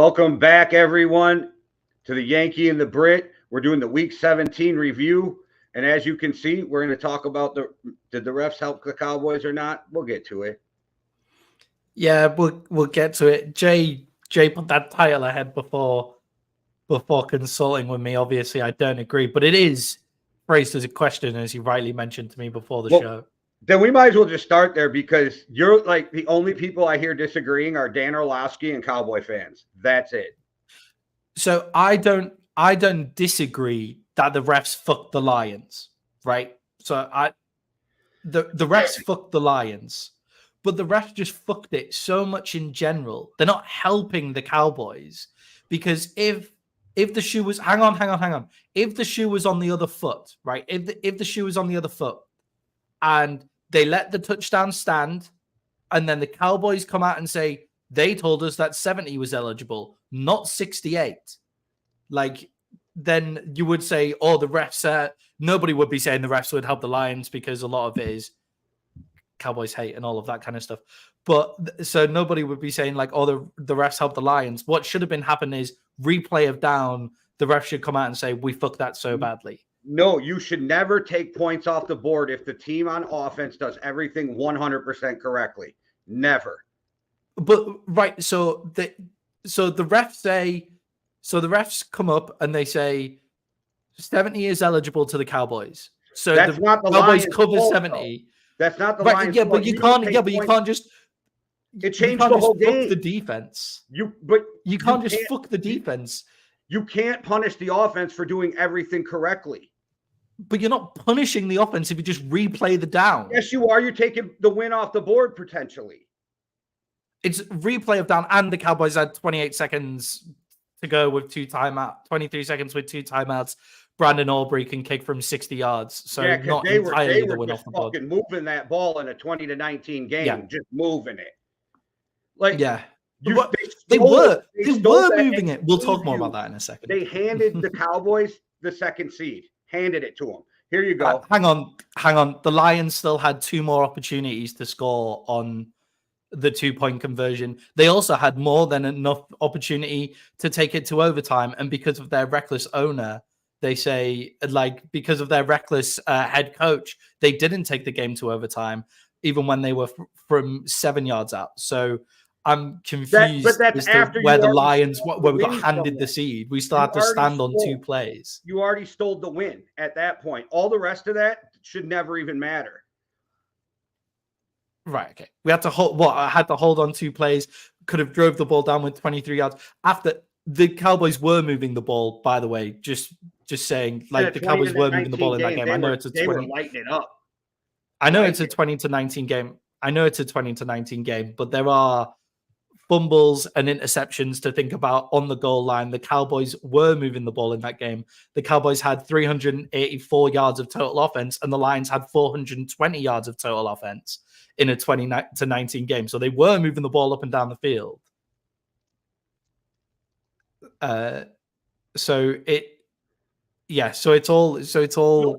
Welcome back, everyone, to the Yankee and the Brit. We're doing the Week 17 review, and as you can see, we're going to talk about did the refs help the Cowboys or not? We'll get to it. Yeah, we'll get to it. Jay put that title ahead before consulting with me. Obviously, I don't agree, but it is phrased as a question, as you rightly mentioned to me before the show. Then we might as well just start there because you're like the only people I hear disagreeing are Dan Orlovsky and Cowboy fans. That's it. So I don't disagree that the refs fucked the Lions, right? So the refs fucked the Lions, but the refs just fucked it so much in general. They're not helping the Cowboys because if the shoe was hang on. If the shoe was on the other foot, right? If the shoe was on the other foot and they let the touchdown stand, and then the Cowboys come out and say, they told us that 70 was eligible, not 68. Like, then you would say, oh, the refs, nobody would be saying the refs would help the Lions because a lot of it is Cowboys hate and all of that kind of stuff. But so nobody would be saying like, oh, the refs help the Lions. What should have been happening is replay of down. The refs should come out and say, we fucked that so badly. No, you should never take points off the board if the team on offense does everything 100% correctly. Never. But right, so the refs come up and they say 70 is eligible to the Cowboys. So that's the not the Cowboys Lions cover fault, 70. Though. That's not the right, Lions. Yeah, but you can't. Yeah, but you can't just. It changed the whole game. Fuck the defense. You can't just fuck the defense. You can't punish the offense for doing everything correctly. But you're not punishing the offense if you just replay the down. Yes, you are. You're taking the win off the board potentially. It's replay of down, and the Cowboys had 28 seconds to go with 2 timeouts, 23 seconds with 2 timeouts. Brandon Aubrey can kick from 60 yards. So yeah, not they entirely were the win just off the board. Fucking moving that ball in a 20-19 game, just moving it. Like yeah. They were moving it. We'll talk more about that in a second. They handed the Cowboys the second seed. Handed it to them. Here you go. Hang on. The Lions still had 2 more opportunities to score on the 2-point conversion. They also had more than enough opportunity to take it to overtime. And because of their reckless owner, they say, like, because of their reckless head coach, they didn't take the game to overtime, even when they were from 7 yards out. So I'm confused as to where the Lions, where we got handed the seed. We still had to stand on 2 plays. You already stole the win at that point. All the rest of that should never even matter. Right. Okay. We had to hold. I had to hold on 2 plays. Could have drove the ball down with 23 yards. After the Cowboys were moving the ball, by the way, just saying, like the Cowboys were moving the ball in that game. I know it's a 20. They were lighting it up. I know it's a 20-19 game. I know it's a 20-19 game, but there are fumbles and interceptions to think about on the goal line. The Cowboys were moving the ball in that game. The Cowboys had 384 yards of total offense, and the Lions had 420 yards of total offense in a 20-19 game. So they were moving the ball up and down the field. So it's all.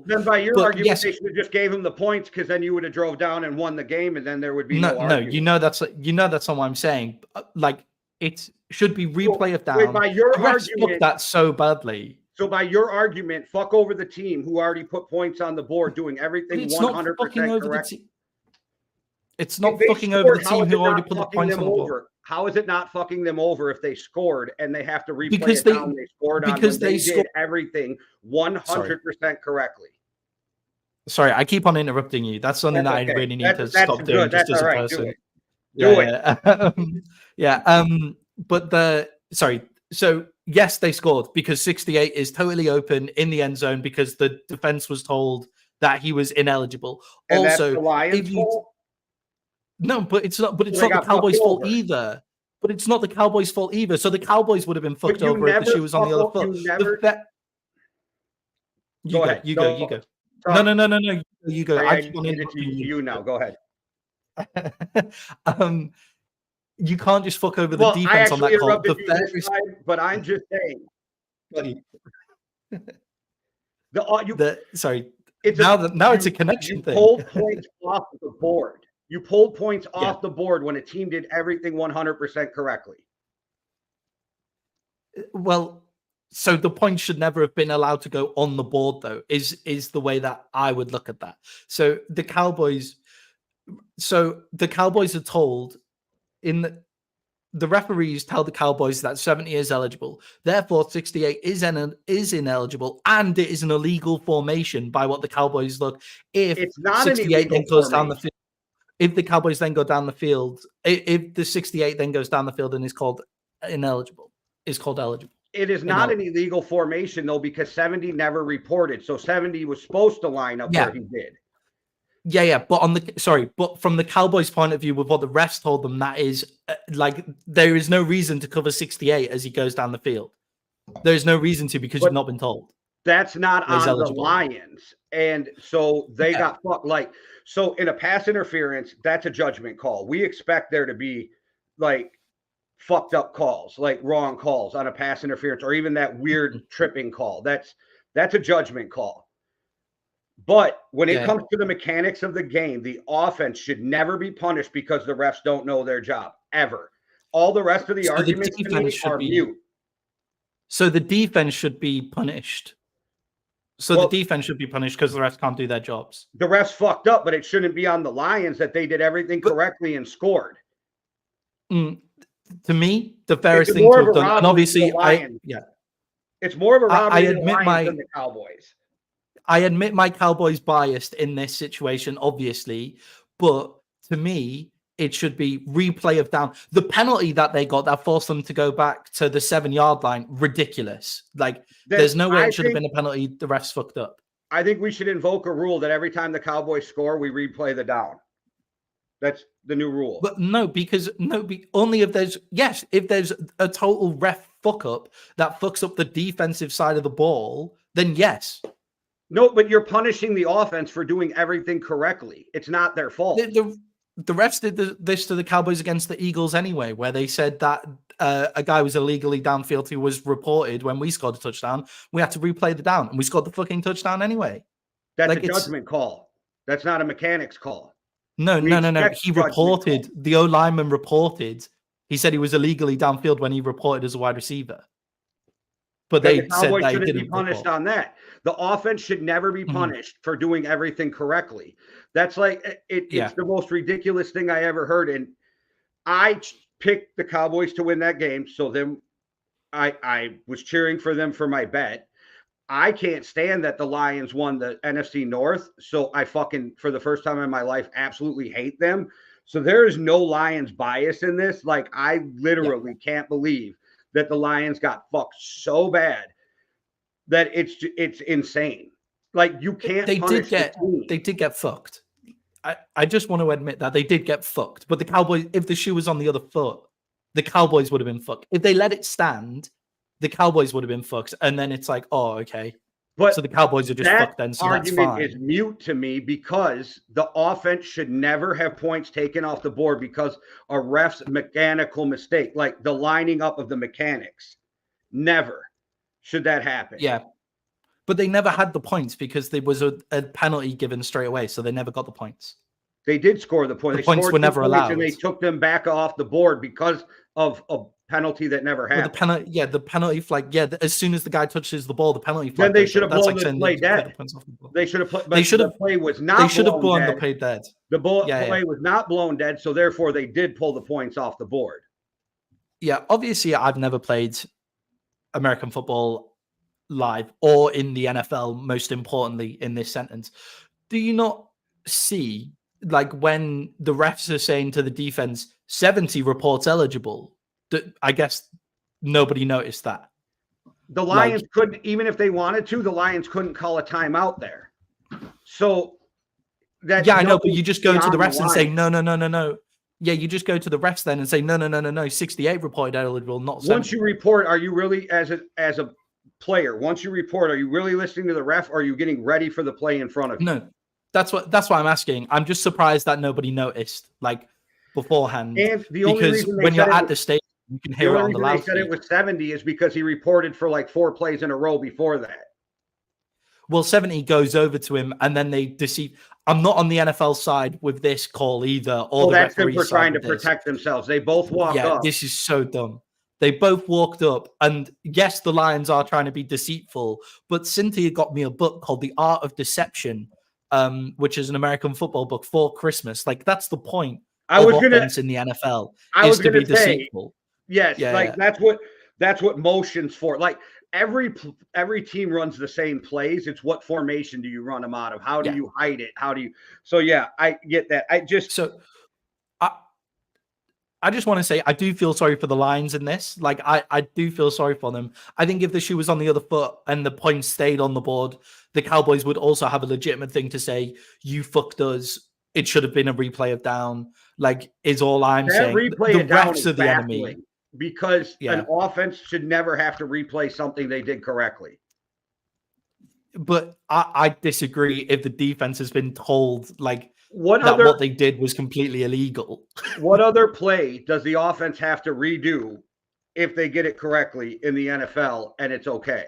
Then by your argument, yes, they should have just gave him the points because then you would have drove down and won the game, and then there would be no argument. that's not what I'm saying. Like it should be replay of down. By your argument, that so badly. So by your argument, fuck over the team who already put points on the board, doing everything 100% correct. It's not fucking over the team who already put the points on the board. How is it not fucking them over if they scored and they have to replay it down? They scored on because they did everything 100% correctly. Sorry, I keep on interrupting you. That's something that I really need to stop doing just as a person. So yes, they scored because 68 is totally open in the end zone because the defense was told that he was ineligible. And also, that's the Lions' fault? No, but it's not. But it's not the Cowboys' fault either. But it's not the Cowboys' fault either. So the Cowboys would have been fucked over if the shoe was on the other foot. You go. No. You go. I keep on interrupting you now. Go ahead. You can't just fuck over the defense on that call. But I'm just saying. Now it's a connection thing. You pulled points off the board. You pulled points off the board when a team did everything 100% correctly. Well, so the point should never have been allowed to go on the board, though, is the way that I would look at that. So the Cowboys are told in the referees tell the Cowboys that 70 is eligible, therefore 68 is ineligible, and it is an illegal formation by what the Cowboys look. If It's not an 68 then illegal goes down the formation. field, if the Cowboys then go down the field, if the 68 then goes down the field and is called ineligible, is called eligible. It is not an illegal formation, though, because 70 never reported. So 70 was supposed to line up where he did. Yeah. But from the Cowboys' point of view, with what the refs told them, that is there is no reason to cover 68 as he goes down the field. There is no reason to because you've not been told. That's not on eligible. The Lions. And so they got fucked. So in a pass interference, that's a judgment call. We expect there to be fucked up calls, like wrong calls on a pass interference, or even that weird tripping call. That's a judgment call. But when it comes to the mechanics of the game, the offense should never be punished because the refs don't know their job, ever. All the rest of the arguments to me are mute. So the defense should be punished. The defense should be punished because the refs can't do their jobs. The refs fucked up, but it shouldn't be on the Lions that they did everything correctly and scored. To me, the fairest thing to have done, and obviously, it's more of a robbery than the Cowboys. I admit my Cowboys biased in this situation, obviously, but to me, it should be replay of down. The penalty that they got that forced them to go back to the 7-yard line, ridiculous. There's no way it should have been a penalty. The refs fucked up. I think we should invoke a rule that every time the Cowboys score, we replay the down. That's the new rule. But only if there's a total ref fuck up that fucks up the defensive side of the ball, then yes. No, but you're punishing the offense for doing everything correctly. It's not their fault. The refs did this to the Cowboys against the Eagles anyway, where they said that a guy was illegally downfield who was reported when we scored a touchdown. We had to replay the down, and we scored the fucking touchdown anyway. That's a judgment call. That's not a mechanics call. No. He reported, the O-lineman reported, he said he was illegally downfield when he reported as a wide receiver. But they said they shouldn't be punished on that. The offense should never be punished for doing everything correctly. That's it's the most ridiculous thing I ever heard. And I picked the Cowboys to win that game. So then I was cheering for them for my bet. I can't stand that the Lions won the NFC North. So I fucking, for the first time in my life, absolutely hate them. So there is no Lions bias in this. I literally can't believe that the Lions got fucked so bad that it's insane. You can't. They did get fucked. I just want to admit that they did get fucked. But the Cowboys, if the shoe was on the other foot, the Cowboys would have been fucked. If they let it stand, the Cowboys would have been fucked. And then it's oh, okay. But so the Cowboys are just fucked then. So that's fine. That argument is mute to me because the offense should never have points taken off the board because a ref's mechanical mistake, like the lining up of the mechanics. Never should that happen. Yeah. But they never had the points because there was a penalty given straight away. So they never got the points. They did score the points. The points were never allowed. And they took them back off the board because of a penalty that never happened. The penalty flag. Yeah, as soon as the guy touches the ball, the penalty flag. Then they should have blown the play dead. They should have put. They should have. The play was not. They should have blown the play dead. The play was not blown dead, so therefore they did pull the points off the board. Yeah, obviously I've never played American football live or in the NFL. Most importantly, in this sentence, do you not see when the refs are saying to the defense 70 reports eligible? I guess nobody noticed that. The Lions couldn't, even if they wanted to, the Lions couldn't call a timeout there. So that I know, but you just go to the refs and say no. Yeah, you just go to the refs then and say no. 68 reported eligible, not 70. Once you report, are you really as a player? Once you report, are you really listening to the ref? Or are you getting ready for the play in front of you? No, that's what I'm asking. I'm just surprised that nobody noticed beforehand. And the only reason when you're at the stage. You can hear it on the loud. They said it was 70 is because he reported for 4 plays in a row before that. Well, 70 goes over to him, and then they deceive. I'm not on the NFL side with this call either. Or that's them for trying to protect themselves. They both walk up. This is so dumb. They both walked up, and yes, the Lions are trying to be deceitful, but Cynthia got me a book called The Art of Deception, which is an American football book for Christmas. Like, that's the point of offense in the NFL, is to be deceitful. Yes, that's what motion's for. Like, every team runs the same plays. It's what formation do you run them out of? How do you hide it? How do you? So yeah, I get that. I just want to say I do feel sorry for the Lions in this. Like, I do feel sorry for them. I think if the shoe was on the other foot and the points stayed on the board, the Cowboys would also have a legitimate thing to say, you fucked us. It should have been a replay of down. Like, is all I'm saying. Replay the refs are the enemy. Because an offense should never have to replay something they did correctly. But I disagree if the defense has been told, like, what they did was completely illegal. What other play does the offense have to redo if they get it correctly in the NFL and it's okay?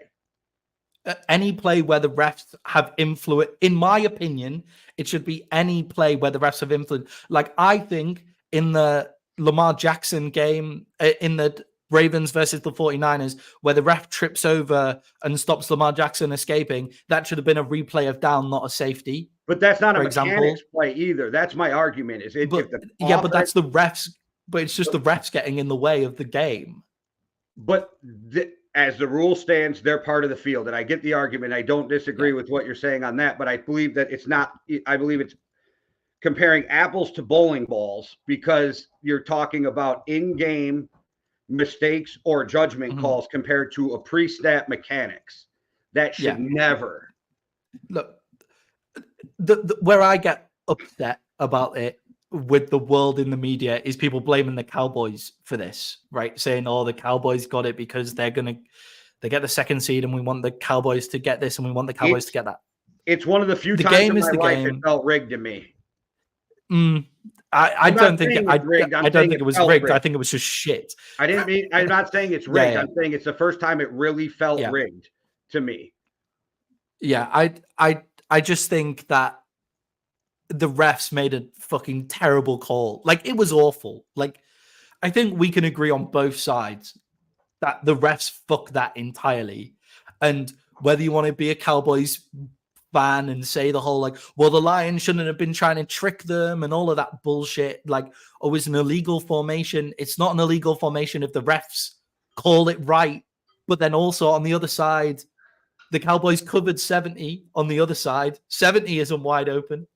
Any play where the refs have influence, in my opinion, it should be any play where the refs have influence. Like, I think in the Lamar Jackson game, in the Ravens versus the 49ers, where the ref trips over and stops Lamar Jackson escaping, that should have been a replay of down, not a safety. But that's not a mechanics play either. That's my argument. But that's the refs. But it's just the refs getting in the way of the game. But as the rule stands, they're part of the field, and I get the argument. I don't disagree with what you're saying on that, but I believe that it's not. I believe it's comparing apples to bowling balls, because you're talking about in-game mistakes or judgment calls compared to a pre-snap mechanics. That should never. Look, where I get upset about it with the world in the media is people blaming the Cowboys for this, right? Saying, oh, the Cowboys got it because they get the second seed and we want the Cowboys to get this and we want the Cowboys to get that. It's one of the few times in my life it felt rigged to me. I don't think it was rigged. I think it was just shit. I'm not saying it's rigged. I'm saying it's the first time it really felt rigged to me. Yeah, I just think that the refs made a fucking terrible call. Like, it was awful. Like, I think we can agree on both sides that the refs fucked that entirely. And whether you want to be a Cowboys fan and say the whole, like, well, the Lions shouldn't have been trying to trick them and all of that bullshit, like, oh, it's an illegal formation. It's not an illegal formation if the refs call it right. But then also on the other side, the Cowboys covered 70 on the other side. 70 isn't wide open.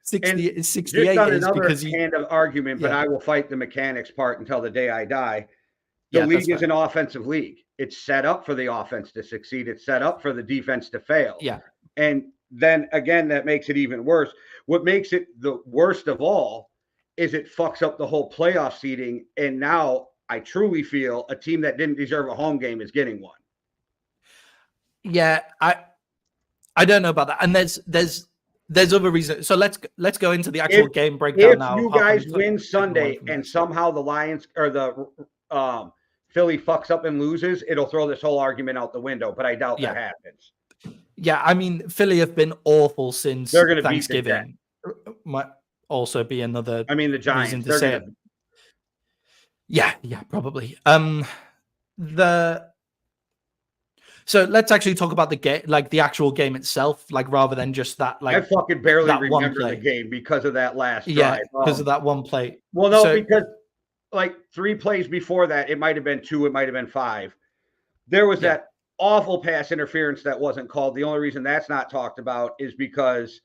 68 is because hand of argument, but I will fight the mechanics part until the day I die. The league is an offensive league. It's set up for the offense to succeed. It's set up for the defense to fail. Yeah. And then again, that makes it even worse. What makes it the worst of all is it fucks up the whole playoff seeding. And now I truly feel a team that didn't deserve a home game is getting one. Yeah, I don't know about that. And there's other reasons. So let's go into the actual game breakdown now. If you guys win Sunday and somehow the Lions or the Philly fucks up and loses, it'll throw this whole argument out the window. But I doubt that happens. Yeah, I mean, Philly have been awful since they're going to Thanksgiving. Might also be another. I mean, the Giants. Reason to say it. Yeah, probably. So let's actually talk about the game, like the actual game itself, like rather than just that. Like, I fucking barely remember the game because of that last drive. Yeah, because of that one play. Well, no, because like 3 plays before that, it might have been 2, it might have been 5. There was that awful pass interference that wasn't called. The only reason that's not talked about is because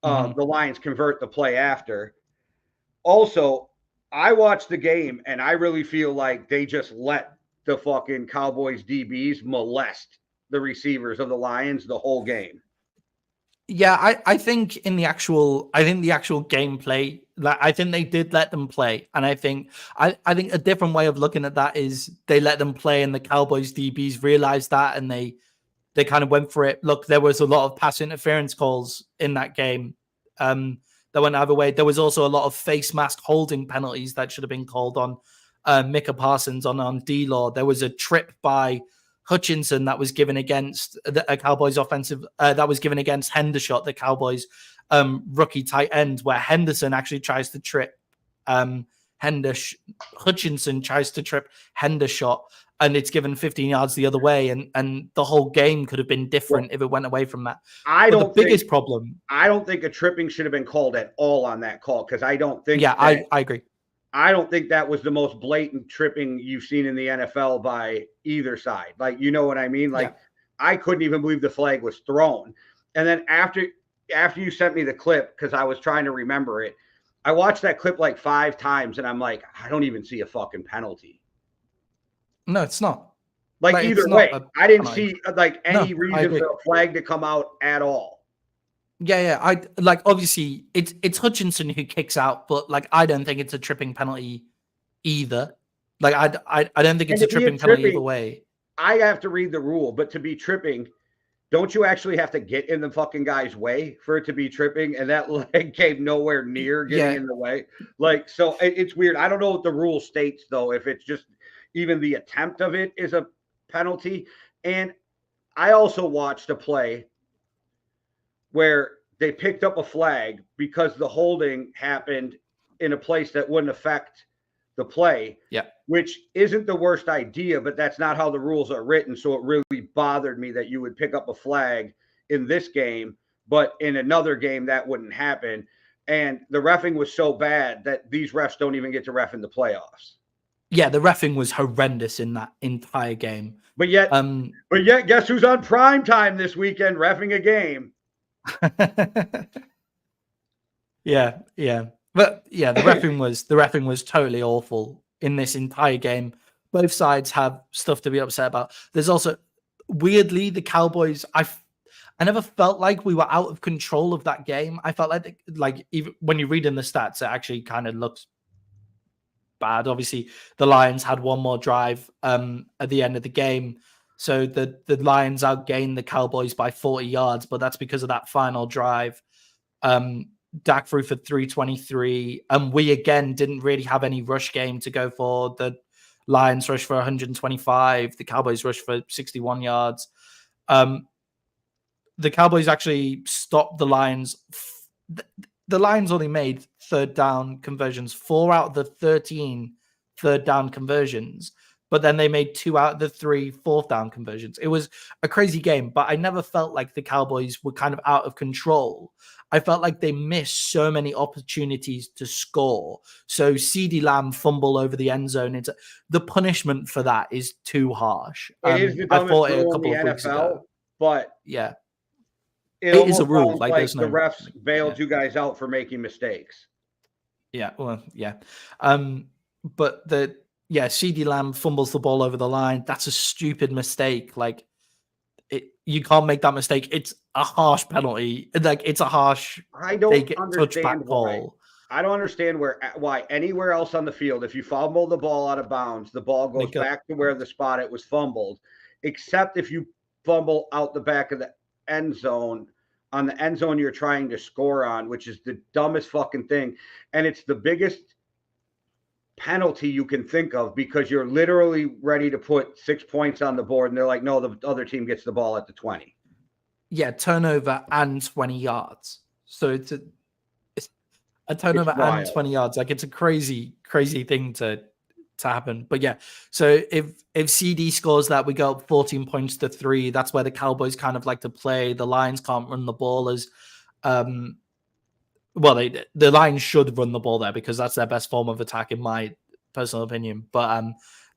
the Lions convert the play after. Also, I watched the game and I really feel like they just let the fucking Cowboys DBs molest the receivers of the Lions the whole game. Yeah, I think the actual gameplay, I think they did let them play. And I think a different way of looking at that is they let them play and the Cowboys DBs realized that and they kind of went for it. Look, there was a lot of pass interference calls in that game that went either way. There was also a lot of face mask holding penalties that should have been called on Micah Parsons on D-Law. There was a trip by Hutchinson that was given against a Cowboys offensive that was given against Hendershot, the Cowboys rookie tight end, where Henderson actually tries to trip Hutchinson tries to trip Hendershot, and it's given 15 yards the other way, and the whole game could have been different if it went away from that. I don't think a tripping should have been called at all on that call, because I don't think. Yeah, I agree. I don't think that was the most blatant tripping you've seen in the NFL by either side. Like, you know what I mean? Like, I couldn't even believe the flag was thrown. And then after you sent me the clip, because I was trying to remember it, I watched that clip like 5 times, and I'm like, I don't even see a fucking penalty. No, it's not. Like either way, I didn't see like any reason for a flag to come out at all. Yeah. I like, obviously it's Hutchinson who kicks out, but like I don't think it's a tripping penalty either. Like I don't think it's a tripping penalty either way. I have to read the rule, but to be tripping, don't you actually have to get in the fucking guy's way for it to be tripping? And that leg came nowhere near getting in the way. Like, so it's weird. I don't know what the rule states though, if it's just even the attempt of it is a penalty. And I also watched a play where they picked up a flag because the holding happened in a place that wouldn't affect the play, which isn't the worst idea, but that's not how the rules are written. So it really bothered me that you would pick up a flag in this game, but in another game that wouldn't happen. And the reffing was so bad that these refs don't even get to ref in the playoffs. Yeah, the reffing was horrendous in that entire game. But yet, guess who's on prime time this weekend reffing a game? Yeah. But yeah, the reffing was totally awful in this entire game. Both sides have stuff to be upset about. There's also, weirdly, the Cowboys, I never felt like we were out of control of that game. I felt like even when you read in the stats, it actually kind of looks bad. Obviously, the Lions had one more drive at the end of the game. So the Lions outgained the Cowboys by 40 yards, but that's because of that final drive. Dak threw for 323. And we, again, didn't really have any rush game to go for. The Lions rushed for 125. The Cowboys rushed for 61 yards. The Cowboys actually stopped the Lions. The Lions only made third down conversions, 4 out of the 13 third down conversions. But then they made 2 out of the 3 fourth down conversions. It was a crazy game, but I never felt like the Cowboys were kind of out of control. I felt like they missed so many opportunities to score. So CeeDee Lamb fumble over the end zone. The punishment for that is too harsh. It is the dumbest rule in the NFL, but yeah, it is a rule. Like the refs bailed you guys out for making mistakes. Yeah, well, yeah. But CeeDee Lamb fumbles the ball over the line. That's a stupid mistake. Like, you can't make that mistake. It's a harsh penalty. Like, it's a harsh. I don't understand why. I don't understand why anywhere else on the field, if you fumble the ball out of bounds, the ball goes back to where the spot it was fumbled, except if you fumble out the back of the end zone, on the end zone you're trying to score on, which is the dumbest fucking thing. And it's the biggest penalty you can think of, because you're literally ready to put 6 points on the board and they're like, no, the other team gets the ball at the 20. Yeah, turnover and 20 yards. So it's a turnover and 20 yards. Like, it's a crazy thing to happen. But yeah, so if CD scores that, we go up 14 points to 3. That's where the Cowboys kind of like to play. The Lions can't run the ball as the Lions should run the ball there, because that's their best form of attack, in my personal opinion. But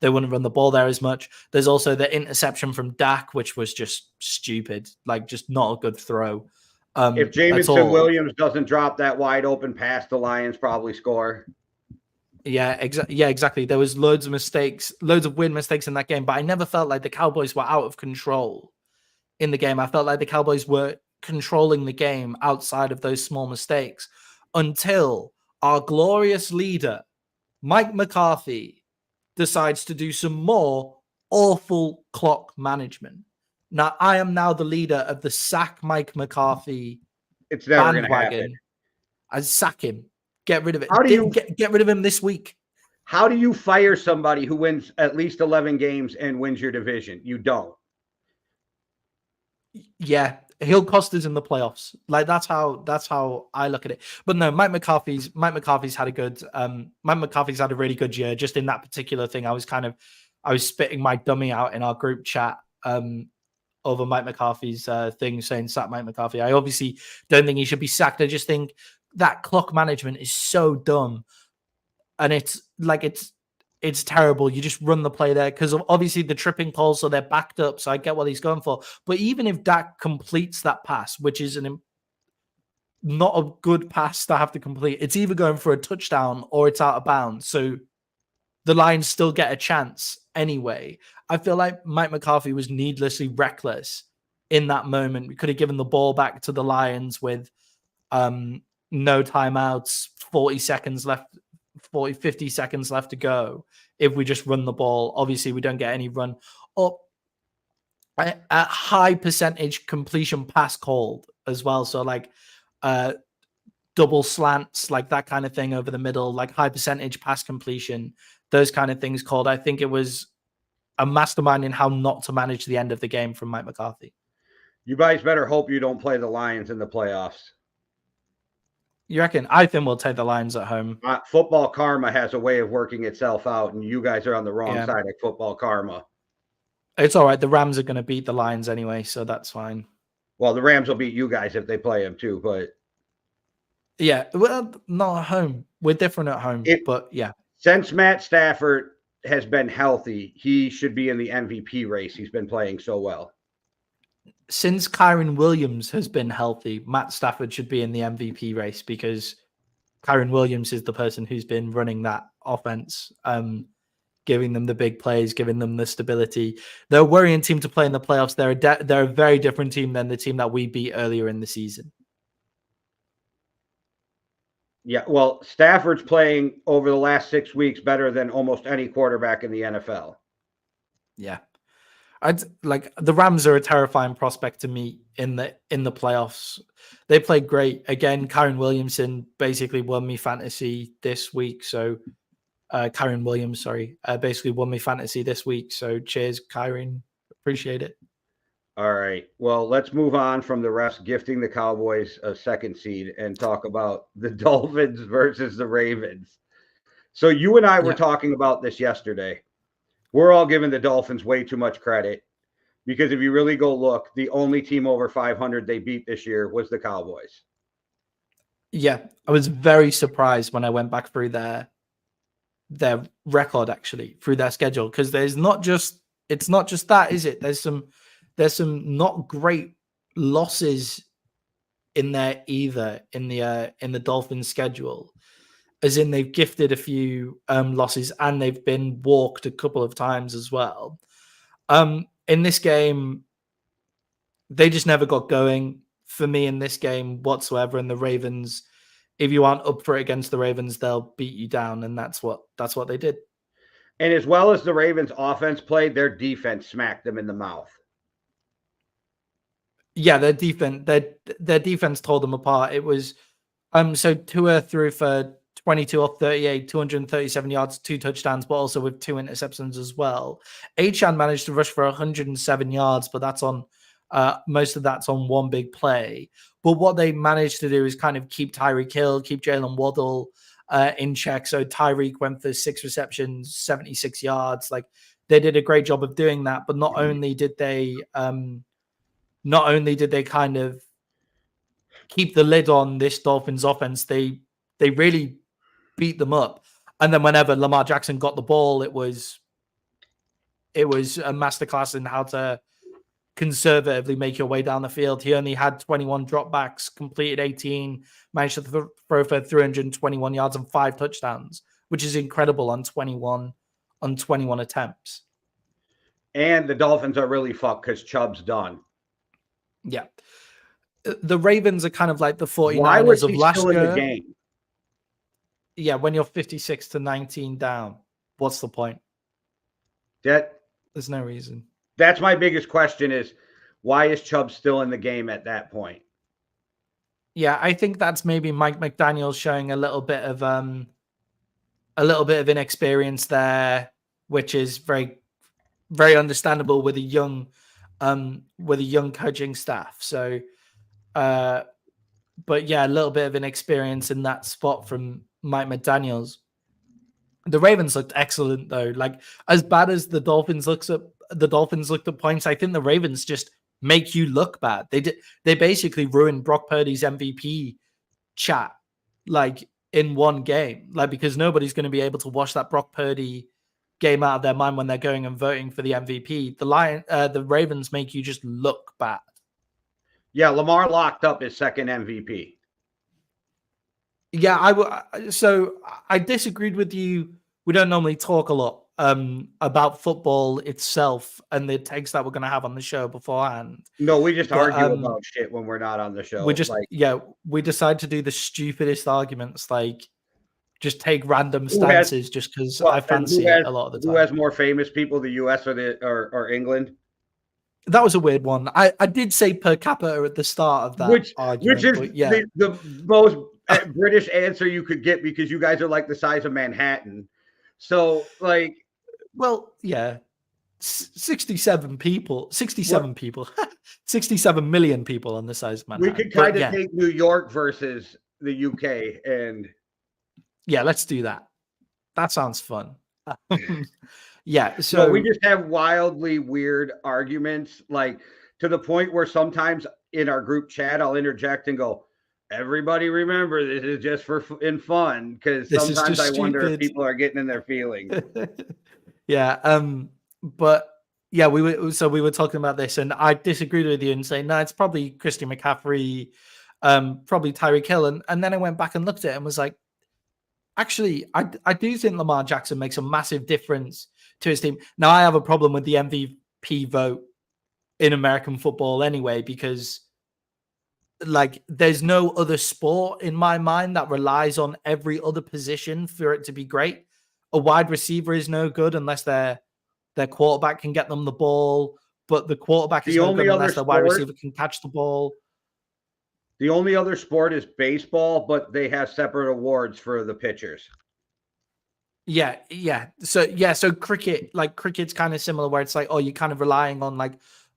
they wouldn't run the ball there as much. There's also the interception from Dak, which was just stupid, like just not a good throw. If Jameson Williams doesn't drop that wide open pass, the Lions probably score. Yeah, exactly. There was loads of weird mistakes in that game, but I never felt like the Cowboys were out of control in the game. I felt like the Cowboys were controlling the game outside of those small mistakes, until our glorious leader, Mike McCarthy, decides to do some more awful clock management. Now, I am now the leader of the sack Mike McCarthy bandwagon. I sack him. Get rid of it. Get rid of him this week. How do you fire somebody who wins at least 11 games and wins your division? You don't. Yeah, he'll cost us in the playoffs. Like that's how I look at it. But no, Mike McCarthy's had a really good year just in that particular thing. I was spitting my dummy out in our group chat over Mike McCarthy's thing saying sack Mike McCarthy. I obviously don't think he should be sacked. I just think that clock management is so dumb. And it's terrible. You just run the play there because obviously the tripping calls, so they're backed up. So I get what he's going for. But even if Dak completes that pass, which is not a good pass to have to complete, it's either going for a touchdown or it's out of bounds. So the Lions still get a chance anyway. I feel like Mike McCarthy was needlessly reckless in that moment. We could have given the ball back to the Lions with no timeouts, 50 seconds left to go. If we just run the ball, obviously we don't get any run up at high percentage completion pass called as well. So like double slants, like that kind of thing over the middle, like high percentage pass completion, those kind of things called. I think it was a mastermind in how not to manage the end of the game from Mike McCarthy. You guys better hope you don't play the Lions in the playoffs. You reckon? I think we'll take the Lions at home. Football karma has a way of working itself out, and you guys are on the wrong side of football karma. It's all right. The Rams are going to beat the Lions anyway, so that's fine. Well, the Rams will beat you guys if they play them too, but yeah, well, not at home. We're different at home, but yeah. Since Matt Stafford has been healthy, he should be in the MVP race. He's been playing so well. Since Kyren Williams has been healthy, Matt Stafford should be in the MVP race because Kyren Williams is the person who's been running that offense, giving them the big plays, giving them the stability. They're a worrying team to play in the playoffs. They're a very different team than the team that we beat earlier in the season. Yeah, well, Stafford's playing over the last 6 weeks better than almost any quarterback in the NFL. Yeah. The Rams are a terrifying prospect to me in the playoffs. They played great. Again, Kyren Williamson basically won me fantasy this week. So Kyren Williams, basically won me fantasy this week. So cheers, Kyren. Appreciate it. All right. Well, let's move on from the refs gifting the Cowboys a second seed and talk about the Dolphins versus the Ravens. So you and I were talking about this yesterday. We're all giving the Dolphins way too much credit because if you really go look, the only team over 500 they beat this year was the Cowboys. Yeah, I was very surprised when I went back through their record, actually, through their schedule, because it's not just that, is it? There's some not great losses in there either in the Dolphins schedule. As in they've gifted a few losses and they've been walked a couple of times as well. In this game, they just never got going for me in this game whatsoever. And the Ravens, if you aren't up for it against the Ravens, they'll beat you down. And that's what they did. And as well as the Ravens offense played, their defense smacked them in the mouth. Yeah, their defense told them apart. It was so Tua threw for 22 off 38, 237 yards, 2 touchdowns, but also with 2 interceptions as well. Achane managed to rush for 107 yards, but that's on most of that's on one big play. But what they managed to do is kind of keep Tyreek Hill, keep Jalen Waddle in check. So Tyreek went for 6 receptions, 76 yards. Like they did a great job of doing that. But not only did they kind of keep the lid on this Dolphins offense, they really beat them up. And then whenever Lamar Jackson got the ball, it was a masterclass in how to conservatively make your way down the field. He only had 21 dropbacks, completed 18, managed to throw for 321 yards and 5 touchdowns, which is incredible on 21 attempts. And the Dolphins are really fucked because Chubb's done. Yeah. The Ravens are kind of like the 49ers of last year. The game? Yeah, when you're 56-19 down, what's the point? There's no reason. That's my biggest question is why is Chubb still in the game at that point? Yeah, I think that's maybe Mike McDaniel showing a little bit of inexperience there, which is very, very understandable with a young coaching staff. So But yeah, a little bit of an experience in that spot from Mike McDaniels. The Ravens looked excellent though. Like as bad as the Dolphins looked at points, I think the Ravens just make you look bad. They basically ruined Brock Purdy's MVP chat like in one game. Like because nobody's going to be able to watch that Brock Purdy game out of their mind when they're going and voting for the MVP. The Ravens make you just look bad. Yeah, Lamar locked up his second MVP. Yeah, so I disagreed with you. We don't normally talk a lot about football itself and the takes that we're going to have on the show beforehand. No, we just argue about shit when we're not on the show. We decide to do the stupidest arguments, like just take random stances just because I fancy it a lot of the time. Who has more famous people, the U.S. or England? That was a weird one. I did say per capita at the start of that argument. Which is the most British answer you could get because you guys are like the size of Manhattan. So, like... Well, yeah. 67 people. 67 million people on the size of Manhattan. We could kind of take New York versus the UK and... Yeah, let's do that. That sounds fun. Yeah, so we just have wildly weird arguments, like to the point where sometimes in our group chat, I'll interject and go, "Everybody remember, this is just for fun," because sometimes I wonder if people are getting in their feelings. Yeah, but yeah, we were talking about this, and I disagreed with you and saying, no, it's probably Christian McCaffrey, probably Tyreek Hill, and then I went back and looked at it and was like, actually, I do think Lamar Jackson makes a massive difference to his team. Now, I have a problem with the MVP vote in American football anyway, because like there's no other sport in my mind that relies on every other position for it to be great. A wide receiver is no good unless their quarterback can get them the ball, but the quarterback is no good unless the wide receiver can catch the ball. The only other sport is baseball, but they have separate awards for the pitchers. Yeah. So cricket's kind of similar, where it's like, oh, you're kind of relying on like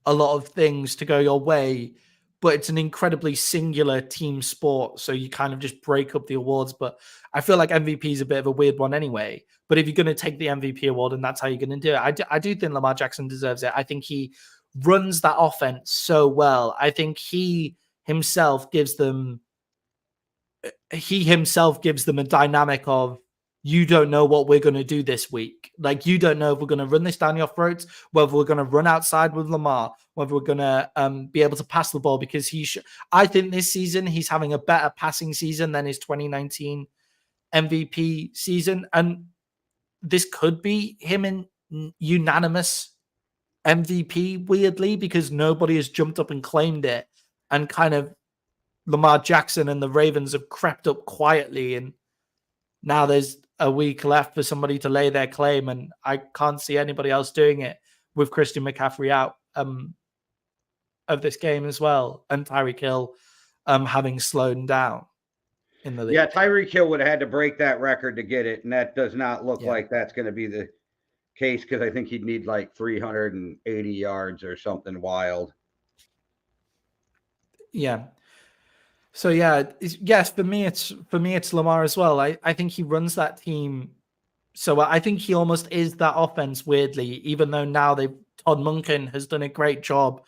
a lot of things to go your way, but it's an incredibly singular team sport. So you kind of just break up the awards. But I feel like MVP is a bit of a weird one anyway. But if you're going to take the MVP award and that's how you're going to do it, I do think Lamar Jackson deserves it. I think he runs that offense so well. I think he himself gives them a dynamic of, you don't know what we're going to do this week. Like, you don't know if we're going to run this down your throats, whether we're going to run outside with Lamar, whether we're going to be able to pass the ball, because I think this season he's having a better passing season than his 2019 MVP season. And this could be him in unanimous MVP, weirdly, because nobody has jumped up and claimed it. And kind of Lamar Jackson and the Ravens have crept up quietly, and now there's a week left for somebody to lay their claim, and I can't see anybody else doing it with Christian McCaffrey out of this game as well, and Tyreek Hill having slowed down in the league. Yeah, Tyreek Hill would have had to break that record to get it, and that does not look like that's going to be the case, because I think he'd need like 380 yards or something wild. Yeah. So yes, for me it's Lamar as well. I think he runs that team. So I think he almost is that offense, weirdly, even though now Todd Monken has done a great job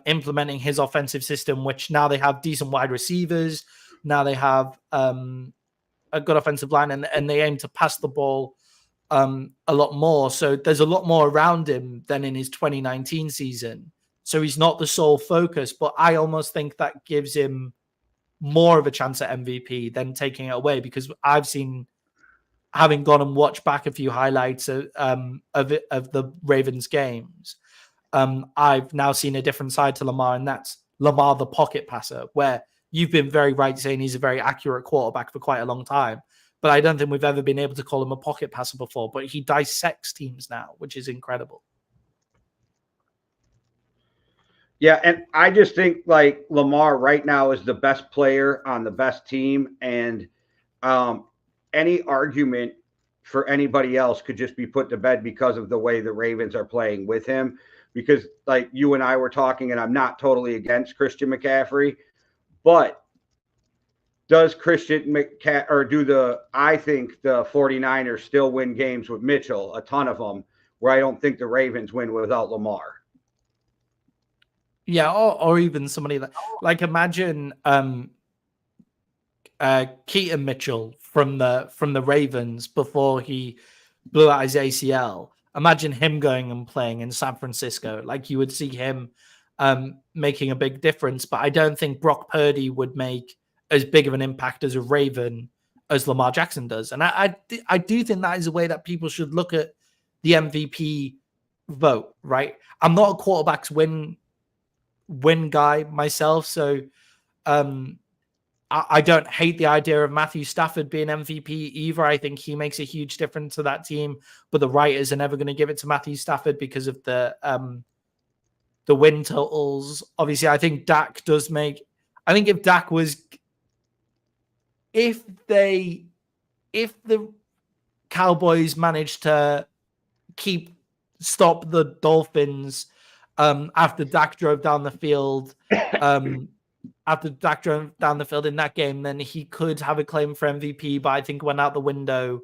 implementing his offensive system, which now they have decent wide receivers. Now they have a good offensive line, and they aim to pass the ball a lot more. So there's a lot more around him than in his 2019 season. So he's not the sole focus, but I almost think that gives him more of a chance at MVP than taking it away, because I've seen, having gone and watched back a few highlights of the Ravens games, I've now seen a different side to Lamar, and that's Lamar the pocket passer, where you've been very right saying he's a very accurate quarterback for quite a long time, but I don't think we've ever been able to call him a pocket passer before. But he dissects teams now, which is incredible. Yeah, and I just think like Lamar right now is the best player on the best team, and any argument for anybody else could just be put to bed because of the way the Ravens are playing with him. Because like you and I were talking, and I'm not totally against Christian McCaffrey, But does Christian McCaffrey, or I think the 49ers still win games with Mitchell, a ton of them, where I don't think the Ravens win without Lamar. Yeah, or even somebody like imagine Keaton Mitchell from the Ravens before he blew out his ACL. Imagine him going and playing in San Francisco. Like, you would see him making a big difference. But I don't think Brock Purdy would make as big of an impact as a Raven as Lamar Jackson does. And I do think that is a way that people should look at the MVP vote, right? I'm not a quarterbacks win guy myself, so I don't hate the idea of Matthew Stafford being MVP either. I think he makes a huge difference to that team, but the writers are never going to give it to Matthew Stafford because of the win totals. Obviously, I think Dak does make. I think if Dak was, if the Cowboys managed to stop the Dolphins after Dak drove down the field. After Dak drove down the field in that game, then he could have a claim for MVP, but I think went out the window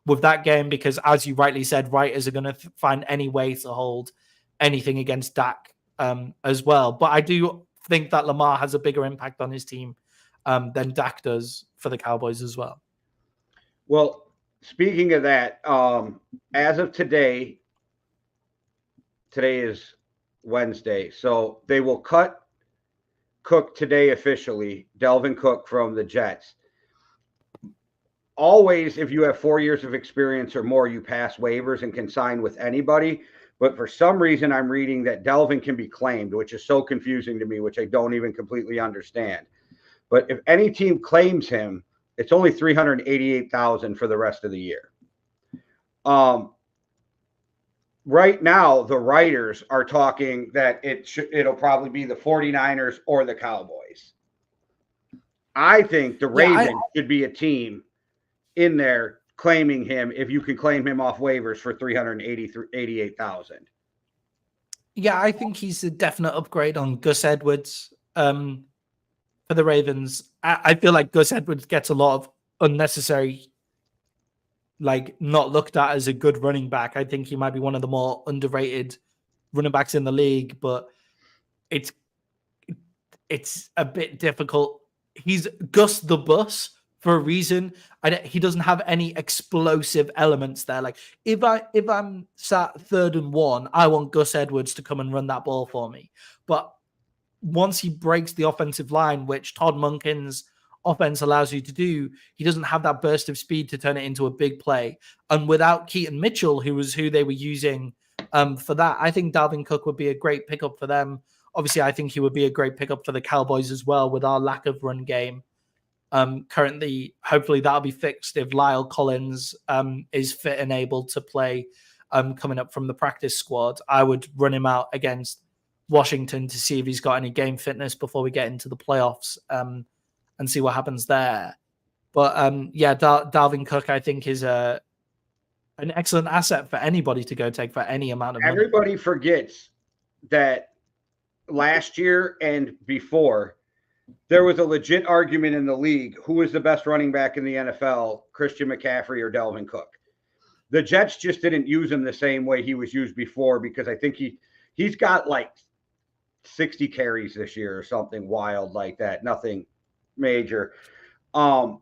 with that game because, as you rightly said, writers are going to find any way to hold anything against Dak as well. But I do think that Lamar has a bigger impact on his team than Dak does for the Cowboys as well. Well, speaking of that, as of today is Wednesday, so they will cut Cook today officially, Dalvin Cook from the Jets. Always, if you have 4 years of experience or more, you pass waivers and can sign with anybody. But for some reason, I'm reading that Dalvin can be claimed, which is so confusing to me, which I don't even completely understand. But if any team claims him, it's only $388,000 for the rest of the year. Right now, the writers are talking that it'll probably be the 49ers or the Cowboys. I think the Ravens should be a team in there claiming him if you can claim him off waivers for $388,000. Yeah, I think he's a definite upgrade on Gus Edwards for the Ravens. I feel like Gus Edwards gets a lot of unnecessary, like, not looked at as a good running back. I think he might be one of the more underrated running backs in the league, but it's a bit difficult. He's Gus the Bus for a reason. He doesn't have any explosive elements there. Like, if I'm sat 3rd and 1, I want Gus Edwards to come and run that ball for me. But once he breaks the offensive line, which Todd Monken's offense allows you to do, he doesn't have that burst of speed to turn it into a big play. And without Keaton Mitchell, who they were using for that, I think Dalvin Cook would be a great pickup for them. Obviously, I think he would be a great pickup for the Cowboys as well with our lack of run game. Currently, hopefully that'll be fixed if Lyle Collins is fit and able to play coming up from the practice squad. I would run him out against Washington to see if he's got any game fitness before we get into the playoffs. And see what happens there. But Dalvin Cook, I think, is an excellent asset for anybody to go take for any amount of money. Everybody forgets that last year and before, there was a legit argument in the league who was the best running back in the NFL, Christian McCaffrey or Dalvin Cook. The Jets just didn't use him the same way he was used before because I think he's got like 60 carries this year or something wild like that. Nothing major. Dalvin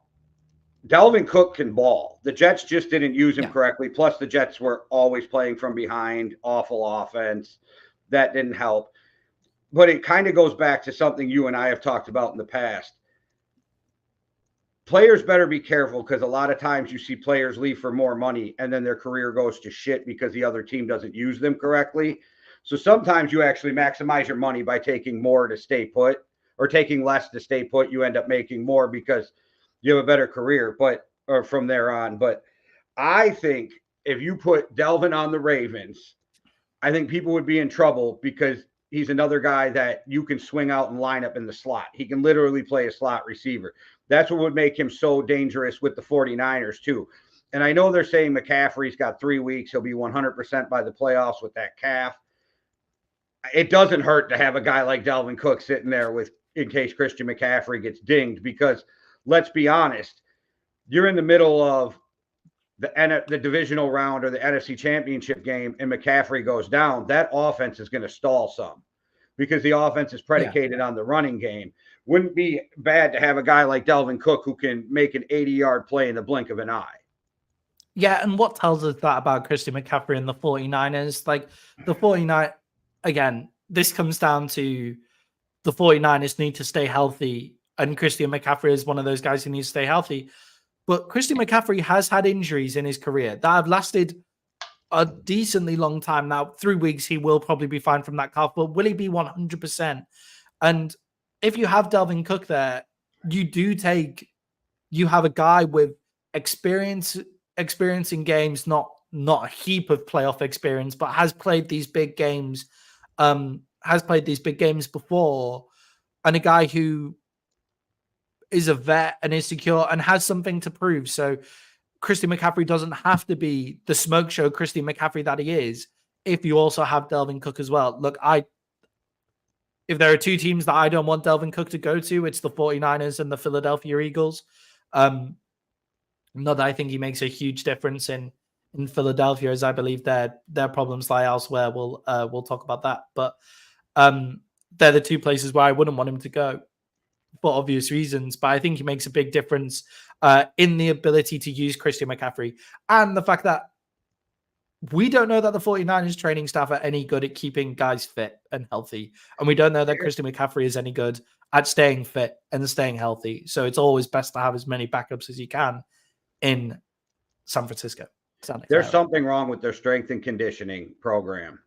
Cook can ball. The Jets just didn't use him correctly. Plus, the Jets were always playing from behind, awful offense. That didn't help. But it kind of goes back to something you and I have talked about in the past. Players better be careful because a lot of times you see players leave for more money and then their career goes to shit because the other team doesn't use them correctly. So sometimes you actually maximize your money by taking more to stay put. Or taking less to stay put, you end up making more because you have a better career, or from there on. But I think if you put Dalvin on the Ravens, I think people would be in trouble because he's another guy that you can swing out and line up in the slot. He can literally play a slot receiver. That's what would make him so dangerous with the 49ers too. And I know they're saying McCaffrey's got 3 weeks. He'll be 100% by the playoffs with that calf. It doesn't hurt to have a guy like Dalvin Cook sitting there with in case Christian McCaffrey gets dinged. Because let's be honest, you're in the middle of the divisional round or the NFC Championship game, and McCaffrey goes down. That offense is going to stall some because the offense is predicated on the running game. Wouldn't be bad to have a guy like Dalvin Cook who can make an 80-yard play in the blink of an eye. Yeah, and what tells us that about Christian McCaffrey and the 49ers? Like, the 49, again, this comes down to the 49ers need to stay healthy, and Christian McCaffrey is one of those guys who needs to stay healthy. But Christian McCaffrey has had injuries in his career that have lasted a decently long time now. 3 weeks, he will probably be fine from that calf, but will he be 100%? And if you have Dalvin Cook there, you have a guy with experience in games, not a heap of playoff experience, but has played these big games, before, and a guy who is a vet and is secure and has something to prove. So Christian McCaffrey doesn't have to be the smoke show Christian McCaffrey that he is if you also have Dalvin Cook as well. Look, if there are two teams that I don't want Dalvin Cook to go to, it's the 49ers and the Philadelphia Eagles. Not that I think he makes a huge difference in Philadelphia, as I believe their problems lie elsewhere. We'll talk about that. But they're the two places where I wouldn't want him to go for obvious reasons. But I think he makes a big difference in the ability to use Christian McCaffrey, and the fact that we don't know that the 49ers training staff are any good at keeping guys fit and healthy. And we don't know that Christian McCaffrey is any good at staying fit and staying healthy. So it's always best to have as many backups as you can in San Francisco. There's something wrong with their strength and conditioning program.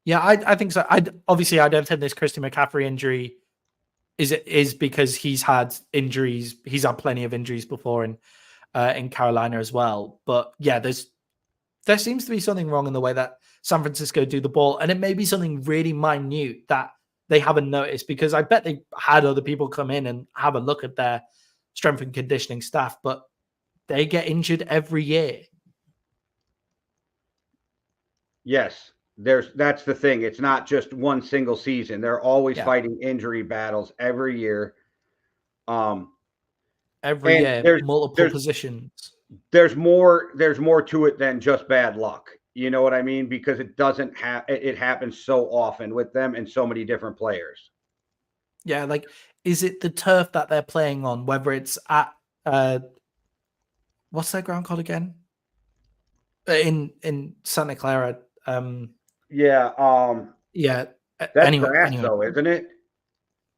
Yeah, I think so. I don't think this Christian McCaffrey injury is because he's had injuries. He's had plenty of injuries before in Carolina as well. But yeah, there seems to be something wrong in the way that San Francisco do the ball. And it may be something really minute that they haven't noticed, because I bet they had other people come in and have a look at their strength and conditioning staff, but they get injured every year. Yes, that's the thing. It's not just one single season. They're always fighting injury battles every year. Every year, multiple positions. There's more to it than just bad luck. You know what I mean? Because it doesn't it happens so often with them and so many different players. Yeah, like, is it the turf that they're playing on, whether it's at what's that ground called again? In Santa Clara. Yeah. That's grass, though, isn't it?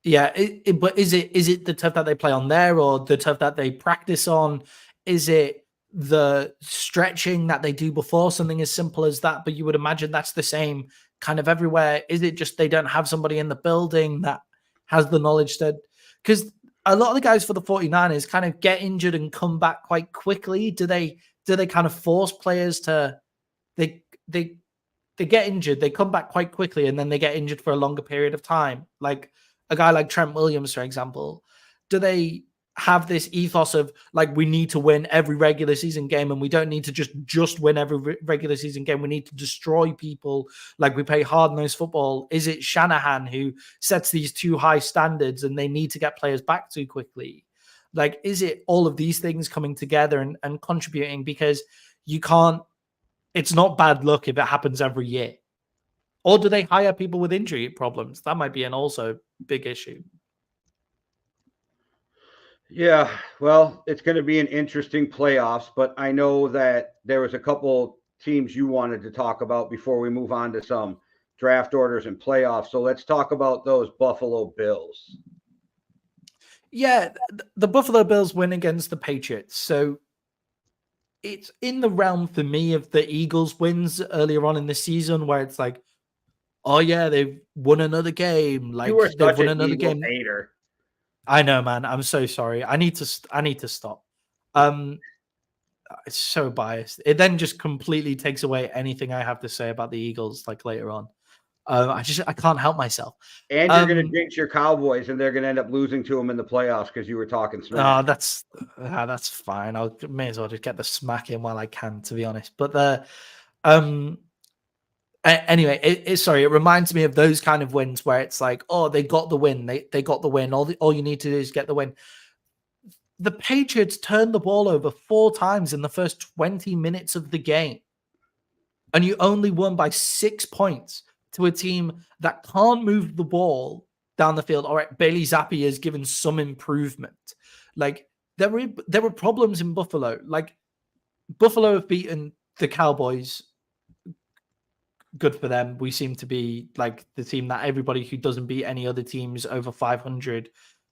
Yeah, but is it the turf that they play on there, or the turf that they practice on? Is it the stretching that they do before something as simple as that? But you would imagine that's the same kind of everywhere. Is it just they don't have somebody in the building that has the knowledge that, because a lot of the guys for the 49ers kind of get injured and come back quite quickly? Do they kind of force players to, they get injured, they come back quite quickly, and then they get injured for a longer period of time? Like a guy like Trent Williams, for example, do they have this ethos of, like, we need to win every regular season game, and we don't need to just win every regular season game, we need to destroy people, like we play hard-nosed football? Is it Shanahan who sets these too high standards and they need to get players back too quickly? Like, is it all of these things coming together and contributing? Because you can't, it's not bad luck if it happens every year. Or do they hire people with injury problems? That might be an also big issue. Yeah, well, it's going to be an interesting playoffs, but I know that there was a couple teams you wanted to talk about before we move on to some draft orders and playoffs. So let's talk about those Buffalo Bills. Yeah, the Buffalo Bills win against the Patriots. So it's in the realm for me of the Eagles wins earlier on in the season, where it's like, oh yeah, they've won another game. Like, you were they've won an another Eagles game. Hater. I know, man. I'm so sorry. I need to stop. It's so biased. It then just completely takes away anything I have to say about the Eagles, like, later on. I can't help myself. And you're going to jinx your Cowboys, and they're going to end up losing to them in the playoffs because you were talking smack. Oh, that's fine. I may as well just get the smack in while I can, to be honest. But Anyway, it reminds me of those kind of wins where it's like, oh, they got the win. They got the win. All you need to do is get the win. The Patriots turned the ball over 4 times in the first 20 minutes of the game. And you only won by 6 points to a team that can't move the ball down the field. All right, Bailey Zappi has given some improvement. Like, there were problems in Buffalo. Like, Buffalo have beaten the Cowboys. Good for them. We seem to be like the team that everybody who doesn't beat any other teams over 500,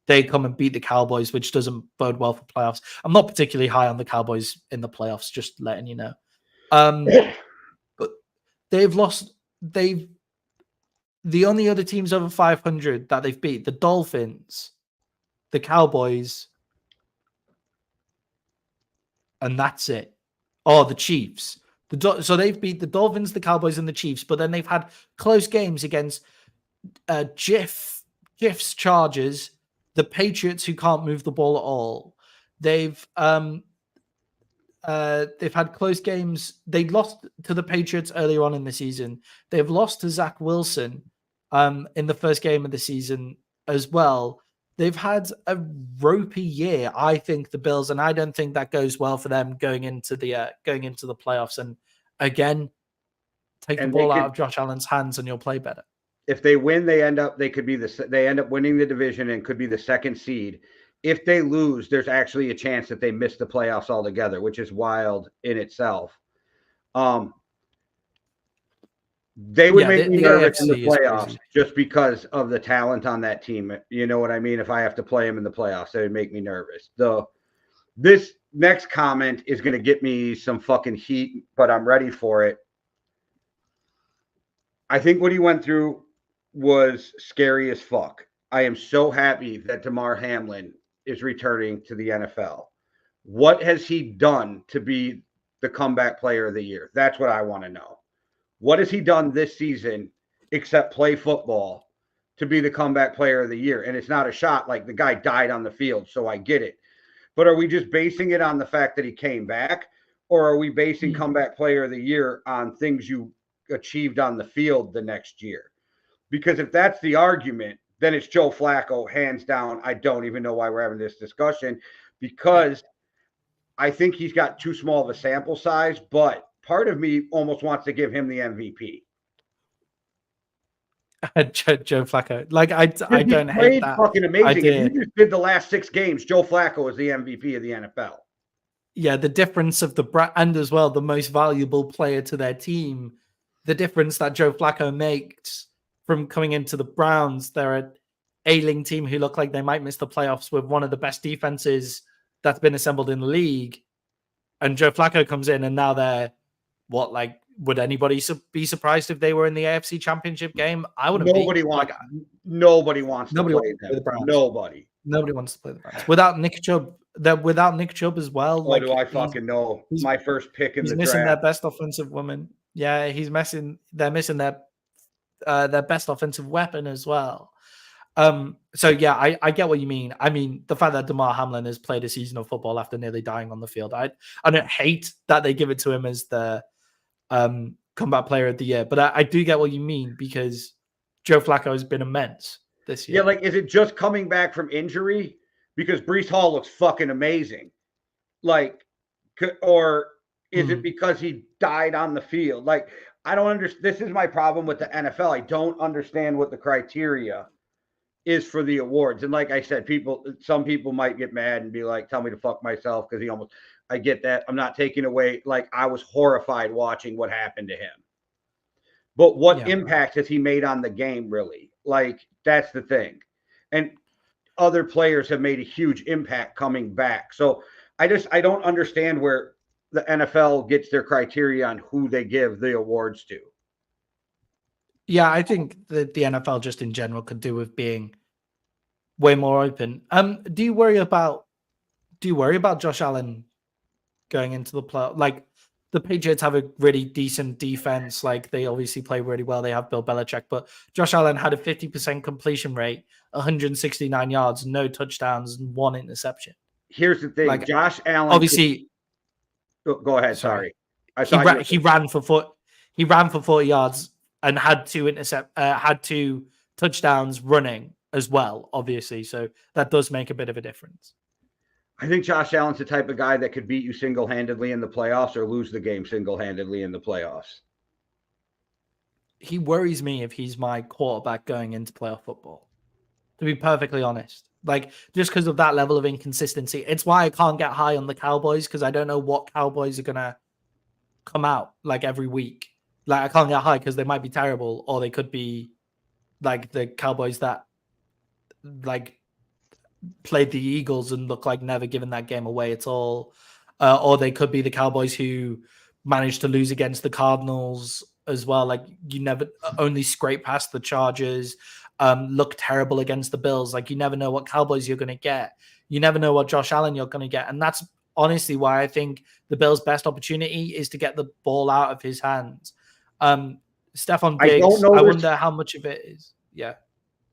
they come and beat the Cowboys, which doesn't bode well for playoffs. I'm not particularly high on the Cowboys in the playoffs, just letting you know. But they've lost. The only other teams over 500 that they've beat, the Dolphins, the Cowboys, and that's it. Oh, the Chiefs. So they've beat the Dolphins, the Cowboys, and the Chiefs, but then they've had close games against Jiff's Chargers, the Patriots, who can't move the ball at all. They've had close games. They lost to the Patriots earlier on in the season. They've lost to Zach Wilson in the first game of the season as well. They've had a ropey year, I think, the Bills, and I don't think that goes well for them going into the playoffs. And again, take the ball out of Josh Allen's hands, and you'll play better. If they win, they end up winning the division and could be the second seed. If they lose, there's actually a chance that they miss the playoffs altogether, which is wild in itself. They would make me nervous in the playoffs just because of the talent on that team. You know what I mean? If I have to play them in the playoffs, it would make me nervous. This next comment is going to get me some fucking heat, but I'm ready for it. I think what he went through was scary as fuck. I am so happy that Damar Hamlin is returning to the NFL. What has he done to be the comeback player of the year? That's what I want to know. What has he done this season except play football to be the comeback player of the year? And it's not a shot, like the guy died on the field, so I get it. But are we just basing it on the fact that he came back? Or are we basing comeback player of the year on things you achieved on the field the next year? Because if that's the argument, then it's Joe Flacco, hands down. I don't even know why we're having this discussion, because I think he's got too small of a sample size, but part of me almost wants to give him the MVP. Joe Flacco. Like, I don't hate that. Fucking amazing. If you just did the last 6 games, Joe Flacco is the MVP of the NFL. Yeah, the difference of and as well, the most valuable player to their team, the difference that Joe Flacco makes from coming into the Browns. They're an ailing team who look like they might miss the playoffs with one of the best defenses that's been assembled in the league. And Joe Flacco comes in, and now they're would anybody be surprised if they were in the AFC Championship game? I wouldn't. Nobody wants to play the Browns. Nobody wants to play the Browns without Nick Chubb. Without Nick Chubb as well. Oh, do I fucking know? My first pick in the draft. He's missing their best offensive woman. Yeah, they're missing their best offensive weapon as well. So yeah, I get what you mean. I mean, the fact that Damar Hamlin has played a season of football after nearly dying on the field, I don't hate that they give it to him as the comeback player of the year, but I do get what you mean, because Joe Flacco has been immense this year. Yeah, like, is it just coming back from injury? Because Breece Hall looks fucking amazing. Like, or is it because he died on the field? Like, I don't understand. This is my problem with the NFL. I don't understand what the criteria is for the awards. And like I said, some people might get mad and be like, tell me to fuck myself, because I get that. I'm not taking away. Like, I was horrified watching what happened to him. But what impact has he made on the game, really? Like, that's the thing. And other players have made a huge impact coming back. So I don't understand where the NFL gets their criteria on who they give the awards to. Yeah, I think that the NFL just in general could do with being way more open. Do you worry about Josh Allen going into the play? Like, the Patriots have a really decent defense. Like, they obviously play really well. They have Bill Belichick, but Josh Allen had a 50% completion rate, 169 yards, no touchdowns, and 1 interception. Here's the thing. Like, Josh Allen obviously go ahead. Sorry. He ran for 40 yards and had two touchdowns running as well, obviously. So that does make a bit of a difference. I think Josh Allen's the type of guy that could beat you single-handedly in the playoffs or lose the game single-handedly in the playoffs. He worries me if he's my quarterback going into playoff football, to be perfectly honest. Like, just because of that level of inconsistency. It's why I can't get high on the Cowboys, because I don't know what Cowboys are going to come out like every week. Like, I can't get high because they might be terrible, or they could be like the Cowboys that like played the Eagles and look like never given that game away at all. Or they could be the Cowboys who managed to lose against the Cardinals as well. Like, you never only scrape past the Chargers, look terrible against the Bills. Like, you never know what Cowboys you're going to get. You never know what Josh Allen you're going to get. And that's honestly why I think the Bills' best opportunity is to get the ball out of his hands. Stephon Diggs, I wonder how much of it is. Yeah.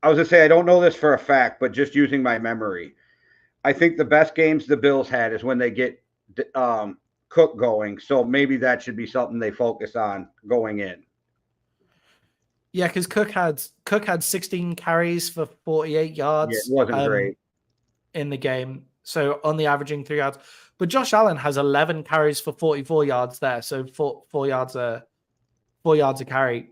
I was going to say, I don't know this for a fact, but just using my memory, I think the best games the Bills had is when they get Cook going. So maybe that should be something they focus on going in. Yeah, because Cook had 16 carries for 48 yards. Yeah, it wasn't great in the game. So only averaging 3 yards. But Josh Allen has 11 carries for 44 yards there. So 4 yards a carry.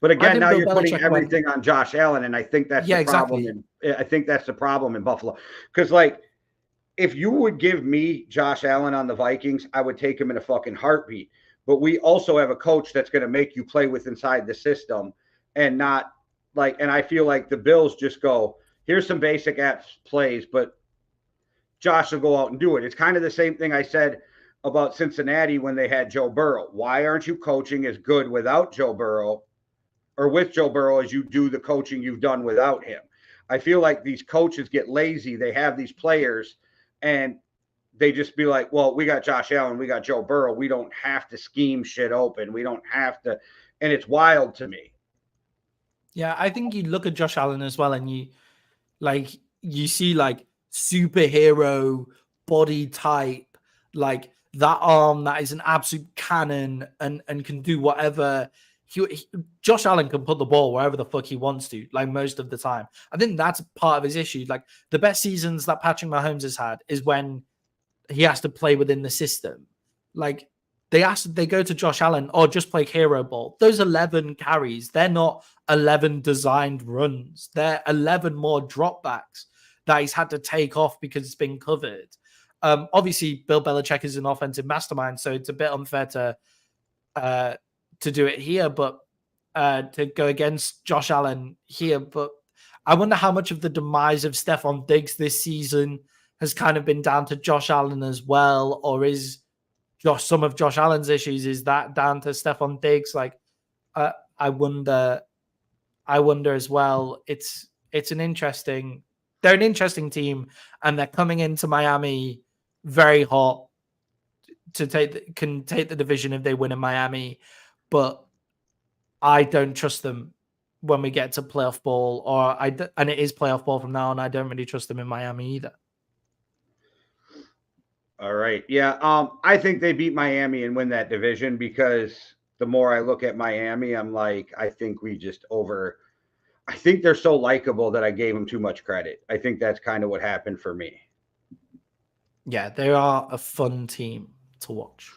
But again, now you're putting everything on Josh Allen, and I think that's the problem. Exactly. I think that's the problem in Buffalo. Because, like, if you would give me Josh Allen on the Vikings, I would take him in a fucking heartbeat. But we also have a coach that's going to make you play with inside the system and not like, and I feel like the Bills just go, here's some basic apps plays, but Josh will go out and do it. It's kind of the same thing I said about Cincinnati when they had Joe Burrow. Why aren't you coaching as good without Joe Burrow or with Joe Burrow as you do the coaching you've done without him? I feel like these coaches get lazy. They have these players and they just be like, well, we got Josh Allen, we got Joe Burrow. We don't have to scheme shit open. We don't have to. And it's wild to me. Yeah, I think you look at Josh Allen as well and you see like superhero body type, like that arm that is an absolute cannon and can do whatever. Josh Allen can put the ball wherever the fuck he wants to, like most of the time. I think that's part of his issue. Like the best seasons that Patrick Mahomes has had is when he has to play within the system. Like they go to Josh Allen, or just play hero ball. Those 11 carries, they're not 11 designed runs. They're 11 more dropbacks that he's had to take off because it's been covered. Obviously, Bill Belichick is an offensive mastermind, so it's a bit unfair to do it here, but to go against Josh Allen here. But I wonder how much of the demise of Stephon Diggs this season has kind of been down to Josh Allen as well, or is some of Josh Allen's issues, is that down to Stephon Diggs? Like, I wonder as well. They're an interesting team, and they're coming into Miami very hot can take the division if they win in Miami. But I don't trust them when we get to playoff ball, and it is playoff ball from now on. I don't really trust them in Miami either. All right. Yeah. I think they beat Miami and win that division, because the more I look at Miami, I'm like, I think they're so likable that I gave them too much credit. I think that's kind of what happened for me. Yeah, they are a fun team to watch.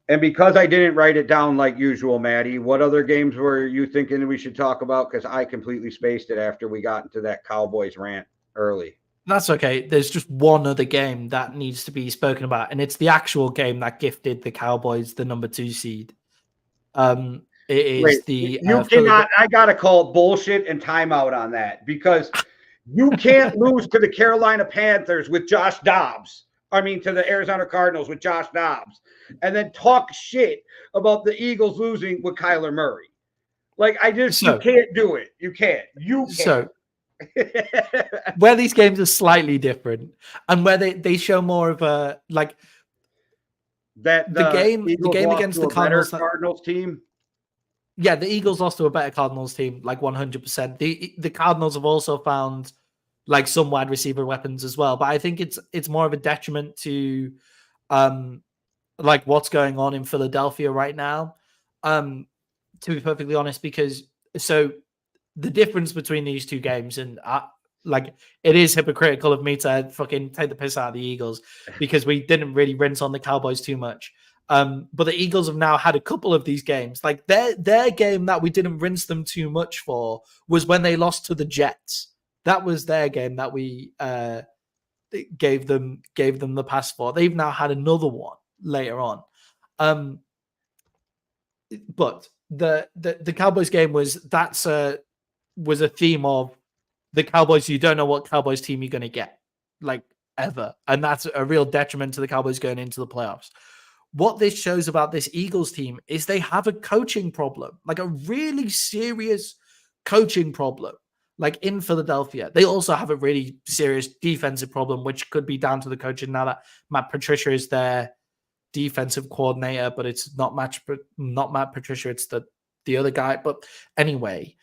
And because I didn't write it down like usual, Maddie, what other games were you thinking we should talk about? Because I completely spaced it after we got into that Cowboys rant early. That's okay. There's just one other game that needs to be spoken about, and it's the actual game that gifted the Cowboys the number 2 seed. It is you cannot. I gotta call bullshit and timeout on that, because you can't lose to the Carolina Panthers with Josh Dobbs. I mean, to the Arizona Cardinals with Josh Dobbs, and then talk shit about the Eagles losing with Kyler Murray. Like, you can't do it. You can't. You can't. So, where these games are slightly different, and where they show more of a like that the game against the Cardinals team. Yeah, the Eagles lost to a better Cardinals team, like 100%. The Cardinals have also found like some wide receiver weapons as well, but I think it's more of a detriment to like what's going on in Philadelphia right now. to be perfectly honest, because so the difference between these two games, and like it is hypocritical of me to fucking take the piss out of the Eagles because we didn't really rinse on the Cowboys too much. But the Eagles have now had a couple of these games. Like their game that we didn't rinse them too much for was when they lost to the Jets. That was their game that we gave them the pass for. They've now had another one later on. But the Cowboys game was a theme of the Cowboys. You don't know what Cowboys team you're going to get, like ever, and that's a real detriment to the Cowboys going into the playoffs. What this shows about this Eagles team is they have a coaching problem, like a really serious coaching problem. Like in Philadelphia, they also have a really serious defensive problem, which could be down to the coaching now that Matt Patricia is their defensive coordinator, but it's not Matt Patricia, it's the other guy. But anyway,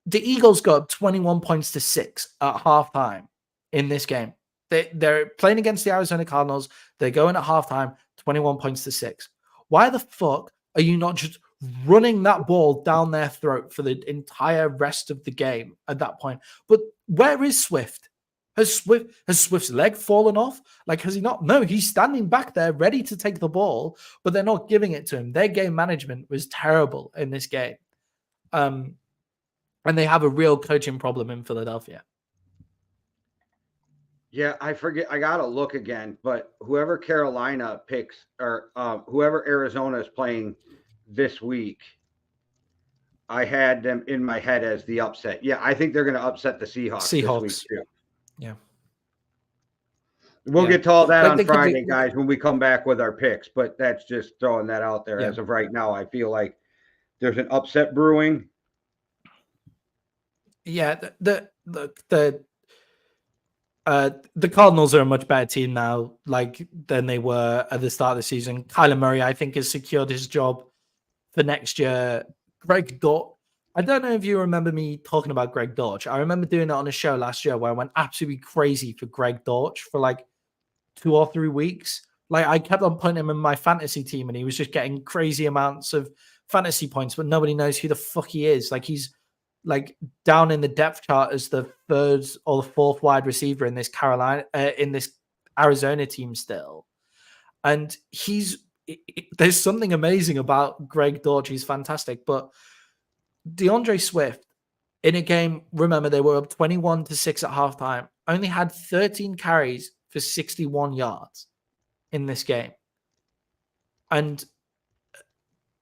the Eagles got 21 points to 6 at halftime in this game. They're playing against the Arizona Cardinals. They're going at halftime, 21 points to 6. Why the fuck are you not just running that ball down their throat for the entire rest of the game at that point? But where is Swift? Has Swift's leg fallen off? Like, has he not? No, he's standing back there ready to take the ball, but they're not giving it to him. Their game management was terrible in this game. And they have a real coaching problem in Philadelphia. Yeah, I forget. I got to look again, but whoever Carolina picks or whoever Arizona is playing this week, I had them in my head as the upset. Yeah, I think they're going to upset the Seahawks this week too. Yeah. We'll get to all that on Friday, guys, when we come back with our picks, but that's just throwing that out there. As of right now, I feel like there's an upset brewing. Yeah, the Cardinals are a much better team now, like than they were at the start of the season. Kyler Murray, I think, has secured his job for next year. Greg Dortch. I don't know if you remember me talking about Greg Dortch. I remember doing it on a show last year where I went absolutely crazy for Greg Dortch for like 2 or 3 weeks. Like I kept on putting him in my fantasy team and he was just getting crazy amounts of fantasy points, but nobody knows who the fuck he is. Like he's like down in the depth chart as the 3rd or the 4th wide receiver in this Arizona team still. And there's something amazing about Greg Dortch. He's fantastic. But DeAndre Swift in a game, remember they were up 21 to 6 at halftime, only had 13 carries for 61 yards in this game. And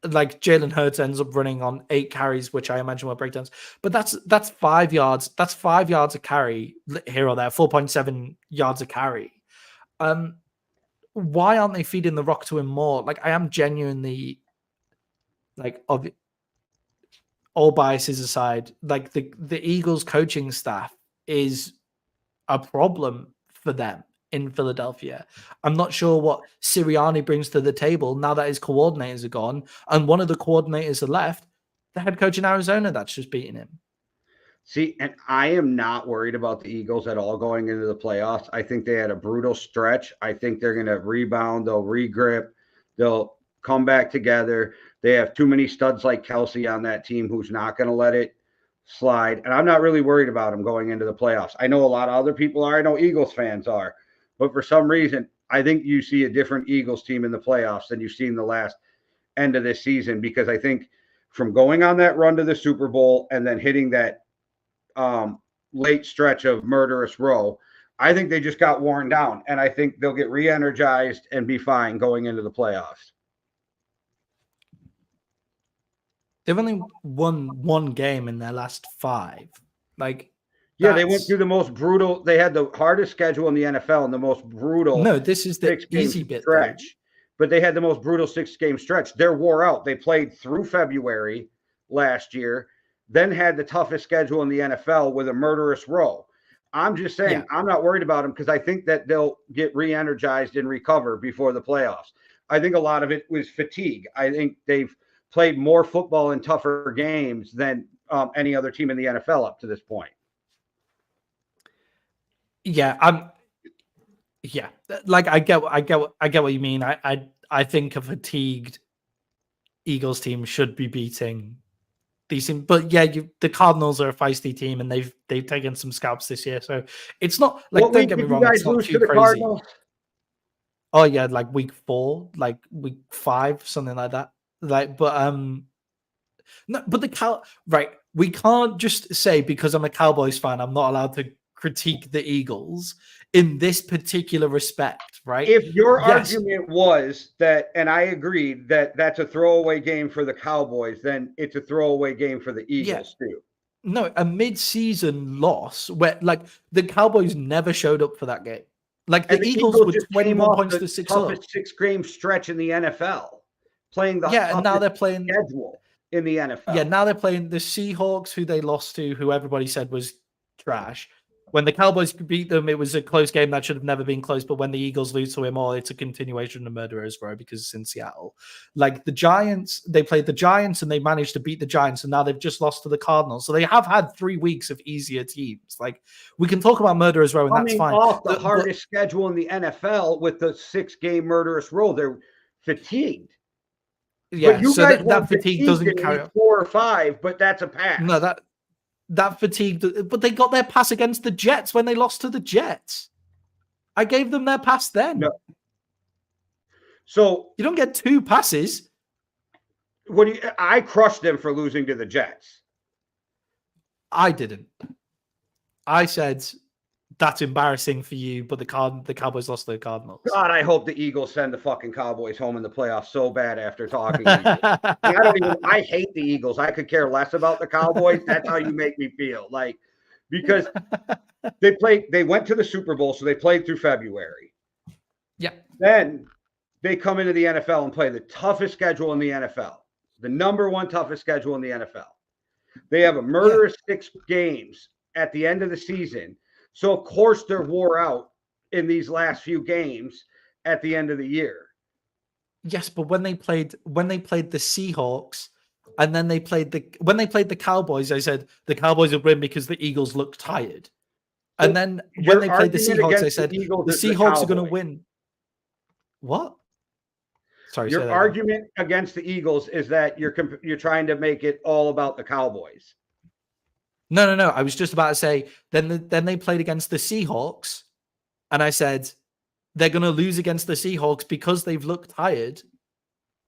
like Jalen Hurts ends up running on 8 carries, which I imagine were breakdowns. But that's 5 yards. That's 5 yards a carry here or there, 4.7 yards a carry. Why aren't they feeding the rock to him more? Like I am genuinely like of all biases aside, like the Eagles coaching staff is a problem for them in Philadelphia. I'm not sure what Sirianni brings to the table now that his coordinators are gone and one of the coordinators are left, the head coach in Arizona that's just beating him. See, and I am not worried about the Eagles at all going into the playoffs. I think they had a brutal stretch. I think they're going to rebound. They'll regrip. They'll come back together. They have too many studs like Kelsey on that team who's not going to let it slide. And I'm not really worried about them going into the playoffs. I know a lot of other people are. I know Eagles fans are. But for some reason, I think you see a different Eagles team in the playoffs than you've seen the last end of this season, because I think from going on that run to the Super Bowl and then hitting that late stretch of murderous row, I think they just got worn down. And I think they'll get re-energized and be fine going into the playoffs. They've only won 1 game in their last 5. Like, yeah, they went through the most brutal. They had the hardest schedule in the NFL and the most brutal. No, this is the easy bit stretch. But they had the most brutal 6-game stretch. They're wore out. They played through February last year, then had the toughest schedule in the NFL with a murderous row. I'm just saying, I'm not worried about them because I think that they'll get re-energized and recover before the playoffs. I think a lot of it was fatigue. I think they've played more football in tougher games than any other team in the NFL up to this point. Yeah, like I get what you mean. I think a fatigued Eagles team should be beating these teams. But yeah, the Cardinals are a feisty team, and they've taken some scalps this year. So it's not like, What don't week get me did you wrong, guys it's not lose too to the crazy. Cardinals? Oh yeah, like week 4, like week 5, something like that. Like, but no, but right, we can't just say because I'm a Cowboys fan, I'm not allowed to critique the Eagles in this particular respect, right? If your argument was that, and I agreed that that's a throwaway game for the Cowboys, then it's a throwaway game for the Eagles too. No, a mid-season loss where like the Cowboys never showed up for that game. Like the Eagles were 21 points to 6 up. Toughest 6-game stretch in the NFL, playing the and now they're playing schedule in the NFL. Yeah, now they're playing the Seahawks, who they lost to, who everybody said was trash. When the Cowboys beat them, it was a close game that should have never been close. But when the Eagles lose to him, it's a continuation of Murderers Row because it's in Seattle. Like the Giants, they played the Giants and they managed to beat the Giants, and now they've just lost to the Cardinals. So they have had 3 weeks of easier teams. Like we can talk about Murderers Row, and that's fine. Off the hardest schedule in the NFL with the 6-game Murderous Row, they're fatigued. Yeah, but you so guys that fatigue doesn't carry 4 or 5, but that's a pass. No, that fatigue, but they got their pass against the Jets when they lost to the Jets. I gave them their pass then. No. So you don't get 2 passes. I crushed them for losing to the Jets. I didn't. I said that's embarrassing for you, but the Cowboys lost to the Cardinals. God, I hope the Eagles send the fucking Cowboys home in the playoffs so bad after talking to you. I hate the Eagles. I could care less about the Cowboys. That's how you make me feel. Like, because they went to the Super Bowl, so they played through February. Yeah. Then they come into the NFL and play the toughest schedule in the NFL. The number 1 toughest schedule in the NFL. They have a murderous 6 games at the end of the season. So of course they're wore out in these last few games at the end of the year. Yes, but when they played the Seahawks and then when they played the Cowboys, I said the Cowboys would win because the Eagles looked tired. And then when they played the Seahawks, I said the Seahawks are going to win. What? Sorry. Your argument against the Eagles is that you're trying to make it all about the Cowboys. No. I was just about to say, then they played against the Seahawks, and I said they're going to lose against the Seahawks because they've looked tired.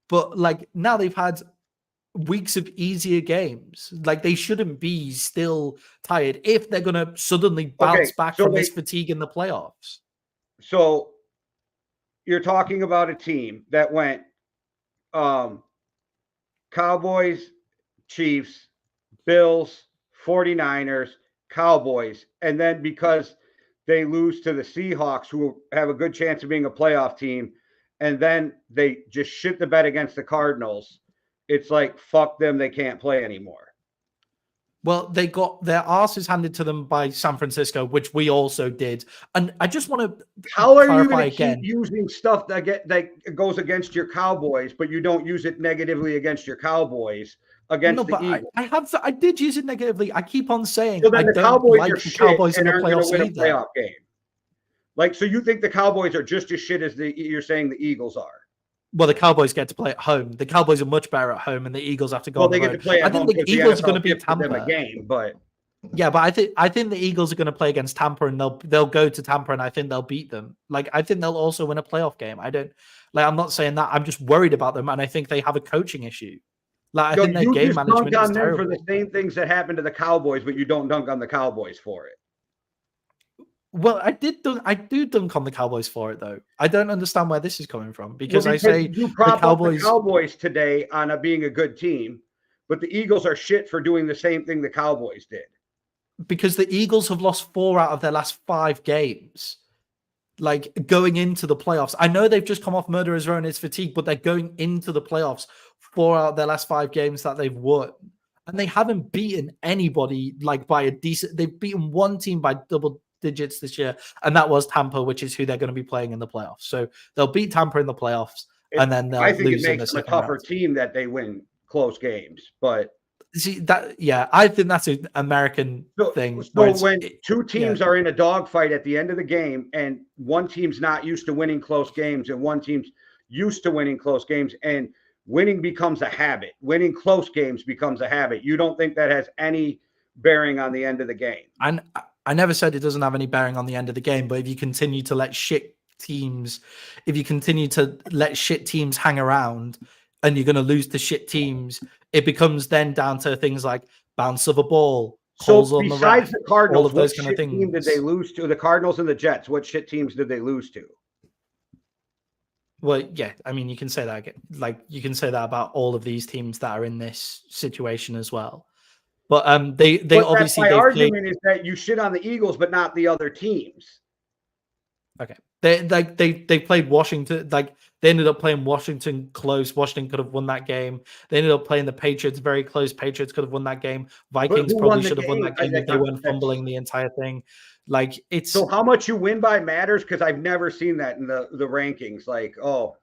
But like now they've had weeks of easier games. Like they shouldn't be still tired if they're going to suddenly bounce back from this fatigue in the playoffs. So you're talking about a team that went Cowboys, Chiefs, Bills, 49ers, Cowboys, and then because they lose to the Seahawks, who have a good chance of being a playoff team, and then they just shit the bed against the Cardinals, it's like, fuck them, they can't play anymore. Well, they got their asses handed to them by San Francisco, which we also did. And I just want to How are you going to keep using stuff that goes against your Cowboys, but you don't use it negatively against your Cowboys? Against the Eagles. I did use it negatively. I keep on saying so then I the Cowboys like the Cowboys in the playoffs win a playoff game. Like, so you think the Cowboys are just as shit as you're saying the Eagles are? Well, the Cowboys get to play at home. The Cowboys are much better at home, and the Eagles have to go. Well, they get to play at home. I think the Eagles are going to beat Tampa. Them a game, but yeah, but I think the Eagles are going to play against Tampa, and they'll go to Tampa, and I think they'll beat them. Like I think they'll also win a playoff game. I'm not saying that. I'm just worried about them, and I think they have a coaching issue. Like I think their game management is terrible. For the same things that happened to the Cowboys, but you don't dunk on the Cowboys for it. Well, I do dunk on the Cowboys for it, though. I don't understand where this is coming from because I say you prop the Cowboys today on being a good team, but the Eagles are shit for doing the same thing the Cowboys did. Because the Eagles have lost 4 out of their last 5 games. Like going into the playoffs. I know they've just come off Murderers Row and it's fatigue, but they're going into the playoffs 4 out of their last 5 games that they've won. And they haven't beaten anybody like by a decent. They've beaten one team by double digits this year, and that was Tampa, which is who they're going to be playing in the playoffs. So they'll beat Tampa in the playoffs, and then they'll lose in the second round. I think it makes them a tougher team that they win close games, but see that, yeah, I think that's an American thing. So when 2 teams are in a dogfight at the end of the game, and one team's not used to winning close games, and one team's used to winning close games, and winning becomes a habit. Winning close games becomes a habit. You don't think that has any bearing on the end of the game? And I never said it doesn't have any bearing on the end of the game, but if you continue to let shit teams hang around and you're going to lose to shit teams, it becomes then down to things like bounce of a ball, calls so on the besides ref, the Cardinals, all of those what kind of shit things. team did they lose to? The Cardinals and the Jets. What shit teams did they lose to? Well, yeah, I mean, you can say that again. Like, you can say that about all of these teams that are in this situation as well. But they but obviously my argument played... is that you shit on the Eagles, but not the other teams. Okay, they played Washington. Like, they ended up playing Washington close. Washington could have won that game. They ended up playing the Patriots very close. Patriots could have won that game. Vikings probably should have won that game if they weren't fumbling the entire thing. Like, it's... So how much you win by matters, because I've never seen that in the rankings. Like, oh,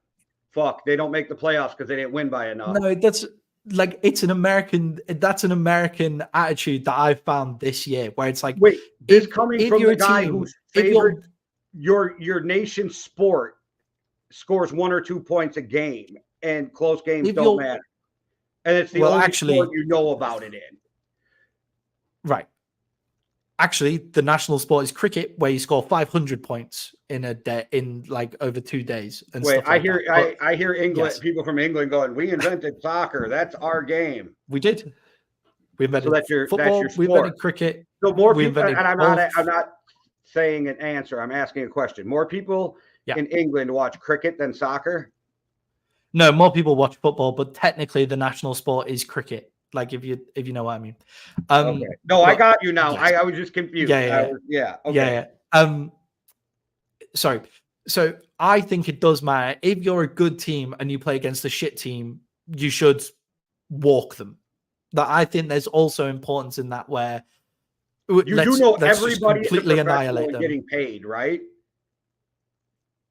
fuck, they don't make the playoffs because they didn't win by enough. No, that's like, that's an American attitude that I've found this year, where it's like, wait, this coming from the guy whose favorite your nation's sport scores 1 or 2 points a game, and close games don't matter, and it's the only sport you know about it in. Right. Actually, the national sport is cricket, where you score 500 points in a day, in like over 2 days. And wait, stuff like I hear England, people from England going, "We invented soccer. That's our game." We did. We invented so that's your sport. We invented cricket. So more people, and I'm not saying an answer. I'm asking a question. More people in England watch cricket than soccer? No, more people watch football, but technically the national sport is cricket. Like, if you know what I mean. Okay. No, I got you now. Yes. I was just confused. Yeah. Okay. Sorry. So I think it does matter. If you're a good team and you play against a shit team, you should walk them. That I think there's also importance in that, where you do know everybody completely annihilate them. Getting paid, right?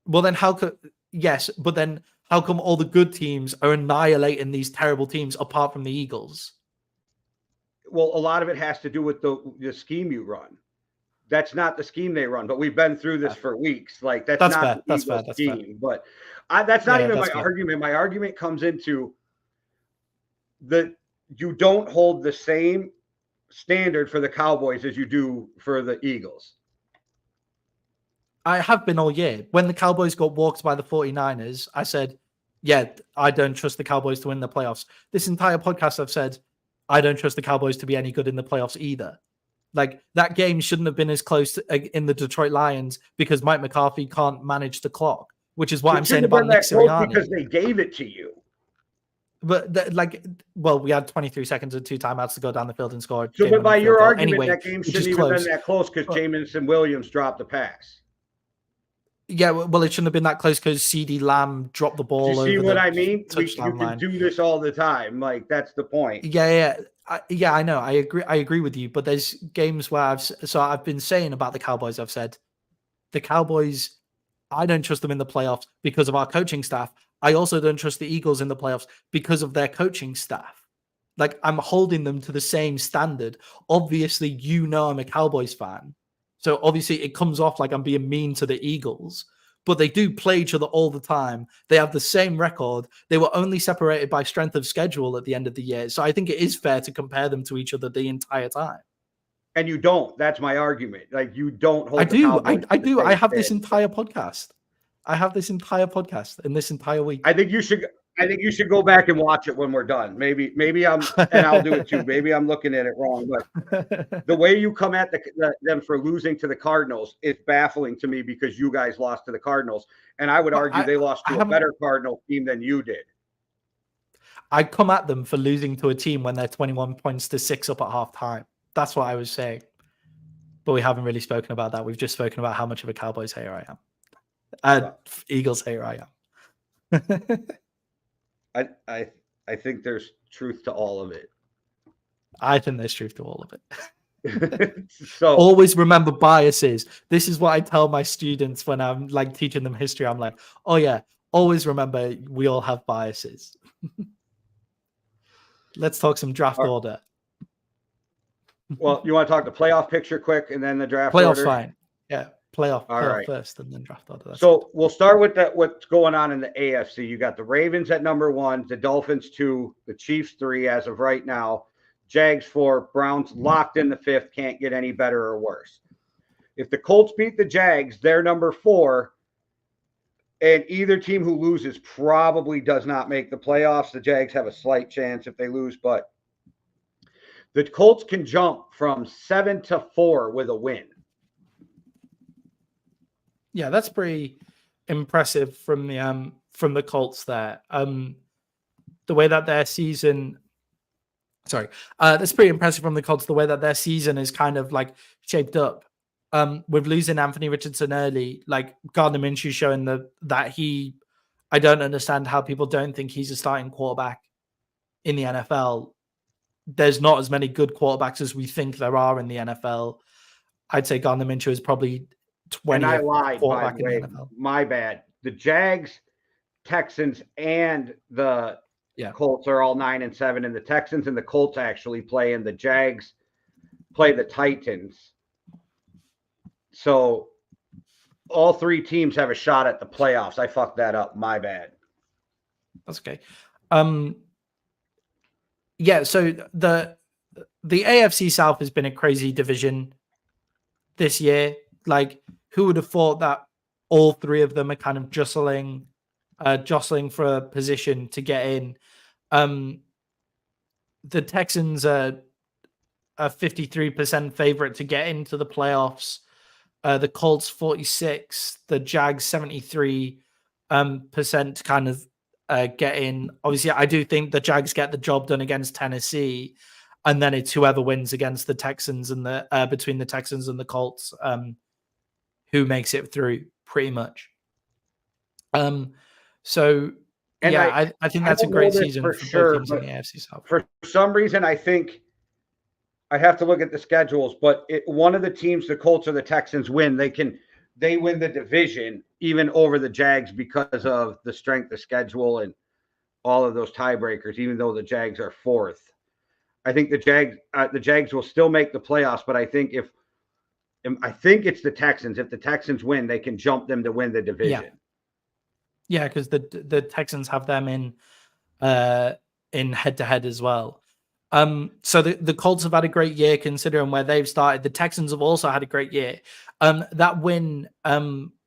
Well, then how could... Yes, but then how come all the good teams are annihilating these terrible teams apart from the Eagles? Well, a lot of it has to do with the scheme you run. That's not the scheme they run, but we've been through this for weeks. Like, that's not fair. the Eagles scheme. But that's not even my argument. My argument comes into you don't hold the same standard for the Cowboys as you do for the Eagles. I have been all year. When the Cowboys got walked by the 49ers, I said, yeah, I don't trust the Cowboys to win the playoffs. This entire podcast, I've said, I don't trust the Cowboys to be any good in the playoffs either. Like, that game shouldn't have been as close in the Detroit Lions because Mike McCarthy can't manage the clock, which is what I'm saying about Nick Sirianni. Because they gave it to you. But we had 23 seconds and 2 timeouts to go down the field and score. So, but by your argument, that game shouldn't even have been that close because Jamison Williams dropped the pass. Yeah, well, it shouldn't have been that close because CeeDee Lamb dropped the ball. You see what I mean? You can do this all the time. Like, that's the point. Yeah, I know. I agree with you. But there's games where I've been saying about the Cowboys. I've said the Cowboys, I don't trust them in the playoffs because of our coaching staff. I also don't trust the Eagles in the playoffs because of their coaching staff. Like, I'm holding them to the same standard. Obviously, you know I'm a Cowboys fan. So obviously it comes off like I'm being mean to the Eagles, but they do play each other all the time. They have the same record. They were only separated by strength of schedule at the end of the year. So I think it is fair to compare them to each other the entire time. And you don't. That's my argument. Like, you don't hold. I do. I have this entire podcast. I have this entire podcast in this entire week. I think you should go back and watch it when we're done. Maybe I'm, and I'll do it too. Maybe I'm looking at it wrong, but the way you come at them for losing to the Cardinals is baffling to me because you guys lost to the Cardinals, and I would argue they lost to a better Cardinals team than you did. I come at them for losing to a team when they're 21 points to 6 up at halftime. That's what I was saying. But we haven't really spoken about that. We've just spoken about how much of a Cowboys hater I am. Eagles hater I am. I think there's truth to all of it. I think there's truth to all of it. So always remember biases. This is what I tell my students when I'm like teaching them history. I'm like, oh yeah, always remember we all have biases. Let's talk some draft order. Well, you want to talk the playoff picture quick and then the draft playoffs order? Fine. Yeah. playoff first and then draft order. So we'll start with what's going on in the AFC. You got the Ravens at number 1, the Dolphins 2, the Chiefs 3 as of right now, Jags 4, Browns locked in the 5th, can't get any better or worse. If the Colts beat the Jags, they're number 4, and either team who loses probably does not make the playoffs. The Jags have a slight chance if they lose, but the Colts can jump from 7 to 4 with a win. Yeah, that's pretty impressive from the Colts there. The way that their season, that's pretty impressive from the Colts. The way that their season is kind of like shaped up. With losing Anthony Richardson early, like Gardner Minshew showing I don't understand how people don't think he's a starting quarterback in the NFL. There's not as many good quarterbacks as we think there are in the NFL. I'd say Gardner Minshew is probably 20th and I lied, quarterback by the way. in the NFL. My bad. The Jags, Texans, and the Colts are all 9-7, and the Texans and the Colts actually play, and the Jags play the Titans. So all 3 teams have a shot at the playoffs. I fucked that up. My bad. That's okay. Yeah, so the AFC South has been a crazy division this year. Like, who would have thought that all 3 of them are kind of jostling for a position to get in? The Texans are a 53% favorite to get into the playoffs. The Colts 46, the Jags 73% to kind of get in. Obviously, I do think the Jags get the job done against Tennessee, and then it's whoever wins against the Texans and between the Texans and the Colts, who makes it through, pretty much. So and yeah, I think that's a great season for both teams in the AFC South. For some reason, I think I have to look at the schedules, but one of the teams, the Colts or the Texans, win. They win the division even over the Jags because of the strength of schedule and all of those tiebreakers. Even though the Jags are 4th, I think the Jags will still make the playoffs. But I think it's the Texans. If the Texans win, they can jump them to win the division. Yeah, because the Texans have them in head-to-head as well. So the Colts have had a great year considering where they've started. The Texans have also had a great year. That win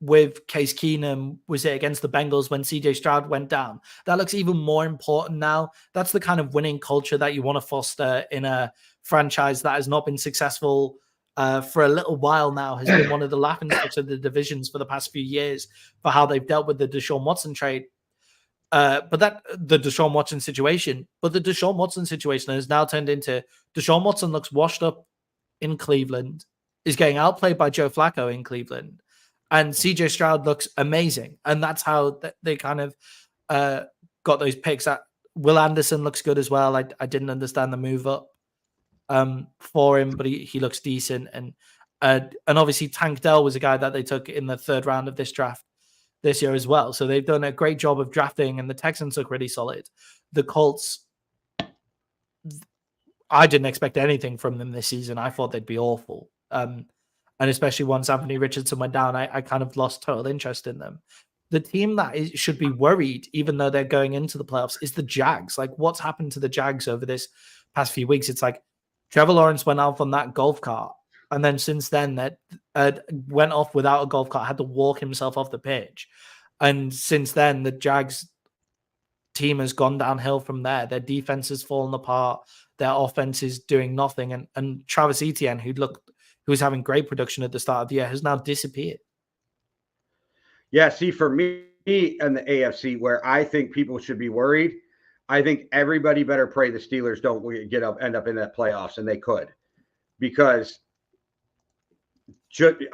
with Case Keenum, was it against the Bengals when CJ Stroud went down? That looks even more important now. That's the kind of winning culture that you want to foster in a franchise that has not been successful for a little while now, has been one of the laughingstocks of the divisions for the past few years for how they've dealt with the Deshaun Watson trade. But the Deshaun Watson situation has now turned into Deshaun Watson looks washed up in Cleveland, is getting outplayed by Joe Flacco in Cleveland, and CJ Stroud looks amazing. And that's how they kind of got those picks. Will Anderson looks good as well. I didn't understand the move up for him, but he looks decent. And obviously Tank Dell was a guy that they took in the 3rd round of this draft this year as well. So they've done a great job of drafting, and the Texans look really solid. The Colts, I didn't expect anything from them this season. I thought they'd be awful. And especially once Anthony Richardson went down, I kind of lost total interest in them. The team that should be worried, even though they're going into the playoffs, is the Jags. Like, what's happened to the Jags over this past few weeks? It's like Trevor Lawrence went off on that golf cart, and then since then that went off without a golf cart, had to walk himself off the pitch. And since then, the Jags team has gone downhill from there. Their defense has fallen apart. Their offense is doing nothing. And Travis Etienne, who was having great production at the start of the year, has now disappeared. Yeah, see, for me in the AFC, where I think people should be worried, I think everybody better pray the Steelers don't end up in that playoffs, and they could. Because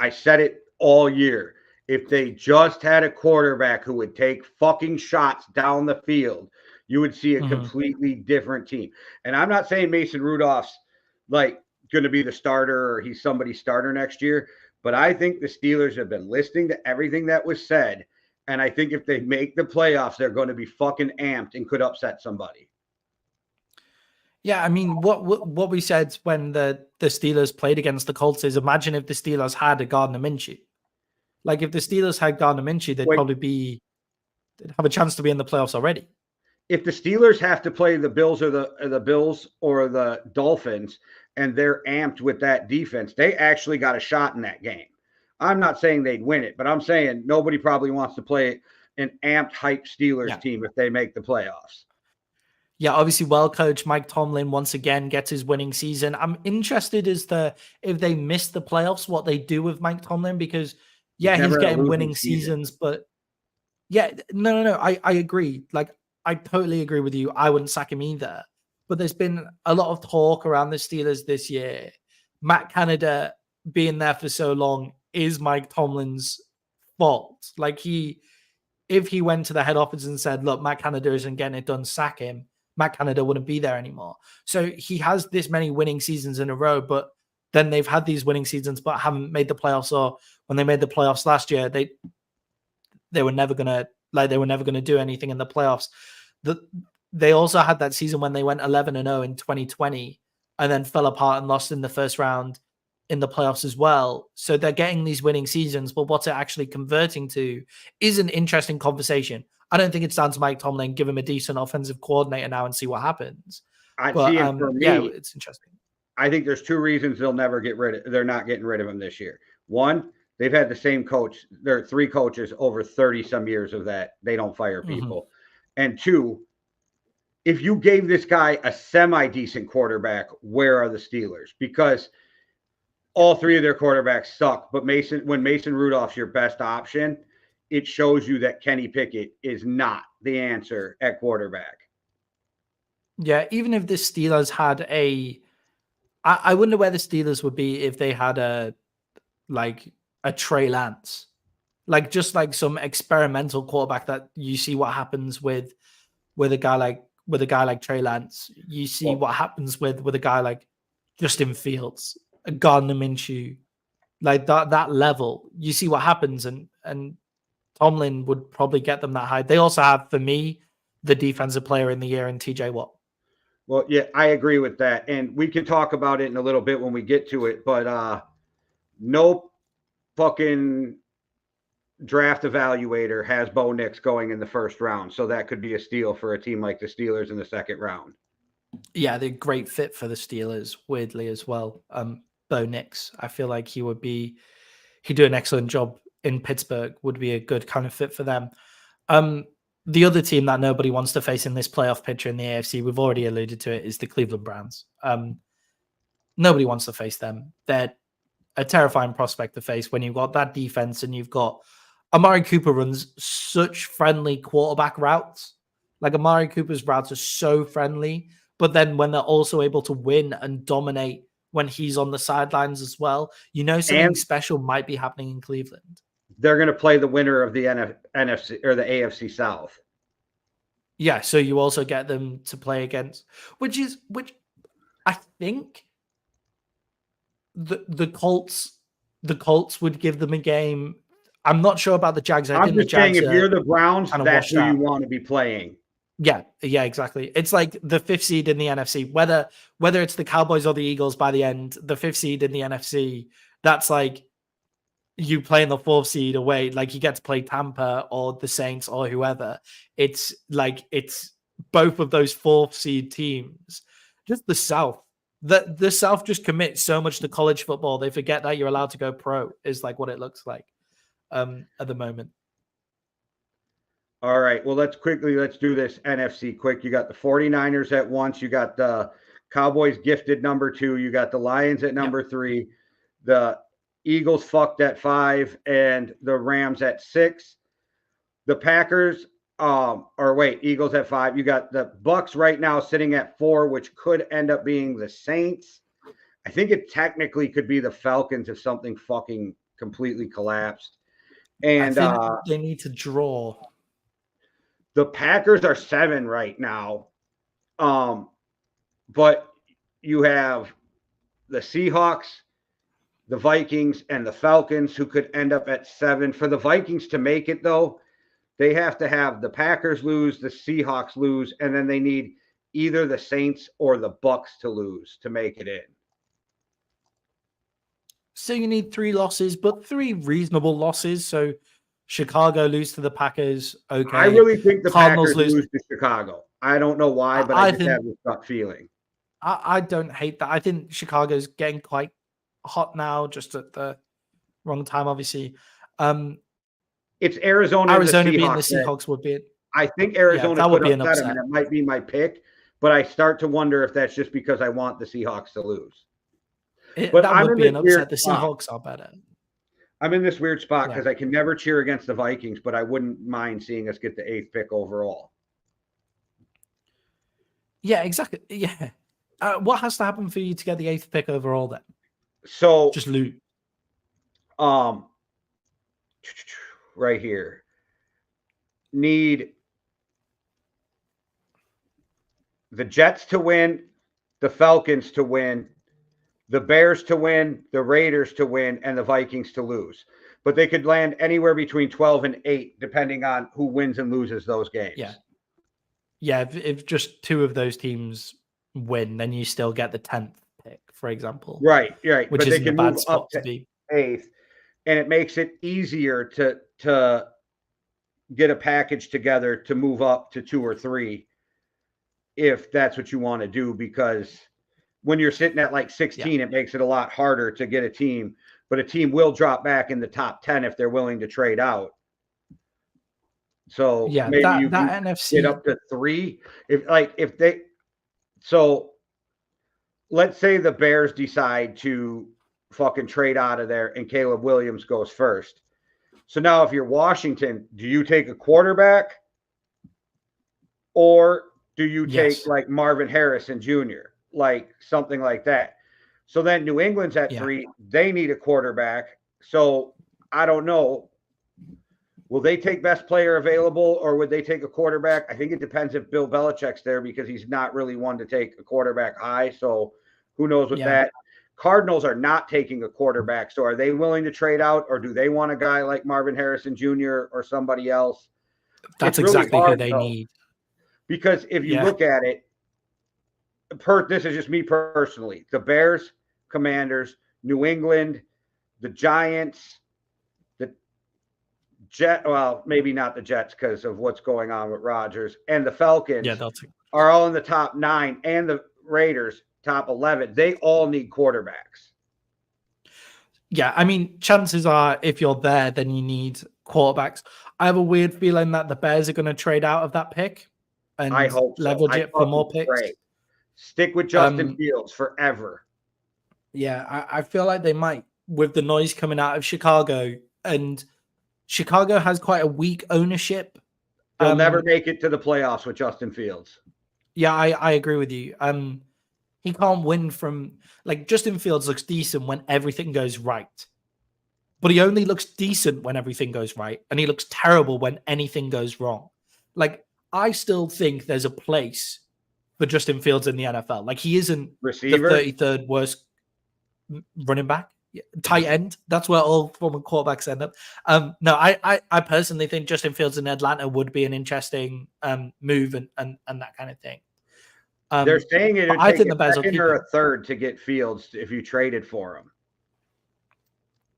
I said it all year. If they just had a quarterback who would take fucking shots down the field, you would see a completely different team. And I'm not saying Mason Rudolph's like going to be the starter or he's somebody's starter next year, but I think the Steelers have been listening to everything that was said. And I think if they make the playoffs, they're going to be fucking amped and could upset somebody. Yeah, I mean, what we said when the Steelers played against the Colts is, imagine if the Steelers had a Gardner Minshew. Like if the Steelers had Gardner Minshew, they'd have a chance to be in the playoffs already. If the Steelers have to play the Bills or the Bills or the Dolphins, and they're amped with that defense, they actually got a shot in that game. I'm not saying they'd win it, but I'm saying nobody probably wants to play an amped, hyped Steelers team if they make the playoffs. Yeah, obviously, well coached Mike Tomlin once again gets his winning season. I'm interested as to if they miss the playoffs, what they do with Mike Tomlin, because he's getting winning seasons, but no. I agree. Like, I totally agree with you. I wouldn't sack him either. But there's been a lot of talk around the Steelers this year. Matt Canada being there for so long is Mike Tomlin's fault. Like, if he went to the head office and said, look, Matt Canada isn't getting it done, sack him, Matt Canada wouldn't be there anymore. So he has this many winning seasons in a row, but then they've had these winning seasons but haven't made the playoffs. Or when they made the playoffs last year, they were never gonna do anything in the playoffs. They also had that season when they went 11-0 in 2020 and then fell apart and lost in the first round in the playoffs as well. So they're getting these winning seasons, but what's it actually converting to is an interesting conversation. I don't think it's down to Mike Tomlin. Give him a decent offensive coordinator now and see what happens. For me, it's interesting. I think there's two reasons they're not getting rid of him this year. One, they've had the same coach. There are three coaches over 30 some years of that. They don't fire people. Mm-hmm. And two, if you gave this guy a semi-decent quarterback, where are the Steelers? Because all three of their quarterbacks suck. But when Mason Rudolph's your best option, it shows you that Kenny Pickett is not the answer at quarterback. Yeah, even if the Steelers had I wonder where the Steelers would be if they had a Trey Lance, like just like some experimental quarterback that you see what happens with a guy like Trey Lance. You see what happens with a guy like Justin Fields, Gardner Minshew, like that level. You see what happens, and Tomlin would probably get them that high. They also have, for me, the defensive player in the year in TJ Watt. Well, yeah, I agree with that. And we can talk about it in a little bit when we get to it. But no fucking draft evaluator has Bo Nix going in the first round. So that could be a steal for a team like the Steelers in the second round. Yeah, they're a great fit for the Steelers, weirdly, as well. Bo Nix, I feel like he'd do an excellent job in Pittsburgh, would be a good kind of fit for them. The other team that nobody wants to face in this playoff picture in the AFC, we've already alluded to it, is the Cleveland Browns. Nobody wants to face them. They're a terrifying prospect to face when you've got that defense and you've got Amari Cooper runs such friendly quarterback routes. Like, Amari Cooper's routes are so friendly, but then when they're also able to win and dominate when he's on the sidelines as well, something special might be happening in Cleveland. They're going to play the winner of the NFC or the AFC South. Yeah, so you also get them to play against, which I think the Colts would give them a game. I'm not sure about the Jags. I'm just saying, if you're the Browns, that's who you want to be playing. Yeah, exactly. It's like the 5th seed in the NFC. Whether it's the Cowboys or the Eagles by the end, the 5th seed in the NFC, that's like you playing the 4th seed away. Like, you get to play Tampa or the Saints or whoever. It's both of those 4th seed teams. Just the South. The South just commits so much to college football. They forget that you're allowed to go pro, is like what it looks like at the moment. All right. Well, let's do this NFC quick. You got the 49ers at once. You got the Cowboys gifted number 2. You got the Lions at number 3. The Eagles fucked at 5, and the Rams at 6. The Packers, Eagles at 5. You got the Bucks right now sitting at 4, which could end up being the Saints. I think it technically could be the Falcons if something fucking completely collapsed. And I think they need to draw. The Packers are 7 right now. But you have the Seahawks, the Vikings, and the Falcons, who could end up at 7. For the Vikings to make it, though, they have to have the Packers lose, the Seahawks lose, and then they need either the Saints or the Bucks to lose to make it in. So you need 3 losses, but 3 reasonable losses. So Chicago lose to the Packers. Okay. I really think the Cardinals Packers lose to Chicago. I don't know why, but I just have this gut feeling. I don't hate that. I think Chicago's getting quite hot now, just at the wrong time, obviously. It's Arizona and the Seahawks. Being the Seahawks would be it. I think Arizona that would could be an upset upset. them, and it might be my pick, but I start to wonder if that's just because I want the Seahawks to lose. But that would be an upset. The Seahawks are better. I'm in this weird spot because I can never cheer against the Vikings, but I wouldn't mind seeing us get the 8th pick overall. Yeah, exactly. Yeah. What has to happen for you to get the 8th pick overall then? So just loot. Right here. Need the Jets to win, the Falcons to win, the Bears to win, the Raiders to win, and the Vikings to lose. But they could land anywhere between 12 and 8, depending on who wins and loses those games. Yeah. Yeah, if just 2 of those teams win, then you still get the 10th pick, for example. Right. Which is a bad spot to be. 8th, and it makes it easier to get a package together to move up to 2 or 3 if that's what you want to do, because when you're sitting at like 16, it makes it a lot harder to get a team, but a team will drop back in the top 10 if they're willing to trade out. So maybe you can NFC get up to 3. So let's say the Bears decide to fucking trade out of there and Caleb Williams goes first. So now if you're Washington, do you take a quarterback or do you take like Marvin Harrison Jr., like something like that? So then New England's at 3. They need a quarterback. So I don't know. Will they take best player available or would they take a quarterback? I think it depends if Bill Belichick's there because he's not really one to take a quarterback high. So who knows with that. Cardinals are not taking a quarterback. So are they willing to trade out or do they want a guy like Marvin Harrison Jr. or somebody else? That's exactly who they need. Because if you look at it, this is just me personally, the Bears, Commanders, New England, the Giants, the well, maybe not the Jets because of what's going on with Rodgers, and the Falcons are all in the top 9, and the Raiders top 11. They all need quarterbacks. Yeah, I mean, chances are if you're there, then you need quarterbacks. I have a weird feeling that the Bears are going to trade out of that pick and I hope leverage it for more picks. Pray. Stick with Justin Fields forever. Yeah, I feel like they might with the noise coming out of Chicago, and Chicago has quite a weak ownership. They'll never make it to the playoffs with Justin Fields. Yeah, I agree with you. He can't win from Justin Fields looks decent when everything goes right. But he only looks decent when everything goes right. And he looks terrible when anything goes wrong. I still think there's a place for Justin Fields in the NFL. He isn't receiver, the 33rd worst running back, tight end. That's where all former quarterbacks end up. No, I personally think Justin Fields in Atlanta would be an interesting move and that kind of thing. They're saying it would take a second or a third to get Fields if you traded for him.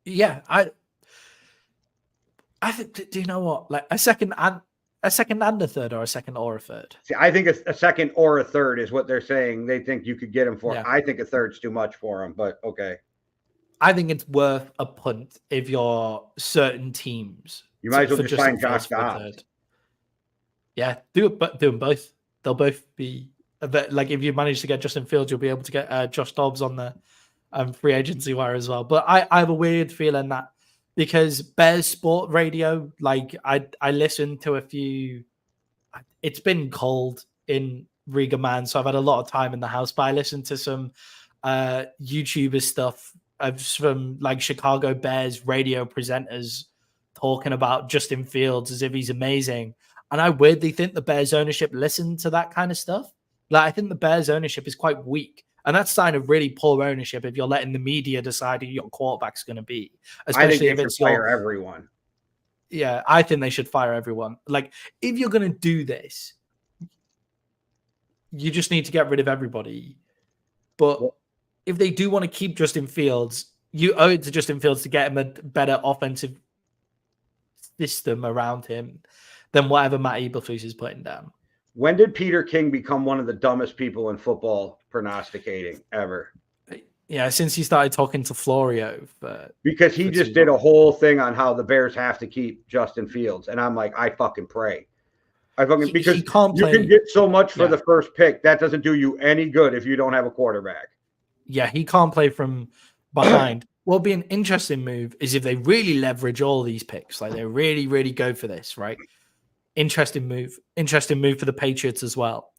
Yeah, I think. Do you know what? A second and a third, or a second or a third. See, I think a second or a third is what they're saying. They think you could get him for. Yeah. I think a third's too much for him, but okay. I think it's worth a punt if you're certain teams. You might as well just sign Josh Dobbs. Yeah, do it, but do them both. They'll both be. If you manage to get Justin Fields, you'll be able to get Josh Dobbs on the free agency wire as well. But I have a weird feeling that because Bears Sport Radio, I listened to a few. It's been cold in Riga, man, so I've had a lot of time in the house. But I listened to some YouTuber stuff from Chicago Bears radio presenters talking about Justin Fields as if he's amazing. And I weirdly think the Bears ownership listened to that kind of stuff. I think the Bears ownership is quite weak. And that's a sign of really poor ownership if you're letting the media decide who your quarterback's going to be. Especially if it's fire everyone. Yeah, I think they should fire everyone. If you're going to do this, you just need to get rid of everybody. But if they do want to keep Justin Fields, You owe it to Justin Fields to get him a better offensive system around him than whatever Matt Eberflus is putting down. When did Peter King become one of the dumbest people in football prognosticating ever? Yeah, since he started talking to Florio. Because he just did a whole thing on how the Bears have to keep Justin Fields. And I'm like, I fucking pray. Because you can get so much for the first pick. That doesn't do you any good if you don't have a quarterback. Yeah, he can't play from behind. What'll be an interesting move is if they really leverage all these picks, like they really, really go for this, right? Interesting move for the Patriots as well.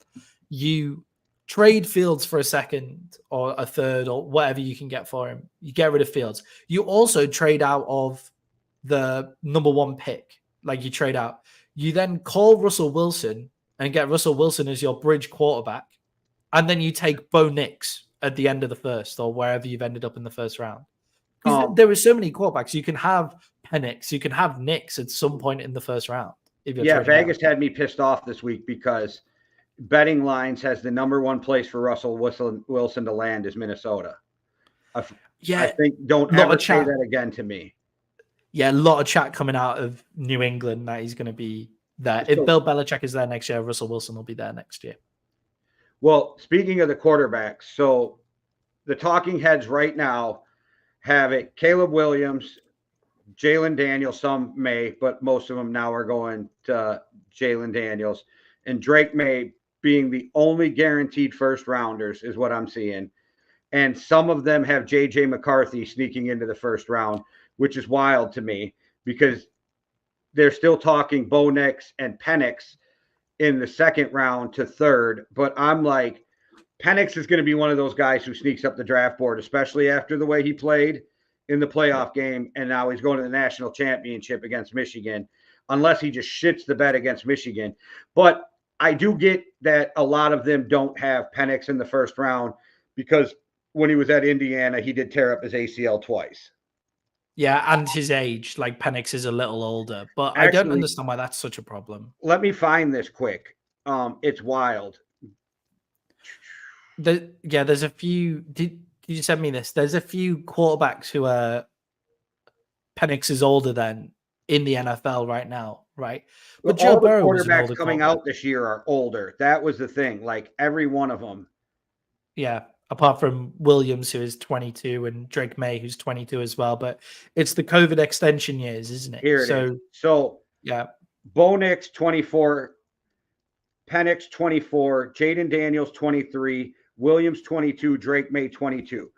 You trade Fields for a second or a third or whatever you can get for him. You get rid of Fields. You also trade out of the number 1 pick. Like you trade out. You then call Russell Wilson and get Russell Wilson as your bridge quarterback. And then you take Bo Nix at the end of the first or wherever you've ended up in the first round. Because there are so many quarterbacks. You can have Penix. You can have Nix at some point in the first round. Vegas had me pissed off this week because betting lines has the number 1 place for Russell Wilson to land is Minnesota. I think don't ever say that again to me. Yeah, a lot of chat coming out of New England that he's going to be there. If Bill Belichick is there next year, Russell Wilson will be there next year. Well, speaking of the quarterbacks, so the talking heads right now have it Caleb Williams, Jalen Daniels, some may, but most of them now are going to Jalen Daniels, and Drake May being the only guaranteed first rounders is what I'm seeing. And some of them have J.J. McCarthy sneaking into the first round, which is wild to me because they're still talking Bo Nix and Penix in the second round to third. But I'm like, Penix is going to be one of those guys who sneaks up the draft board, especially after the way he played in the playoff game. And now he's going to the national championship against Michigan, unless he just shits the bed against Michigan. But I do get that a lot of them don't have Penix in the first round because when he was at Indiana, he did tear up his ACL twice. Yeah, and his age, like Penix is a little older, but actually, I don't understand why that's such a problem. Let me find this quick. It's wild. There's a few. Did you send me this? There's a few quarterbacks who are Penix is older than in the NFL right now, right? But Joe Burrow, quarterbacks coming out this year are older. That was the thing. Like every one of them. Yeah. Apart from Williams, who is 22, and Drake May, who's 22 as well. But it's the COVID extension years, isn't it? Here it is. So, yeah. Bo Nix, 24. Penix, 24. Jaden Daniels, 23. Williams, 22. Drake May, 22.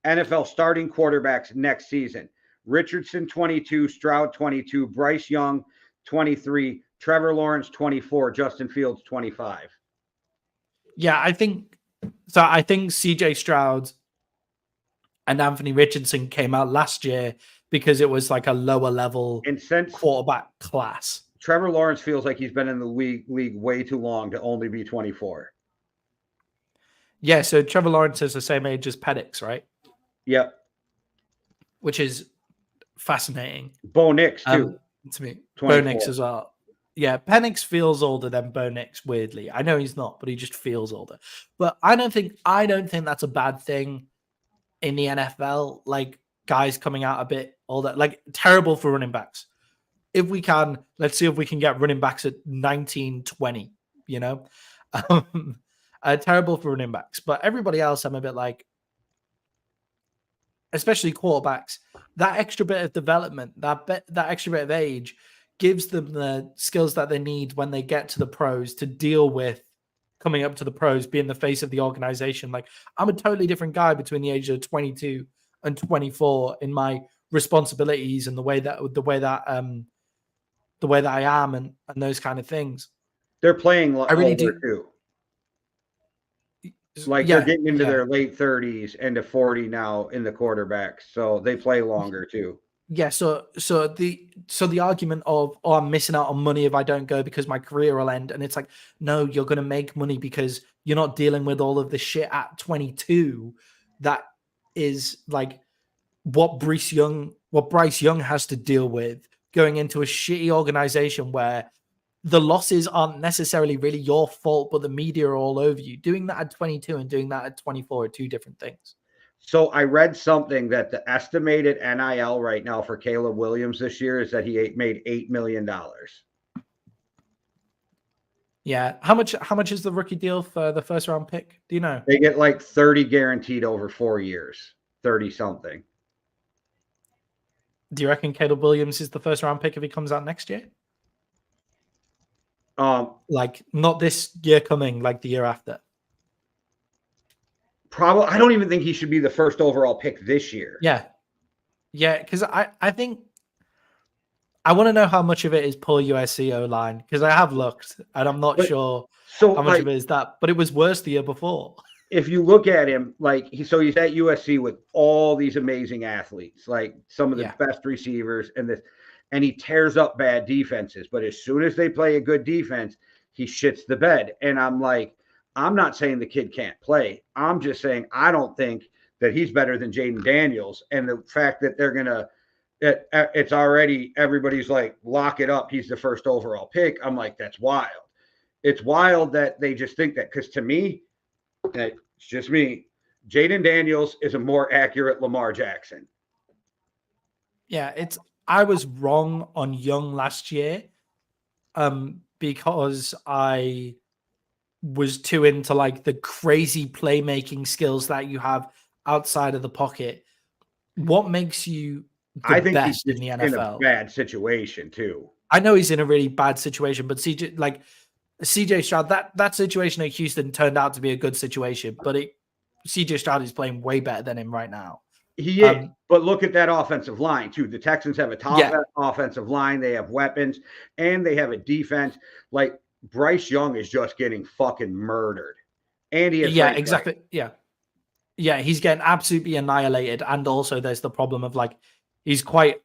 NFL starting quarterbacks next season. Richardson, 22. Stroud, 22. Bryce Young, 23. Trevor Lawrence, 24. Justin Fields, 25. Yeah, I think CJ Stroud and Anthony Richardson came out last year because it was like a lower level quarterback class. Trevor Lawrence feels like he's been in the league way too long to only be 24. Yeah, so Trevor Lawrence is the same age as Penix, right? Yep. Which is fascinating. Bo Nix, too. To me. 24. Bo Nix as well. Yeah, Penix feels older than Bo Nix, weirdly. I know he's not, but he just feels older. But I don't think that's a bad thing in the NFL. Like, guys coming out a bit older. Like, terrible for running backs. If we can, let's see if we can get running backs at 19, 20, you know? Terrible for running backs. But everybody else, I'm a bit like, especially quarterbacks, that extra bit of development, that extra bit of age gives them the skills that they need when they get to the pros to deal with coming up to the pros, being the face of the organization. Like, I'm a totally different guy between the ages of 22 and 24 in my responsibilities and the way that I am and those kind of things. They're playing I really do too. Like they're getting into their late 30s and to 40 now in the quarterbacks, so they play longer too. Yeah, so the argument of, oh, I'm missing out on money if I don't go because my career will end, and it's like, no, you're going to make money because you're not dealing with all of the shit at 22 that is like what Bryce Young has to deal with going into a shitty organization where the losses aren't necessarily really your fault, but the media are all over you. Doing that at 22 and doing that at 24 are two different things. So I read something that the estimated NIL right now for Caleb Williams this year is that he made $8 million. Yeah. How much is the rookie deal for the first round pick? Do you know? They get like 30 guaranteed over 4 years, 30 something. Do you reckon Caleb Williams is the first round pick if he comes out next year? Like not this year coming, like the year after. Probably, I don't even think he should be the first overall pick this year. Yeah. Yeah, because I think I want to know how much of it is poor USC O-line, because I have looked and I'm not sure how much of it is that, but it was worse the year before. If you look at him, like he's at USC with all these amazing athletes, like some of the best receivers and he tears up bad defenses. But as soon as they play a good defense, he shits the bed. And I'm like, I'm not saying the kid can't play. I'm just saying I don't think that he's better than Jaden Daniels. And the fact that they're gonna it's already everybody's like, lock it up, he's the first overall pick. I'm like, that's wild. It's wild that they just think that, because to me, it's just me, Jaden Daniels is a more accurate Lamar Jackson. Yeah, I was wrong on Young last year because I was too into like the crazy playmaking skills that you have outside of the pocket. What makes you I think best he's in the NFL? In a bad situation too. I know he's in a really bad situation, but CJ Stroud, that situation at Houston turned out to be a good situation, but CJ Stroud is playing way better than him right now. He is, but look at that offensive line too. The Texans have a top offensive line. They have weapons, and they have a defense. Like Bryce Young is just getting fucking murdered. And he has exactly. Yeah, he's getting absolutely annihilated. And also there's the problem of like, he's quite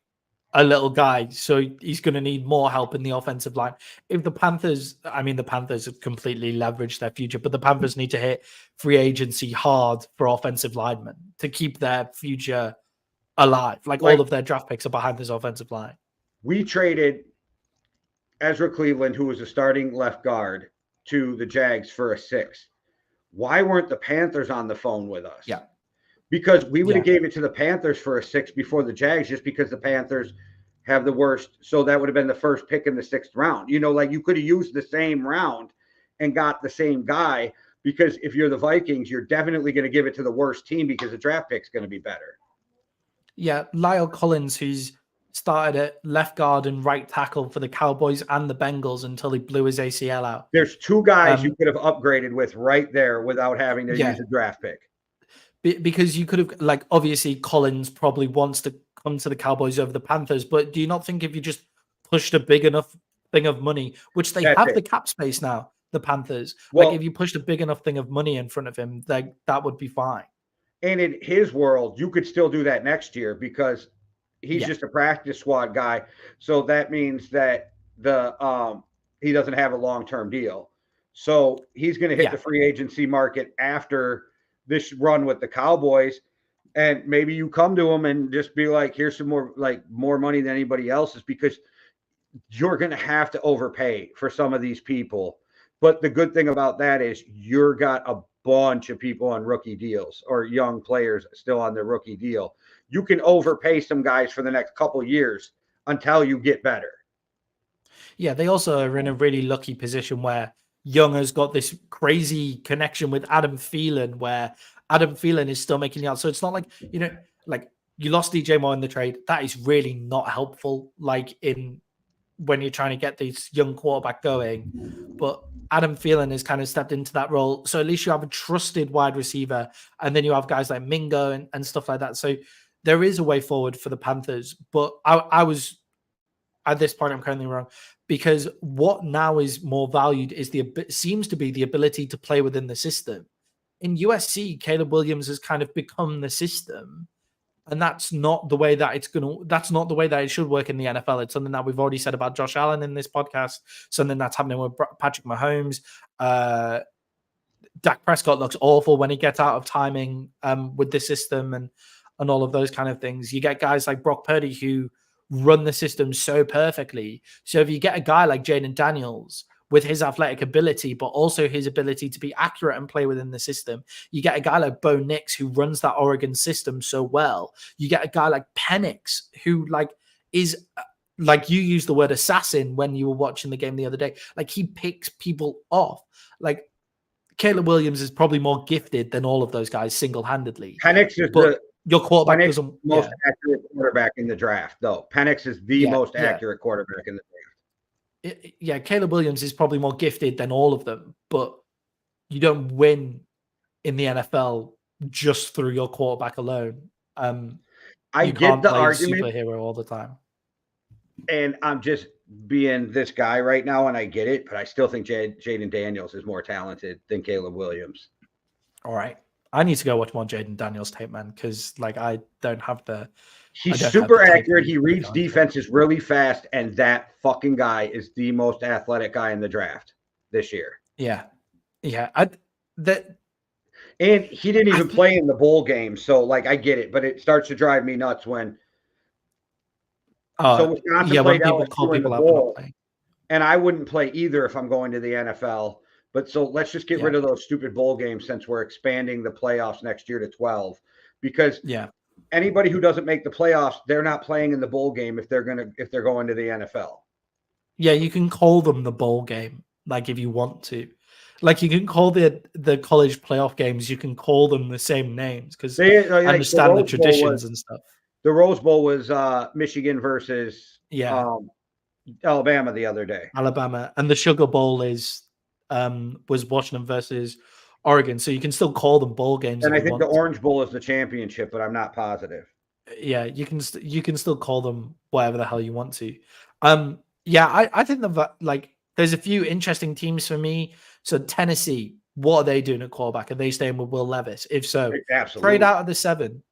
a little guy, so he's going to need more help in the offensive line. If the Panthers have completely leveraged their future, but the Panthers need to hit free agency hard for offensive linemen to keep their future alive. Like all of their draft picks are behind this offensive line. We traded Ezra Cleveland, who was a starting left guard, to the Jags for a 6. Why weren't the Panthers on the phone with us? Yeah. Because we would have gave it to the Panthers for a 6 before the Jags, just because the Panthers have the worst. So that would have been the first pick in the 6th round. You know, like you could have used the same round and got the same guy, because if you're the Vikings, you're definitely going to give it to the worst team because the draft pick's going to be better. Yeah, Lyle Collins, who's started at left guard and right tackle for the Cowboys and the Bengals until he blew his ACL out. There's 2 guys you could have upgraded with right there without having to use a draft pick. Because you could have, like, obviously Collins probably wants to come to the Cowboys over the Panthers, but do you not think if you just pushed a big enough thing of money, which they have the cap space now, the Panthers, like if you pushed a big enough thing of money in front of him, that would be fine. And in his world, you could still do that next year because he's just a practice squad guy. So that means that he doesn't have a long-term deal. So he's going to hit the free agency market after this run with the Cowboys, and maybe you come to him and just be like, here's some more money than anybody else's, because you're going to have to overpay for some of these people. But the good thing about that is you're got a bunch of people on rookie deals or young players still on their rookie deal. You can overpay some guys for the next couple years until you get better. Yeah, they also are in a really lucky position where Young has got this crazy connection with Adam Thielen, where Adam Thielen is still making the out. So it's not like, you know, like you lost DJ Moore in the trade. That is really not helpful, like when you're trying to get this young quarterback going. But Adam Thielen has kind of stepped into that role. So at least you have a trusted wide receiver. And then you have guys like Mingo and stuff like that. So there is a way forward for the Panthers. But I was, at this point, I'm currently wrong, because what now is more valued is seems to be the ability to play within the system. In USC, Caleb Williams has kind of become the system, and that's not the way that that's not the way that it should work in the NFL. It's something that we've already said about Josh Allen in this podcast, something that's happening with Patrick Mahomes. Dak Prescott looks awful when he gets out of timing with the system and all of those kind of things. You get guys like Brock Purdy who run the system so perfectly. So if you get a guy like Jaden Daniels, with his athletic ability, but also his ability to be accurate and play within the system. You get a guy like Bo Nix who runs that Oregon system so well. You get a guy like Penix who is like you used the word assassin when you were watching the game the other day. Like he picks people off. Like Caleb Williams is probably more gifted than all of those guys single-handedly. Penix is your quarterback doesn't most accurate quarterback in the draft, though. Penix is the most accurate quarterback in the draft. Caleb Williams is probably more gifted than all of them, but you don't win in the NFL just through your quarterback alone. I get the argument, superhero all the time, and I'm just being this guy right now, and I get it, but I still think Jaden Daniels is more talented than Caleb Williams. All right, I need to go watch more Jaden Daniels tape, man, because I don't have the. He's super accurate. He reads defenses really fast, and that fucking guy is the most athletic guy in the draft this year. Yeah. And he didn't even play in the bowl game, so I get it, but it starts to drive me nuts when. So Wisconsin played LSU in the bowl, and I wouldn't play either if I'm going to the NFL. But so let's just get rid of those stupid bowl games since we're expanding the playoffs next year to 12, because anybody who doesn't make the playoffs, they're not playing in the bowl game if they're going to the NFL. Yeah, you can call them the bowl game, if you want to. You can call the college playoff games, you can call them the same names because they understand the traditions and stuff. The Rose Bowl was Michigan versus Alabama the other day. Alabama, and the Sugar Bowl was Washington versus Oregon, so you can still call them bowl games. And I think the Orange Bowl is the championship, but I'm not positive. Yeah, you can still call them whatever the hell you want to. I think there's a few interesting teams for me. So Tennessee, what are they doing at quarterback? Are they staying with Will Levis? If so, trade out of the 7.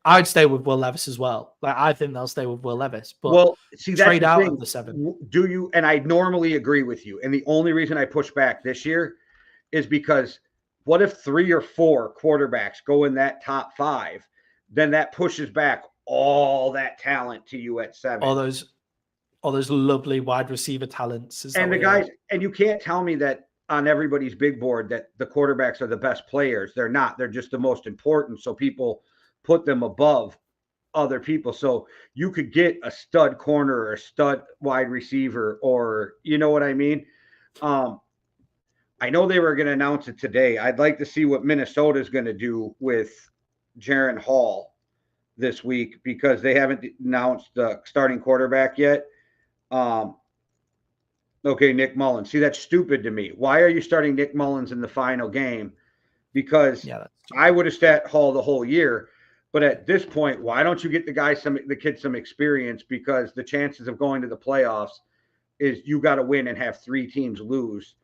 I'd stay with Will Levis as well. I think they'll stay with Will Levis. But trade out of the 7. Do you? And I normally agree with you. And the only reason I push back this year is because what if 3 or 4 quarterbacks go in that top 5? Then that pushes back all that talent to you at 7. All those lovely wide receiver talents. And the guys, and you can't tell me that on everybody's big board that the quarterbacks are the best players. They're not. They're just the most important. So people put them above other people. So you could get a stud corner or a stud wide receiver, or you know what I mean? I know they were going to announce it today. I'd like to see what Minnesota is going to do with Jaren Hall this week because they haven't announced the starting quarterback yet. Okay, Nick Mullins. See, that's stupid to me. Why are you starting Nick Mullins in the final game? Because I would have sat Hall the whole year. But at this point, why don't you get the kid some experience? Because the chances of going to the playoffs is you got to win and have 3 teams lose.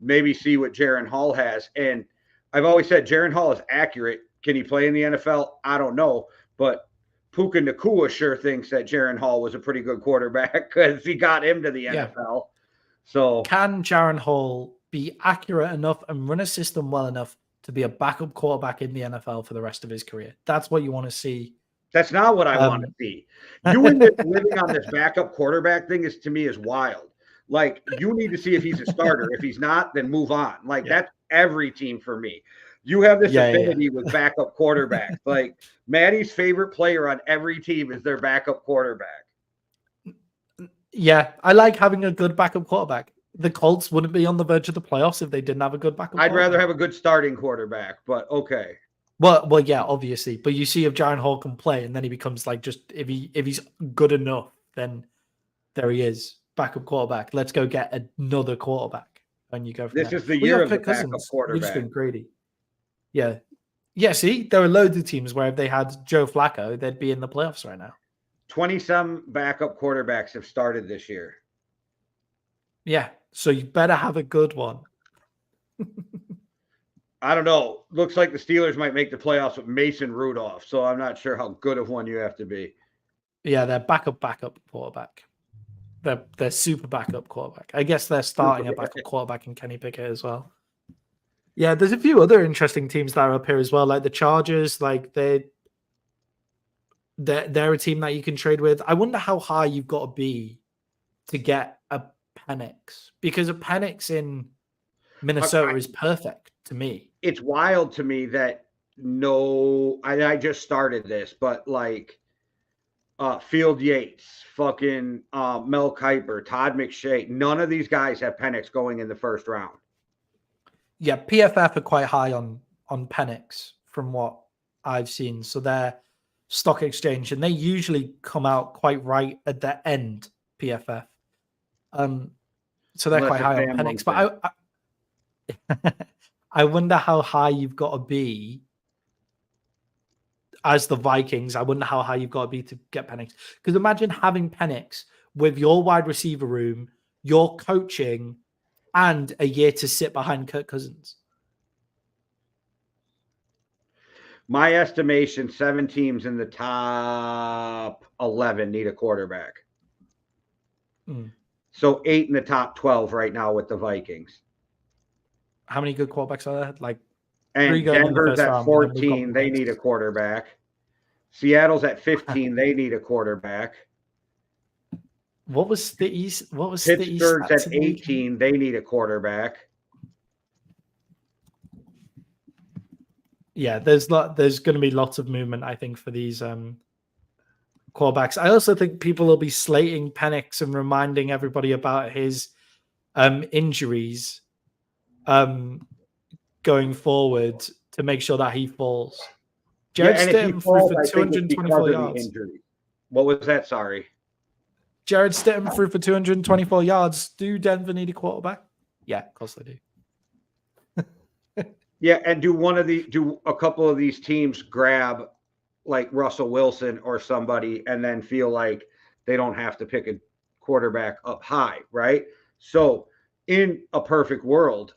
Maybe see what Jaren Hall has. And I've always said Jaren Hall is accurate. Can he play in the NFL? I don't know. But Puka Nacua sure thinks that Jaren Hall was a pretty good quarterback because he got him to the NFL. So can Jaren Hall be accurate enough and run a system well enough to be a backup quarterback in the NFL for the rest of his career? That's what you want to see. That's not what I want to see. Living on this backup quarterback thing to me is wild. You need to see if he's a starter. If he's not, then move on. That's every team for me. You have this affinity with backup quarterbacks. Maddie's favorite player on every team is their backup quarterback. Yeah, I like having a good backup quarterback. The Colts wouldn't be on the verge of the playoffs if they didn't have a good backup. I'd rather have a good starting quarterback, but okay. Well, yeah, obviously. But you see if Jaren Hall can play, and then he becomes if he's good enough, then there he is, backup quarterback. Let's go get another quarterback, and you go. This is the year of the backup quarterback. You've just been greedy. Yeah. See, there are loads of teams where if they had Joe Flacco, they'd be in the playoffs right now. 20-some backup quarterbacks have started this year. Yeah, so you better have a good one. I don't know. Looks like the Steelers might make the playoffs with Mason Rudolph, so I'm not sure how good of one you have to be. Yeah, they're backup quarterback. They're super backup quarterback. I guess they're starting a backup quarterback in Kenny Pickett as well. Yeah, there's a few other interesting teams that are up here as well, like the Chargers. They're a team that you can trade with. I wonder how high you've got to be to get Penix because a Penix in Minnesota is perfect to me. It's wild to me that I just started this, but like Field Yates, fucking Mel Kiper, Todd McShay, none of these guys have Penix going in the first round. Yeah, PFF are quite high on Penix from what I've seen. So they're stock exchange, and they usually come out quite right at the end, PFF. So they're quite high on Penix. But I wonder how high you've got to be as the Vikings. I wonder how high you've got to be to get Penix. Because imagine having Penix with your wide receiver room, your coaching, and a year to sit behind Kirk Cousins. My estimation, 7 teams in the top 11 need a quarterback. So 8 in the top 12 right now with the Vikings. How many good quarterbacks are there? Like, and Denver's at 14. They need a quarterback. Seattle's at 15. They need a quarterback. What was the East? What was Pittsburgh's at 18. They need a quarterback. Yeah, there's going to be lots of movement, I think, for these quarterbacks. I also think people will be slating Penix and reminding everybody about his injuries going forward to make sure that he falls. Jared Stidham threw for 224 yards. What was that? Sorry. Jared Stidham threw for 224 yards. Do Denver need a quarterback? Yeah, of course they do. Yeah, and do a couple of these teams grab like Russell Wilson or somebody and then feel like they don't have to pick a quarterback up high, right? So in a perfect world,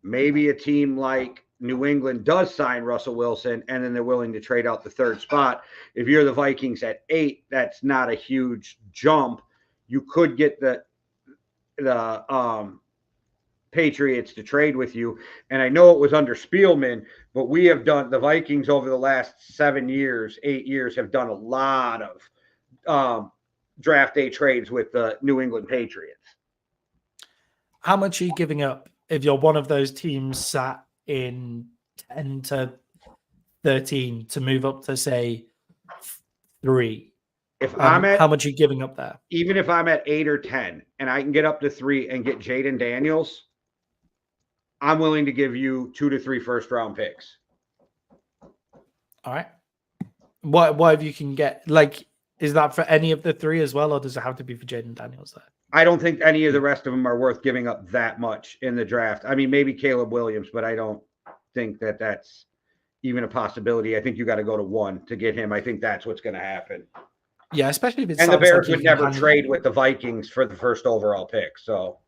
maybe a team like New England does sign Russell Wilson and then they're willing to trade out the third spot. If you're the Vikings at 8, that's not a huge jump. You could get the Patriots to trade with you. And I know it was under Spielman, but we have done the Vikings over the last 8 years have done a lot of draft day trades with the New England Patriots. How much are you giving up if you're one of those teams sat in 10 to 13 to move up to say 3? If I'm at, how much are you giving up there? Even if I'm at 8 or 10 and I can get up to 3 and get Jaden Daniels, I'm willing to give you 2 to 3 first round picks. All right. What if you can get, like, is that for any of the 3 as well, or does it have to be for Jaden Daniels there? I don't think any of the rest of them are worth giving up that much in the draft. I mean, maybe Caleb Williams, but I don't think that that's even a possibility. I think you got to go to 1 to get him. I think that's what's going to happen. Yeah, especially if it's and the Bears would never trade with the Vikings for the first overall pick. So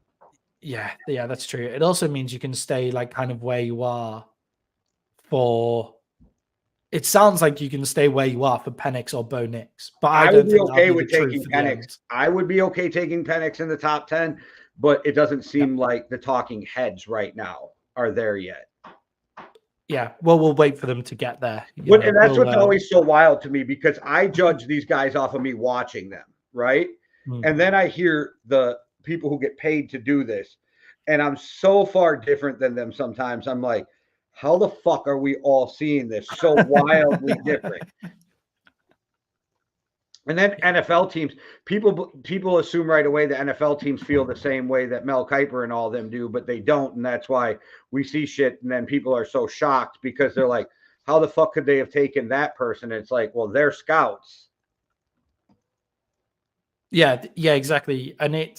yeah, that's true. It also means you can stay like kind of where you are for. It sounds like you can stay where you are for Penix or Bo Nix, but I would be okay with taking Penix. I would be okay taking Penix in the top 10, but it doesn't seem like the talking heads right now are there yet. Yeah, well, we'll wait for them to get there. And that's what's always so wild to me, because I judge these guys off of me watching them, right? And then I hear the people who get paid to do this, and I'm so far different than them sometimes. I'm like, how the fuck are we all seeing this so wildly different? And then NFL teams, people assume right away the NFL teams feel the same way that Mel Kiper and all them do, but they don't. And that's why we see shit. And then people are so shocked because they're like, how the fuck could they have taken that person? And it's like, well, they're scouts. Yeah, exactly. And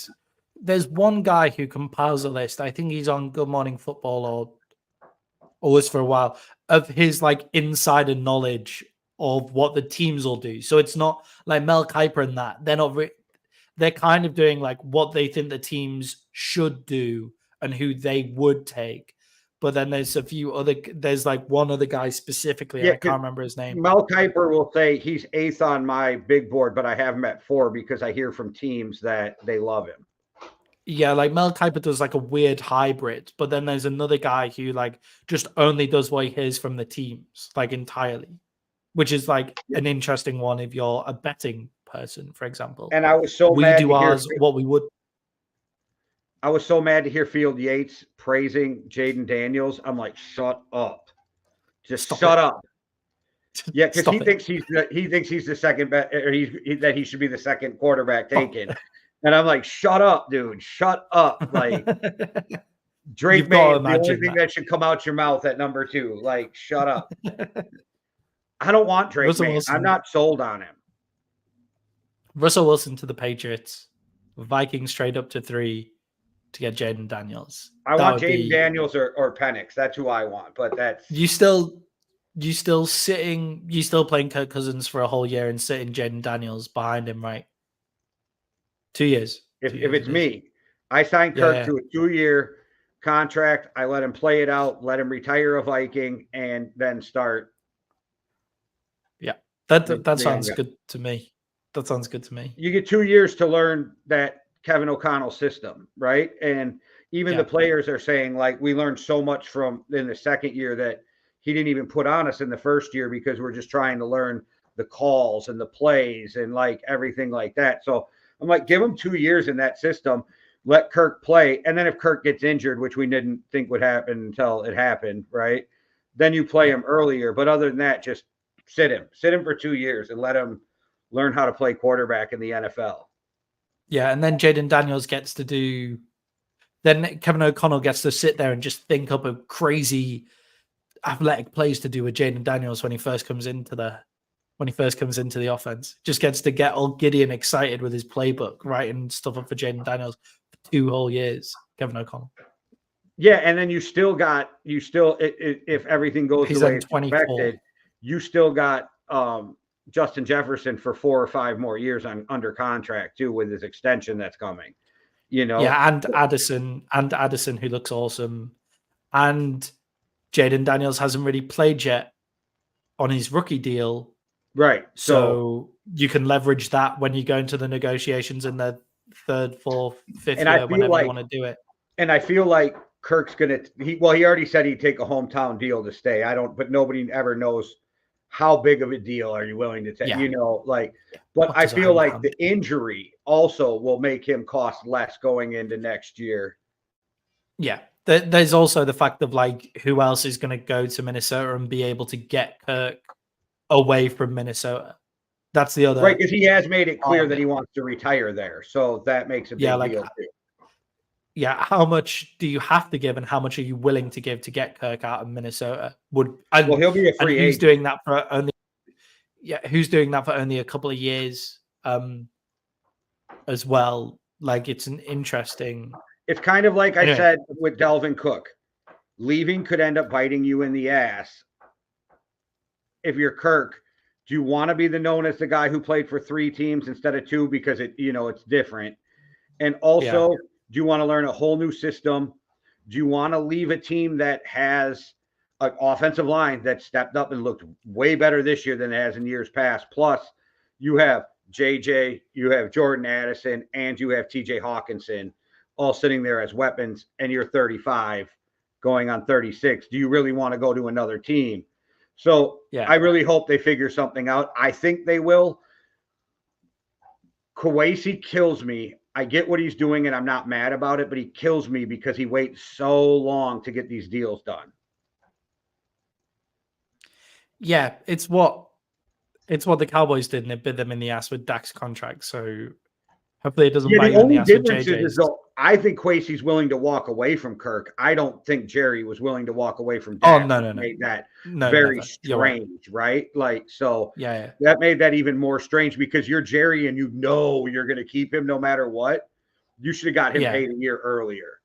there's one guy who compiles a list. I think he's on Good Morning Football or was for a while, of his like insider knowledge of what the teams will do. So it's not like Mel Kiper and that. They're not. They're kind of doing like what they think the teams should do and who they would take. But then there's there's like one other guy specifically. I can't remember his name. Mel Kiper will say he's 8th on my big board, but I have him at 4 because I hear from teams that they love him. Yeah, like Mel Kiper does like a weird hybrid, but then there's another guy who like just only does what he hears from the teams, like entirely, which is like an interesting one if you're a betting person, for example. And I was so we mad do to ours hear what we would. I was so mad to hear Field Yates praising Jaden Daniels. I'm like, shut up. Just shut up. Yeah, because he thinks he's the second best, or that he should be the second quarterback taken. And I'm like, shut up, dude. Shut up. Like Drake May is the only thing that should come out your mouth at number 2. Like, shut up. I don't want Drake May. I'm not sold on him. Russell Wilson to the Patriots. Vikings trade up to 3 to get Jaden Daniels. I want Jaden Daniels or Penix. That's who I want. But that's you still playing Kirk Cousins for a whole year and sitting Jaden Daniels behind him, right? 2 years. If it's me, I signed Kirk to a 2-year contract. I let him play it out, let him retire a Viking, and then start. Yeah, that sounds good to me. That sounds good to me. You get 2 years to learn that Kevin O'Connell system, right? And even the players are saying, like, we learned so much in the second year that he didn't even put on us in the first year because we're just trying to learn the calls and the plays and like everything like that. So I'm like, give him 2 years in that system, let Kirk play. And then if Kirk gets injured, which we didn't think would happen until it happened, right? Then you play him earlier. But other than that, just sit him for 2 years and let him learn how to play quarterback in the NFL. Yeah, and then Jaden Daniels gets to do. Then Kevin O'Connell gets to sit there and just think up a crazy athletic plays to do with Jaden Daniels when he first comes into the offense. Just gets to get all giddy and excited with his playbook, writing stuff up for Jaden Daniels for 2 whole years. Kevin O'Connell. Yeah, and then if everything goes the way it's expected, you still got Justin Jefferson for 4 or 5 more years under contract too, with his extension that's coming. Yeah, and Addison, who looks awesome, and Jaden Daniels hasn't really played yet on his rookie deal, right? So you can leverage that when you go into the negotiations in the 3rd, 4th, 5th year, whenever you want to do it. And I feel like Kirk's he already said he'd take a hometown deal to stay. But nobody ever knows how big of a deal are you willing to take, but I feel like the injury also will make him cost less going into next year. Yeah. There's also the fact of like, who else is going to go to Minnesota and be able to get Kirk away from Minnesota? That's the other. Right. Because he has made it clear that he wants to retire there. So that makes a big deal too. Yeah, how much do you have to give, and how much are you willing to give to get Kirk out of Minnesota? He'll be a free agent. Who's doing that for only? Yeah, who's doing that for only a couple of years, as well? Like, it's an interesting. It's kind of like I said with Dalvin Cook, leaving could end up biting you in the ass. If you're Kirk, do you want to be known as the guy who played for 3 teams instead of 2 because it's different, and also. Yeah. Do you want to learn a whole new system? Do you want to leave a team that has an offensive line that stepped up and looked way better this year than it has in years past? Plus, you have JJ, you have Jordan Addison, and you have TJ Hawkinson all sitting there as weapons, and you're 35 going on 36. Do you really want to go to another team? So I really hope they figure something out. I think they will. Kwesi kills me. I get what he's doing, and I'm not mad about it, but he kills me because he waits so long to get these deals done. Yeah, it's what the Cowboys did, and it bit them in the ass with Dak's contract. So hopefully it doesn't bite you in the ass with JJ's. I think Kwesi's willing to walk away from Kirk. I don't think Jerry was willing to walk away from Dak. Oh, no. Made that very strange, right? Like, so yeah. That made that even more strange because you're Jerry and you're going to keep him no matter what. You should have got him paid a year earlier.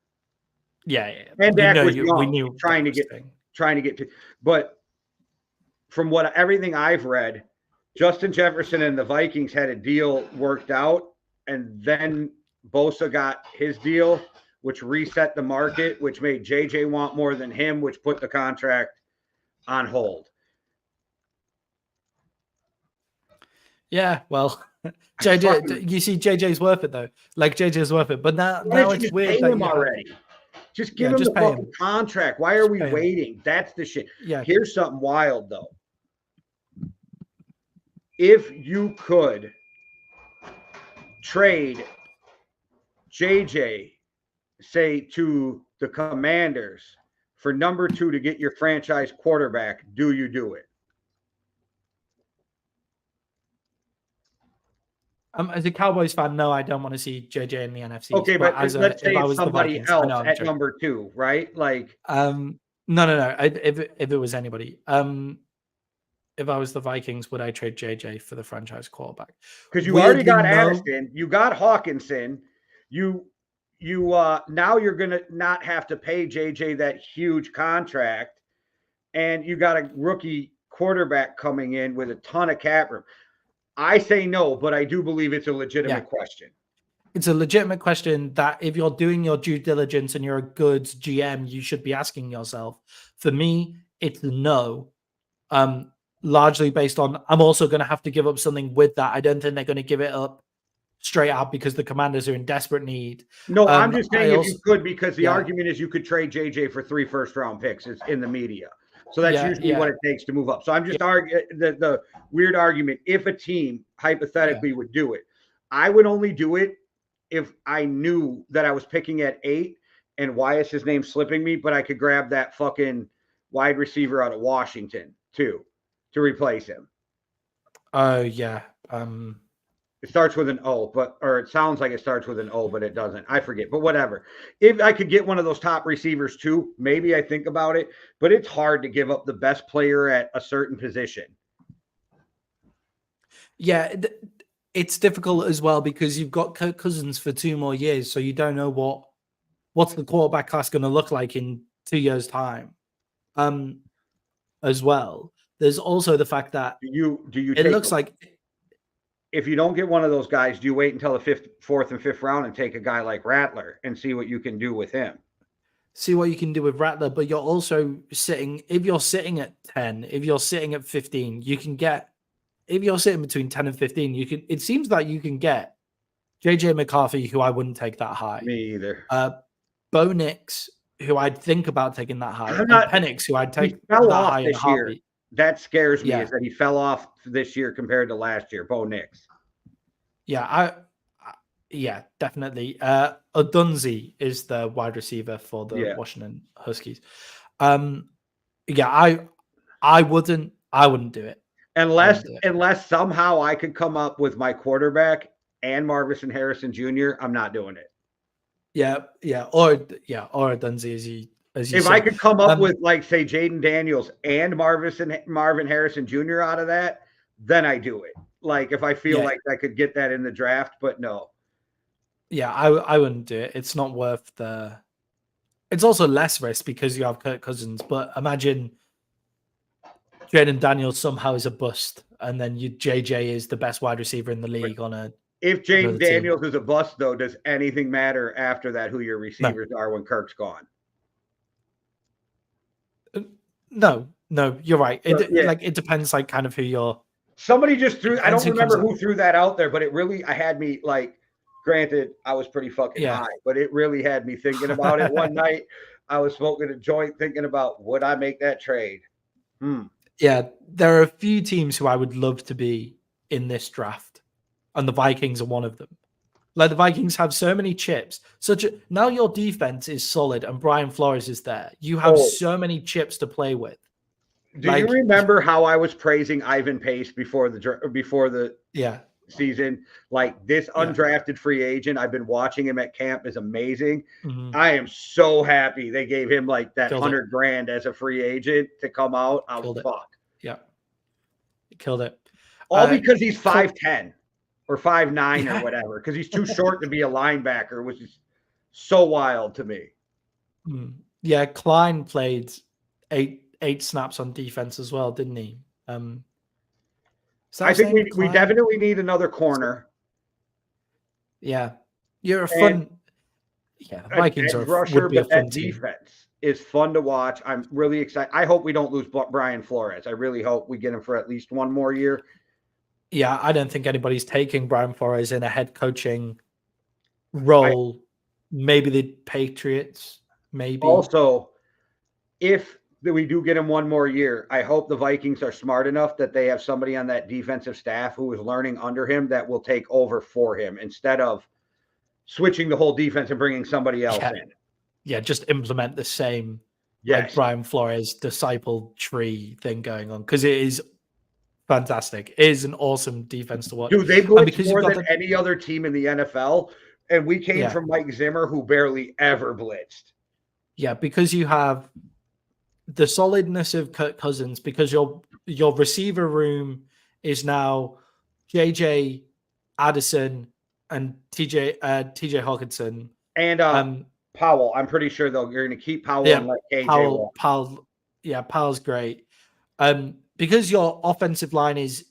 Yeah. And Dak was young, trying to get, but from everything I've read, Justin Jefferson and the Vikings had a deal worked out, and then Bosa got his deal, which reset the market, which made JJ want more than him, which put the contract on hold. Yeah, well, JJ, you see, JJ's worth it though. Like, JJ's worth it, but now it's weird that him already. Just give him the fucking contract. Why are we waiting? That's the shit. Yeah. Here's something wild though. If you could trade JJ say to the Commanders for number 2 to get your franchise quarterback, do you do it? As a Cowboys fan, no, I don't want to see JJ in the NFC. Okay, But but let's if say I it's was the somebody Vikings, I know else I'm at joking. number 2, right? Like, no. If it was anybody, if I was the Vikings, would I trade JJ for the franchise quarterback? because you already Weirdly, got no. Addison, you got Hawkinson, you now you're gonna not have to pay JJ that huge contract, and you got a rookie quarterback coming in with a ton of cap room. I say no, but I do believe it's a legitimate question. It's a legitimate question that if you're doing your due diligence and you're a good GM, you should be asking yourself. For me, it's no. Largely based on I'm also going to have to give up something with that. I don't think they're going to give it up straight out because the Commanders are in desperate need. No, I'm just saying if you could, because the yeah. argument is you could trade JJ for 3 first-round picks. It's in the media. So that's usually what it takes to move up. So I'm just arguing the weird argument. If a team hypothetically would do it, I would only do it if I knew that I was picking at 8 and why is his name slipping me, but I could grab that fucking wide receiver out of Washington too to replace him. Oh yeah. It starts with an O, or it sounds like it starts with an O, but it doesn't. I forget, but whatever. If I could get one of those top receivers too, maybe I think about it, but it's hard to give up the best player at a certain position. Yeah, it's difficult as well because you've got Kirk Cousins for 2 more years, so you don't know what's the quarterback class going to look like in 2 years' time. As well, there's also the fact that do you it looks like if you don't get one of those guys, do you wait until the 4th and 5th round and take a guy like Rattler and see what you can do with him? See what you can do with Rattler, but you're also sitting. If you're sitting at 10, if you're sitting at 15, you can get. If you're sitting between 10 and 15, you can. It seems that you can get JJ McCarthy, who I wouldn't take that high. Me either. Bo Nix, who I'd think about taking that high, and Penix, who I'd take that high in a heartbeat. That scares me is that he fell off this year compared to last year. Bo Nix. Yeah, definitely. Odunze is the wide receiver for the Washington Huskies. I wouldn't do it unless somehow I could come up with my quarterback and Marvin Harrison Jr. I'm not doing it. Or Odunze as you if said. I could come up with, like, say, Jaden Daniels and Marvin Harrison Jr. out of that, then I do it. Like, if I feel like I could get that in the draft, but no. Yeah, I wouldn't do it. It's not worth the. It's also less risk because you have Kirk Cousins. But imagine Jaden Daniels somehow is a bust, and then JJ is the best wide receiver in the league on a. If Jaden Daniels is a bust, though, does anything matter after that? Who your receivers are when Kirk's gone? No, you're right. It depends, like, kind of who you're. Somebody just threw. I don't remember who threw that out there, but it really. I had me like. Granted, I was pretty fucking high, but it really had me thinking about it one night. I was smoking a joint, thinking about would I make that trade? Yeah, there are a few teams who I would love to be in this draft, and the Vikings are one of them. Like, the Vikings have so many chips. Now your defense is solid, and Brian Flores is there. You have so many chips to play with. Do you remember how I was praising Ivan Pace before the season? Like, this undrafted free agent, I've been watching him at camp, is amazing. I am so happy they gave him like that $100,000 as a free agent to come out. Fuck. Yeah, he killed it. All because he's 5'10" or 5'9" or whatever, because he's too short to be a linebacker, which is so wild to me. Yeah, Klein played eight snaps on defense as well, didn't he? I think we definitely need another corner. Yeah, you're a fun. The Vikings would be a fun team. Defense is fun to watch. I'm really excited. I hope we don't lose Brian Flores. I really hope we get him for at least one more year. Yeah, I don't think anybody's taking Brian Flores in a head coaching role. Maybe the Patriots. Maybe also, if we do get him one more year, I hope the Vikings are smart enough that they have somebody on that defensive staff who is learning under him that will take over for him instead of switching the whole defense and bringing somebody else in. Yeah, just implement the same like Yes. Brian Flores disciple tree thing going on because it is fantastic. It is an awesome defense to watch. Dude, they And blitz because more you've got than any other team in the NFL. And we came Yeah. from Mike Zimmer, who barely ever blitzed. Yeah, because you have the solidness of Kirk Cousins, because your receiver room is now JJ Addison and TJ Hawkinson. And Powell. I'm pretty sure though you're going to keep Powell and let KJ walk. Powell's great. Because your offensive line is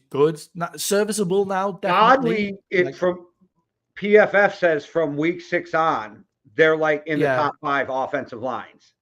good, not serviceable now. Definitely. Oddly, from PFF says from week 6 on, they're like in the top 5 offensive lines.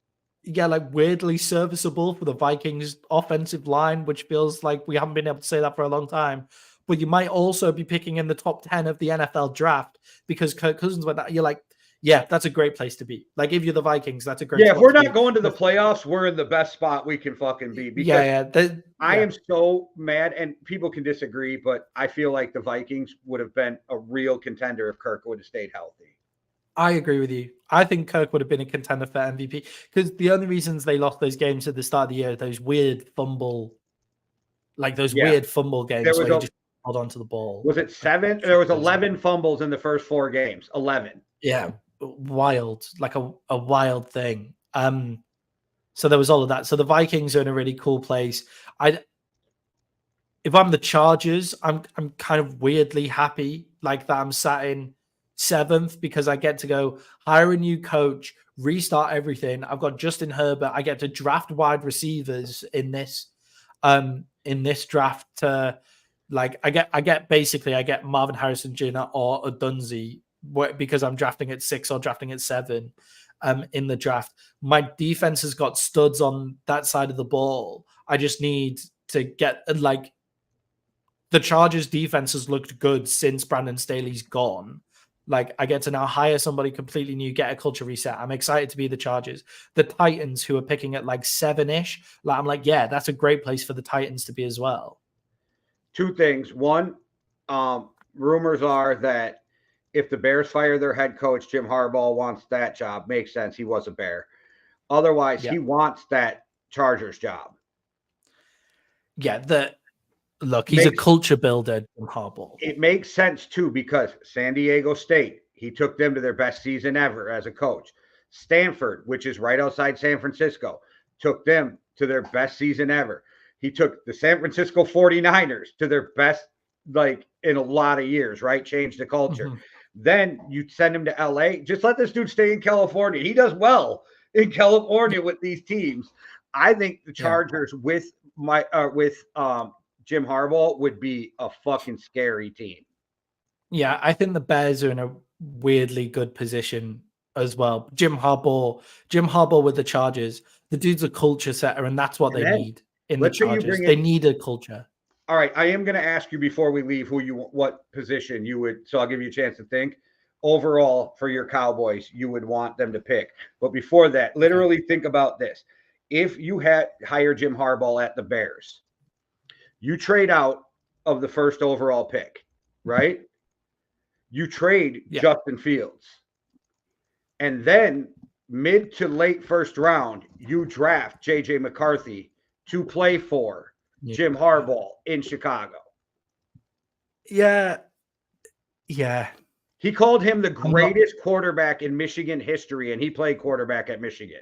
Yeah, like weirdly serviceable for the Vikings offensive line, which feels like we haven't been able to say that for a long time. But you might also be picking in the top 10 of the NFL draft because Kirk Cousins went that. You're like, yeah, that's a great place to be. Like, if you're the Vikings, that's a great spot. Yeah, if we're not going to the playoffs, we're in the best spot we can fucking be. Because I am so mad, and people can disagree, but I feel like the Vikings would have been a real contender if Kirk would have stayed healthy. I agree with you. I think Kirk would have been a contender for MVP because the only reasons they lost those games at the start of the year, those weird fumble games where you just hold on to the ball. Was it 7? There was 11 fumbles in the first 4 games. 11. Yeah, wild, like a wild thing. So there was all of that. So the Vikings are in a really cool place. If I'm the Chargers, I'm kind of weirdly happy like that I'm sat in 7th because I get to go hire a new coach, restart everything. I've got Justin Herbert. I get to draft wide receivers in this draft. I get Marvin Harrison Jr. or Odunze because I'm drafting at 6 or drafting at 7 in the draft. My defense has got studs on that side of the ball. I just need to get the Chargers defense has looked good since Brandon Staley's gone. Like, I get to now hire somebody completely new, get a culture reset. I'm excited to be the Chargers. The Titans, who are picking at like 7-ish, I'm like, yeah, that's a great place for the Titans to be as well. 2 things. One, rumors are that if the Bears fire their head coach, Jim Harbaugh wants that job. Makes sense. He was a Bear. Otherwise, he wants that Chargers job. Yeah, he's a culture builder, Jim Harbaugh. It makes sense, too, because San Diego State, he took them to their best season ever as a coach. Stanford, which is right outside San Francisco, took them to their best season ever. He took the San Francisco 49ers to their best, in a lot of years, right? Changed the culture. Mm-hmm. Then you send him to LA. Just let this dude stay in California. He does well in California with these teams. I think the Chargers with Jim Harbaugh would be a fucking scary team. Yeah, I think the Bears are in a weirdly good position as well. Jim Harbaugh with the Chargers. The dude's a culture setter, and that's what they need in the Chargers. They need a culture. All right, I am going to ask you before we leave what position you would, so I'll give you a chance to think. Overall, for your Cowboys, you would want them to pick. But before that, literally think about this. If you had hired Jim Harbaugh at the Bears, you trade out of the first overall pick, right? You trade Justin Fields. And then mid to late first round, you draft J.J. McCarthy to play for Jim Harbaugh in Chicago. Yeah. He called him the greatest quarterback in Michigan history, and he played quarterback at Michigan.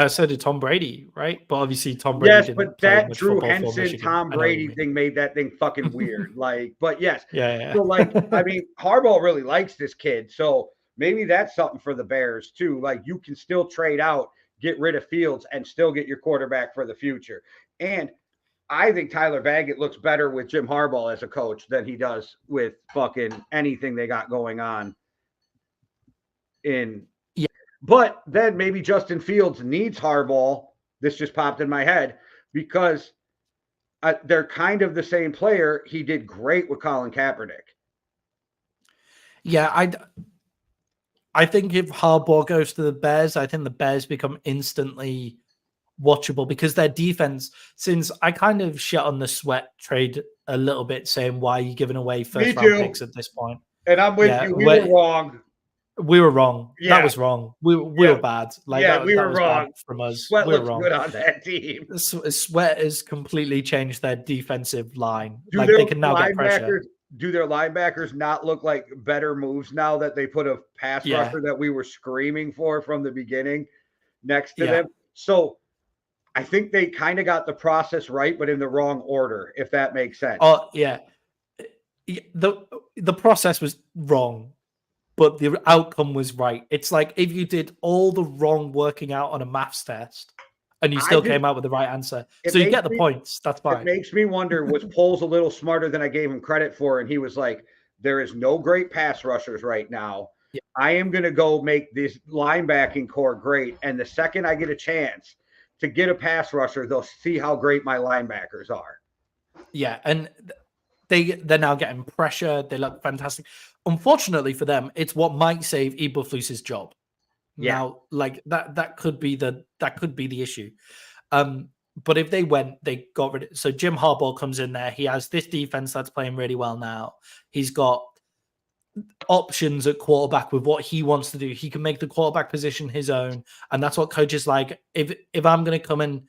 So did Tom Brady, right? But obviously Tom Brady didn't but that Drew Henson, Tom Brady thing made that thing fucking weird. But yes. Yeah. So, Harbaugh really likes this kid. So maybe that's something for the Bears, too. You can still trade out, get rid of Fields, and still get your quarterback for the future. And I think Tyler Baggett looks better with Jim Harbaugh as a coach than he does with fucking anything they got going on in. Yeah. But then maybe Justin Fields needs Harbaugh. This just popped in my head because they're kind of the same player. He did great with Colin Kaepernick. Yeah, I think if Harbaugh goes to the Bears, I think the Bears become instantly watchable because their defense, since I kind of shit on the Sweat trade a little bit saying, why are you giving away first round picks at this point? And I'm with you. We were wrong. We were wrong. Yeah. That was wrong. We were bad. Like that, we that were was wrong. Bad from us. Sweat we were looks wrong. good on that team. Sweat has completely changed their defensive line. They can now get pressure. Do their linebackers not look like better moves now that they put a pass rusher that we were screaming for from the beginning next to them? So I think they kind of got the process right, but in the wrong order, if that makes sense. Oh, yeah. The process was wrong, but the outcome was right. It's like if you did all the wrong working out on a maths test and you still came out with the right answer. So you get the points. That's fine. It makes me wonder, was Poles a little smarter than I gave him credit for? And he was like, there is no great pass rushers right now. Yeah. I am going to go make this linebacking core great. And the second I get a chance to get a pass rusher, they'll see how great my linebackers are. Yeah, and they're now getting pressure. They look fantastic. Unfortunately for them, it's what might save Eberflus's job. Yeah. Now, like that could be the issue. But if they got rid of. So Jim Harbaugh comes in there. He has this defense that's playing really well now. He's got options at quarterback with what he wants to do. He can make the quarterback position his own, and that's what coaches like. If I'm going to come in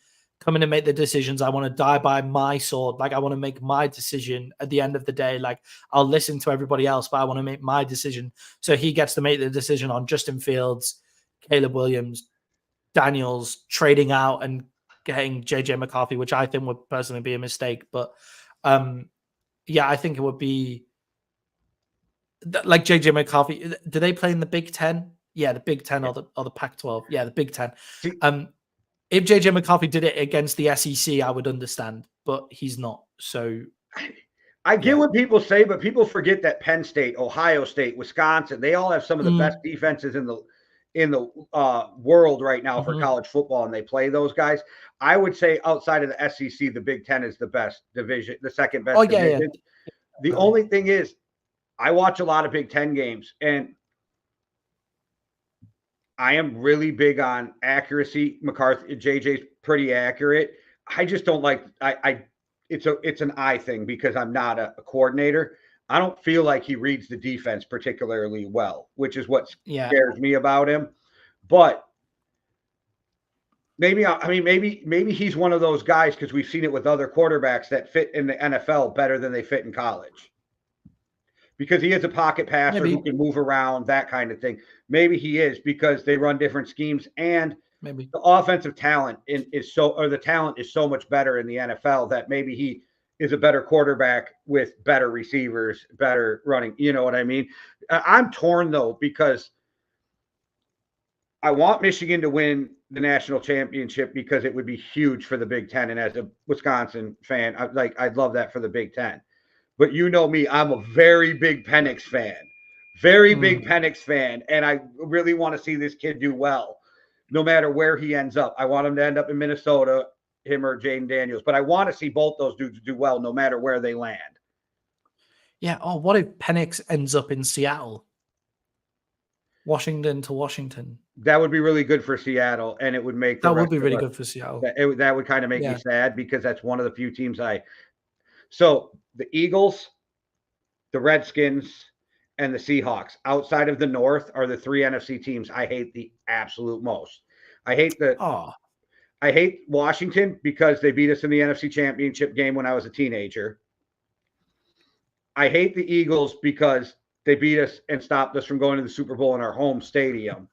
and make the decisions, I want to die by my sword. Like I want to make my decision at the end of the day. Like I'll listen to everybody else, but I want to make my decision. So he gets to make the decision on Justin Fields, Caleb Williams, Daniels trading out and getting JJ McCarthy, which I think would personally be a mistake. But I think it would be like JJ McCarthy. Do they play in the Big Ten? Yeah, the Big Ten or the Pac-12. Yeah, the Big Ten. If JJ McCarthy did it against the SEC, I would understand, but he's not. So I get what people say, but people forget that Penn State, Ohio State, Wisconsin, they all have some of the best defenses in the world right now for college football, and they play those guys. I would say outside of the SEC, the Big Ten is the best division, the second best division. Yeah. The only thing is, I watch a lot of Big Ten games, and I am really big on accuracy. McCarthy, JJ's pretty accurate. I just don't like. It's an eye thing because I'm not a coordinator. I don't feel like he reads the defense particularly well, which is what scares me about him. But maybe he's one of those guys because we've seen it with other quarterbacks that fit in the NFL better than they fit in college. Because he is a pocket passer who can move around, that kind of thing. Maybe he is because they run different schemes, and the offensive talent is so much better in the NFL that maybe he is a better quarterback with better receivers, better running. You know what I mean? I'm torn though because I want Michigan to win the national championship because it would be huge for the Big Ten, and as a Wisconsin fan, I'd love that for the Big Ten. But you know me, I'm a very big Penix fan. Big Penix fan. And I really want to see this kid do well, no matter where he ends up. I want him to end up in Minnesota, him or Jaden Daniels. But I want to see both those dudes do well, no matter where they land. Yeah. Oh, what if Penix ends up in Seattle? Washington to Washington. That would be really good for Seattle, and it would make that would be really good for Seattle. That would kind of make me sad because that's one of the few teams So the Eagles, the Redskins, and the Seahawks outside of the North are the three NFC teams I hate the absolute most. I hate Washington because they beat us in the NFC Championship game when I was a teenager. I hate the Eagles because they beat us and stopped us from going to the Super Bowl in our home stadium.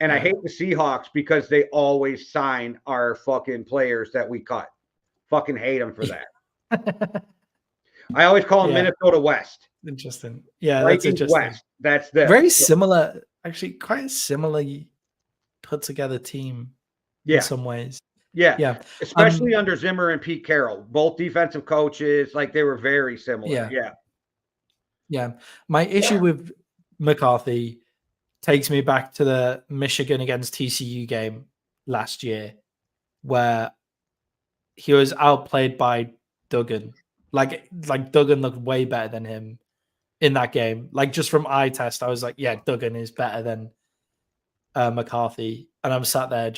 And I hate the Seahawks because they always sign our fucking players that we cut. Fucking hate them for that. I always call them Minnesota West. Interesting. Yeah, that's interesting. West. That's the very similar, actually, quite a similarly put together team in some ways. Yeah. Especially under Zimmer and Pete Carroll, both defensive coaches, like they were very similar. Yeah. My issue with McCarthy takes me back to the Michigan against TCU game last year, where he was outplayed by Duggan. Like Duggan looked way better than him in that game. Like just from eye test, I was like, yeah, Duggan is better than McCarthy. And I'm sat there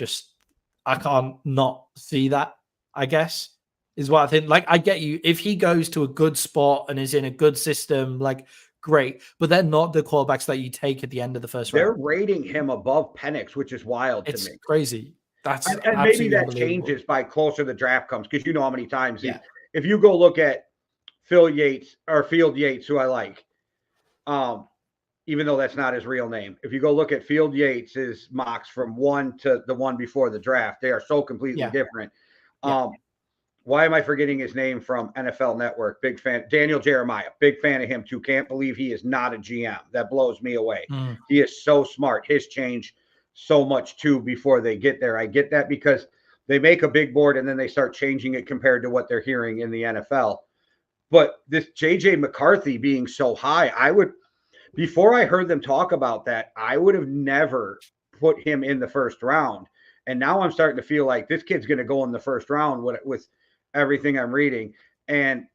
I can't not see that, I guess. is what I think. Like, I get you. If he goes to a good spot and is in a good system, like, great. But they're not the quarterbacks that you take at the end of the first They're round. rating him above Penix, which is wild to It's me. crazy. That's And maybe absolutely that unbelievable. changes by closer the draft comes, because you know how many times Yeah. if you go look at Field Yates, who I like, even though that's not his real name. If you go look at Field Yates's mocks from one to the one before the draft, they are so completely different. Why am I forgetting his name from NFL Network? Big fan, Daniel Jeremiah. Big fan of him too. Can't believe he is not a GM. That blows me away. He is so smart. His change so much too before they get there. I get that because they make a big board and then they start changing it compared to what they're hearing in the NFL. But this JJ McCarthy being so high, before I heard them talk about that, I would have never put him in the first round. And now I'm starting to feel like this kid's going to go in the first round with everything I'm reading. And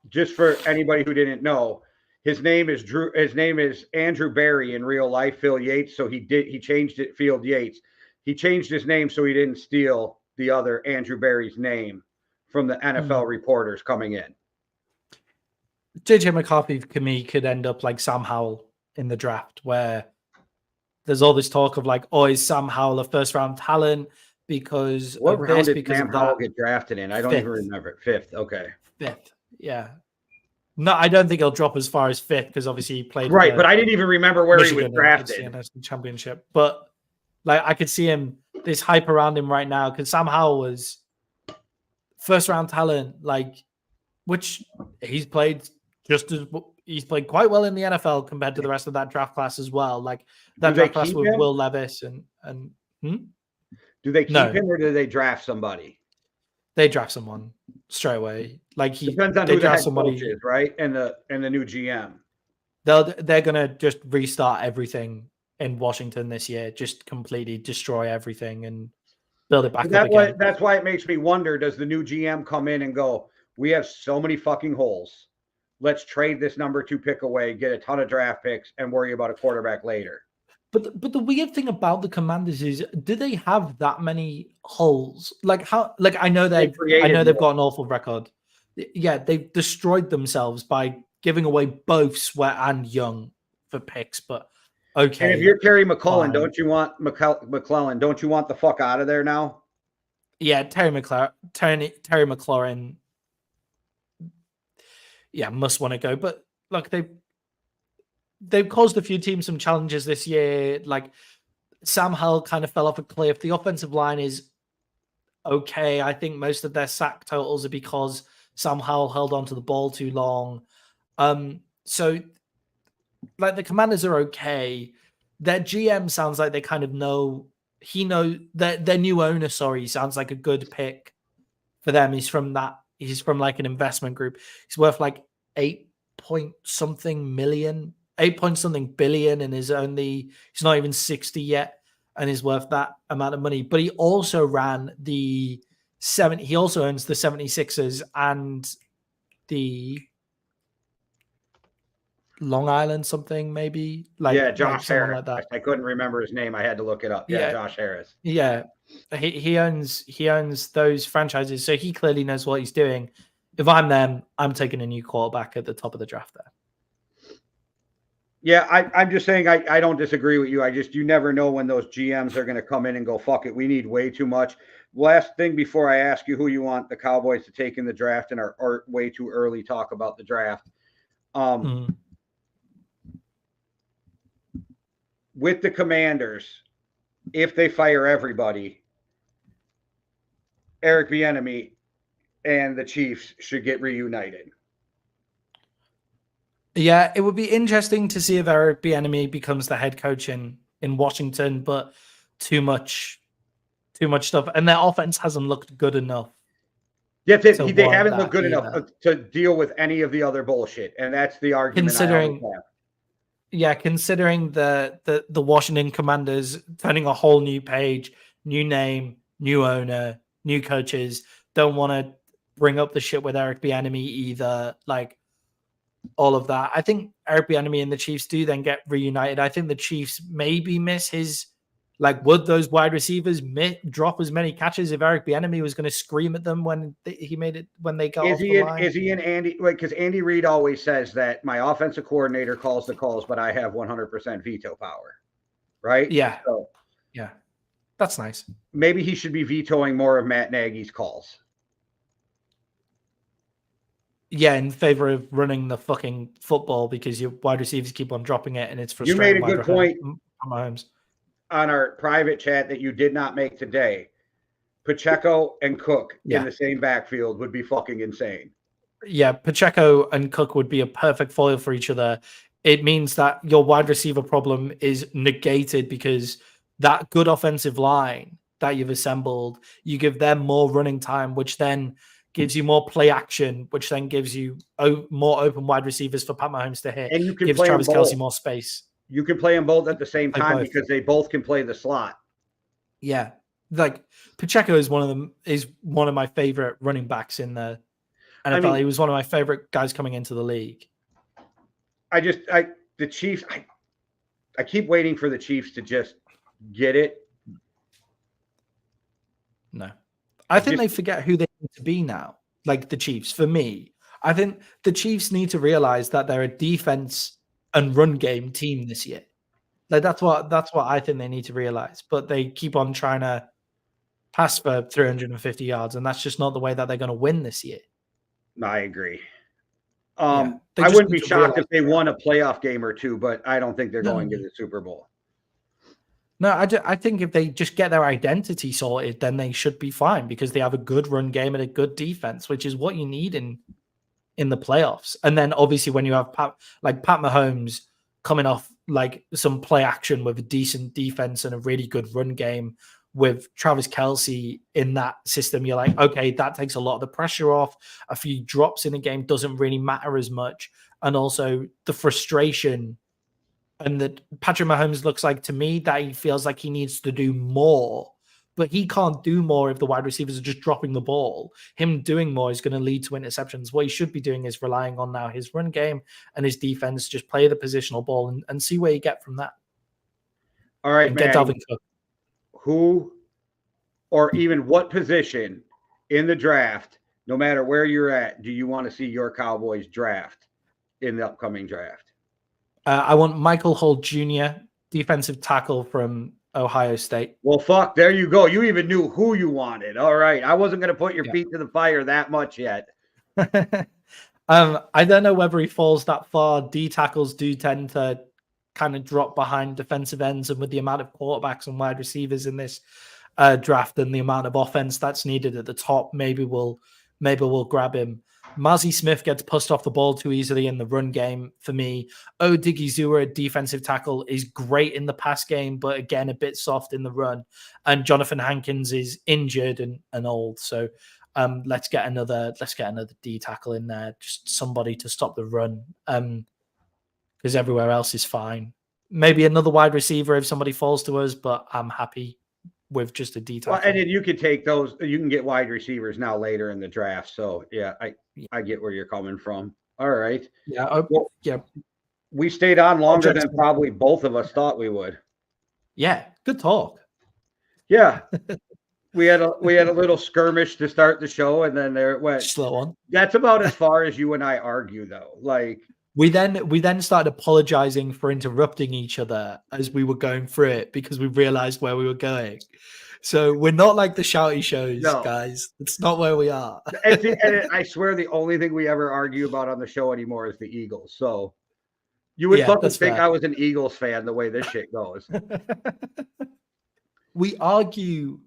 just for anybody who didn't know, his name is Andrew Barry in real life, Phil Yates. So he changed it, Field Yates. He changed his name so he didn't steal the other Andrew Barry's name from the NFL reporters coming in. JJ McCarthy to me could end up like Sam Howell in the draft, where there's all this talk of like, oh, is Sam Howell a first round talent because what of round this, did because Sam of Howell that? get drafted in? I don't even remember. Fifth. Okay. Fifth. Yeah. No, I don't think he'll drop as far as fifth because obviously he played right, but I didn't even remember where Michigan he was drafted. in the NFC Championship. But like I could see him, this hype around him right now, because Sam Howell was first round talent, like, which he's played quite well in the NFL compared to the rest of that draft class as well. Like that draft class with Will Levis and do they keep him or do they draft somebody? They draft someone straight away. Like depends on who the head coach is, right? And the new GM. They're gonna just restart everything in Washington this year, just completely destroy everything and build it back up again. That's why it makes me wonder, does the new GM come in and go, we have so many fucking holes. Let's trade this number 2 pick away, get a ton of draft picks, and worry about a quarterback later. But the weird thing about the Commanders is, do they have that many holes? Like how? Like I know they've got an awful record. Yeah, they've destroyed themselves by giving away both Sweat and Young for picks. But okay, and if you're Terry McClellan, don't you want McClellan? Don't you want the fuck out of there now? Yeah, Terry McLaurin. Yeah, must want to go. But look, they've caused a few teams some challenges this year. Like Sam Howell kind of fell off a cliff. The offensive line is okay. I think most of their sack totals are because Sam Howell held onto the ball too long. So like the Commanders are okay. Their GM sounds like they kind of know. Their new owner, sounds like a good pick for them. He's from like an investment group. He's worth like 8 point something billion, and he's not even 60 yet, and is worth that amount of money. But he also owns the 76ers and the Long Island something, maybe. Josh Harris. Like that. I couldn't remember his name. I had to look it up. Yeah, Josh Harris. Yeah. He owns those franchises, so he clearly knows what he's doing. If I'm them, I'm taking a new quarterback at the top of the draft there. Yeah, I'm just saying I don't disagree with you. You never know when those GMs are going to come in and go, fuck it, we need way too much. Last thing before I ask you who you want the Cowboys to take in the draft and are way too early talk about the draft. With the Commanders, if they fire everybody, Eric Bieniemy and the Chiefs should get reunited. Yeah, it would be interesting to see if Eric Bieniemy becomes the head coach in Washington, but too much stuff, and their offense hasn't looked good enough. Yeah, they haven't looked good enough to deal with any of the other bullshit, and that's the argument. Considering the Washington Commanders turning a whole new page, new name, new owner, new coaches, don't want to bring up the shit with Eric Bieniemy either. Like all of that. I think Eric Bieniemy and the Chiefs do then get reunited. I think the Chiefs maybe miss his Like, would those wide receivers drop as many catches if Eric Bieniemy was going to scream at them when he made it when they got off the line? Is he an Andy? Like, because Andy Reid always says that my offensive coordinator calls the calls, but I have 100% veto power, right? Yeah, so, yeah, that's nice. Maybe he should be vetoing more of Matt Nagy's calls. Yeah, in favor of running the fucking football because your wide receivers keep on dropping it, and it's You frustrating. made a good point Mahomes on our private chat that you did not make today. Pacheco and Cook in the same backfield would be fucking insane. Yeah, Pacheco and Cook would be a perfect foil for each other. It means that your wide receiver problem is negated because that good offensive line that you've assembled, you give them more running time, which then gives you more play action, which then gives you more open wide receivers for Pat Mahomes to hit. And you can gives play Travis Kelce more space. You can play them both at the same time because they both can play the slot. Yeah, like Pacheco is one of my favorite running backs in the NFL. He was one of my favorite guys coming into the league. The Chiefs, I keep waiting for the Chiefs to just get it. No. I think they forget who they need to be now. Like the Chiefs, for me. I think the Chiefs need to realize that they're a defense and run game team this year. Like that's what I think they need to realize. But they keep on trying to pass for 350 yards, and that's just not the way that they're going to win this year. I agree. I wouldn't be shocked if they won a playoff game or two, but I don't think they're going to the Super Bowl. No, I think if they just get their identity sorted, then they should be fine because they have a good run game and a good defense, which is what you need in the playoffs. And then obviously when you have Pat Mahomes coming off like some play action with a decent defense and a really good run game with Travis Kelce in that system, you're like, okay, that takes a lot of the pressure off. A few drops in a game doesn't really matter as much. And also the frustration. And that Patrick Mahomes looks like to me that he feels like he needs to do more, but he can't do more if the wide receivers are just dropping the ball. Him doing more is going to lead to interceptions. What he should be doing is relying on now his run game and his defense, just play the positional ball and see where you get from that. All right, man. Get Dalvin Cook. Who or even what position in the draft, no matter where you're at, do you want to see your Cowboys draft in the upcoming draft? I want Michael Holt Jr., defensive tackle from Ohio State. Well, fuck, there you go. You even knew who you wanted. All right. I wasn't going to put your feet to the fire that much yet. I don't know whether he falls that far. D tackles do tend to kind of drop behind defensive ends, and with the amount of quarterbacks and wide receivers in this draft and the amount of offense that's needed at the top, maybe we'll grab him. Mazi Smith gets pushed off the ball too easily in the run game for me. Odigizua, defensive tackle, is great in the pass game, but again, a bit soft in the run. And Jonathan Hankins is injured and old. So let's get another D tackle in there, just somebody to stop the run. Because everywhere else is fine. Maybe another wide receiver if somebody falls to us, but I'm happy with just a D tackle. Well, and then you could take those. You can get wide receivers now later in the draft. So yeah, I get where you're coming from. All right. Yeah. Yeah. We stayed on longer than probably both of us thought we would. Yeah. Good talk. Yeah. we had a little skirmish to start the show, and then there it went. Slow on. That's about as far as you and I argue, though. Like we then started apologizing for interrupting each other as we were going through it because we realized where we were going. So we're not like the shouty shows, guys. It's not where we are. and I swear the only thing we ever argue about on the show anymore is the Eagles. So you would fucking think I was an Eagles fan the way this shit goes. We argue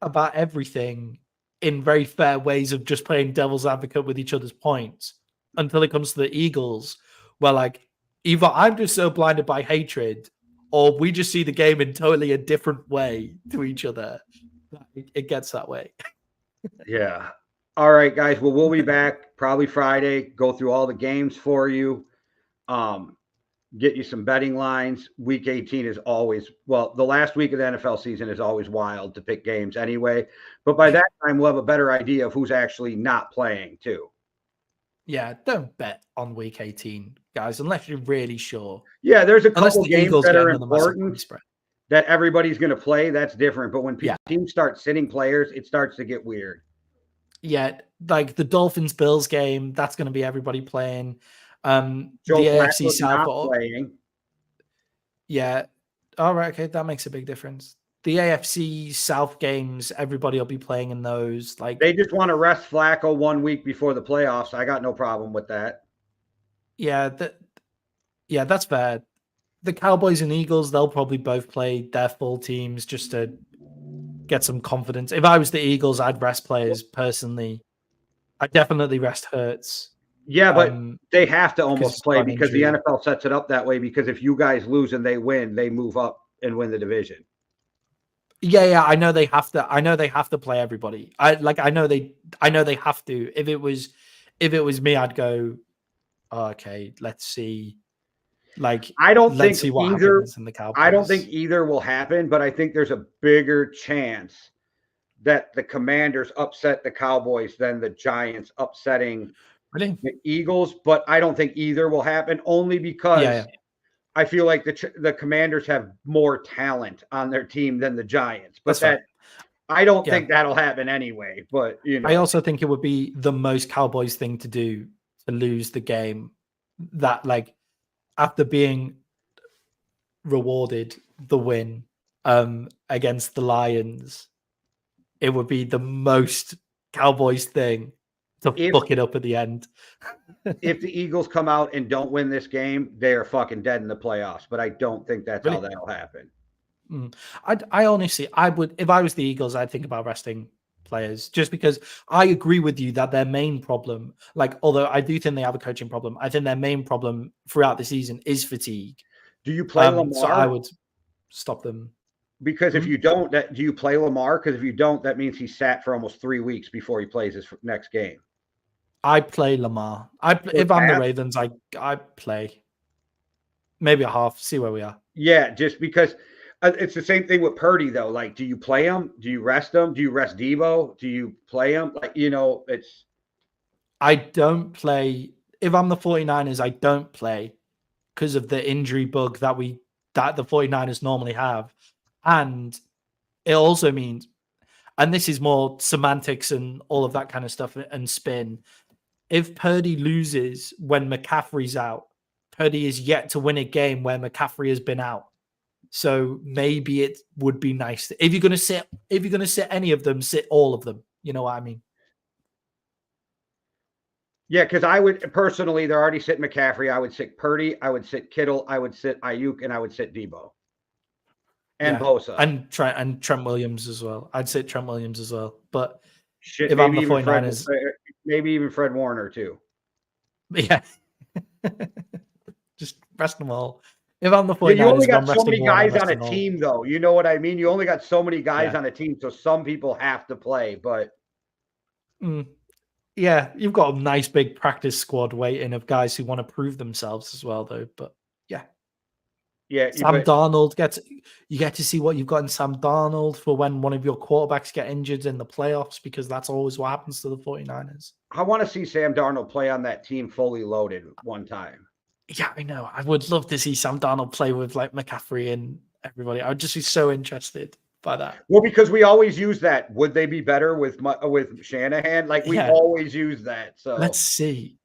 about everything in very fair ways of just playing devil's advocate with each other's points until it comes to the Eagles, where like either I'm just so blinded by hatred or we just see the game in totally a different way to each other. It gets that way. Yeah. All right, guys. Well, we'll be back probably Friday, go through all the games for you, get you some betting lines. Week 18 is always, well, the last week of the NFL season is always wild to pick games anyway. But by that time, we'll have a better idea of who's actually not playing too. Yeah, don't bet on week 18, guys, unless you're really sure. Yeah, there's a couple games that are important that everybody's going to play, that's different. But when teams start sitting players, it starts to get weird. Yeah, like the Dolphins-Bills game, that's going to be everybody playing. Joe the AFC Flacco's South not playing. Yeah. All right. Okay, that makes a big difference. The AFC South games, everybody will be playing in those. Like they just want to rest Flacco 1 week before the playoffs. I got no problem with that. Yeah, that's fair. The Cowboys and Eagles, they'll probably both play their full teams just to get some confidence. If I was the Eagles, I'd rest players personally. I'd definitely rest Hurts. Yeah, but they have to almost play because the NFL sets it up that way. Because if you guys lose and they win, they move up and win the division. Yeah, I know they have to. I know they have to play everybody. I know they have to. If it was me, I'd go, oh, okay, let's see. Like, I don't let's think see what either happens in the Cowboys. I don't think either will happen, but I think there's a bigger chance that the Commanders upset the Cowboys than the Giants upsetting the Eagles. But I don't think either will happen, only because I feel like the Commanders have more talent on their team than the Giants. But I don't think that'll happen anyway. But I also think it would be the most Cowboys thing to do to lose the game. That, like, after being rewarded the win against the Lions, it would be the most Cowboys thing to fuck it up at the end. If the Eagles come out and don't win this game, they are fucking dead in the playoffs. But I don't think that's how that'll happen. I honestly, I would, if I was the Eagles, I'd think about resting players, just because I agree with you that their main problem, like, although I do think they have a coaching problem, I think their main problem throughout the season is fatigue. Do you play Lamar? So I would stop them. Because if you don't, do you play Lamar? Because if you don't, that means he sat for almost 3 weeks before he plays his next game. I play Lamar. If I'm the Ravens, I play maybe a half. See where we are. Yeah, just because it's the same thing with Purdy though. Like, do you play him? Do you rest him? Do you rest Debo? Do you play him? Like, it's. I don't play. If I'm the 49ers, I don't play because of the injury bug that the 49ers normally have. And it also means, and this is more semantics and all of that kind of stuff and spin, if Purdy loses when McCaffrey's out, Purdy is yet to win a game where McCaffrey has been out. So maybe it would be nice if you're going to sit any of them, sit all of them. You know what I mean? Yeah, because I would personally, they're already sitting McCaffrey. I would sit Purdy. I would sit Kittle. I would sit Ayuk, and I would sit Debo. And Bosa. And Trent Williams as well. I'd say Trent Williams as well. But if I'm the 49ers... maybe even Fred Warner too. Yeah. Just rest them all. If I'm the 49ers... you only got so many guys on a team, though. You know what I mean? You only got so many guys on a team, so some people have to play, but... Yeah, you've got a nice big practice squad waiting of guys who want to prove themselves as well, though. But yeah, Sam Darnold you get to see what you've got in Sam Darnold for when one of your quarterbacks get injured in the playoffs, because that's always what happens to the 49ers. I want to see Sam Darnold play on that team fully loaded one time. Yeah, I know. I would love to see Sam Darnold play with like McCaffrey and everybody. I would just be so interested by that. Well, because we always use that. Would they be better with Shanahan? Like, we always use that. So let's see.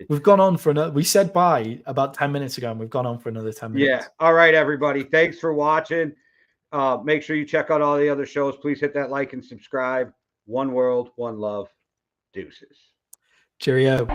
We've gone on for another. We said bye about 10 minutes ago, and we've gone on for another 10 minutes. Yeah. All right, everybody. Thanks for watching. Make sure you check out all the other shows. Please hit that like and subscribe. One world, one love. Deuces. Cheerio.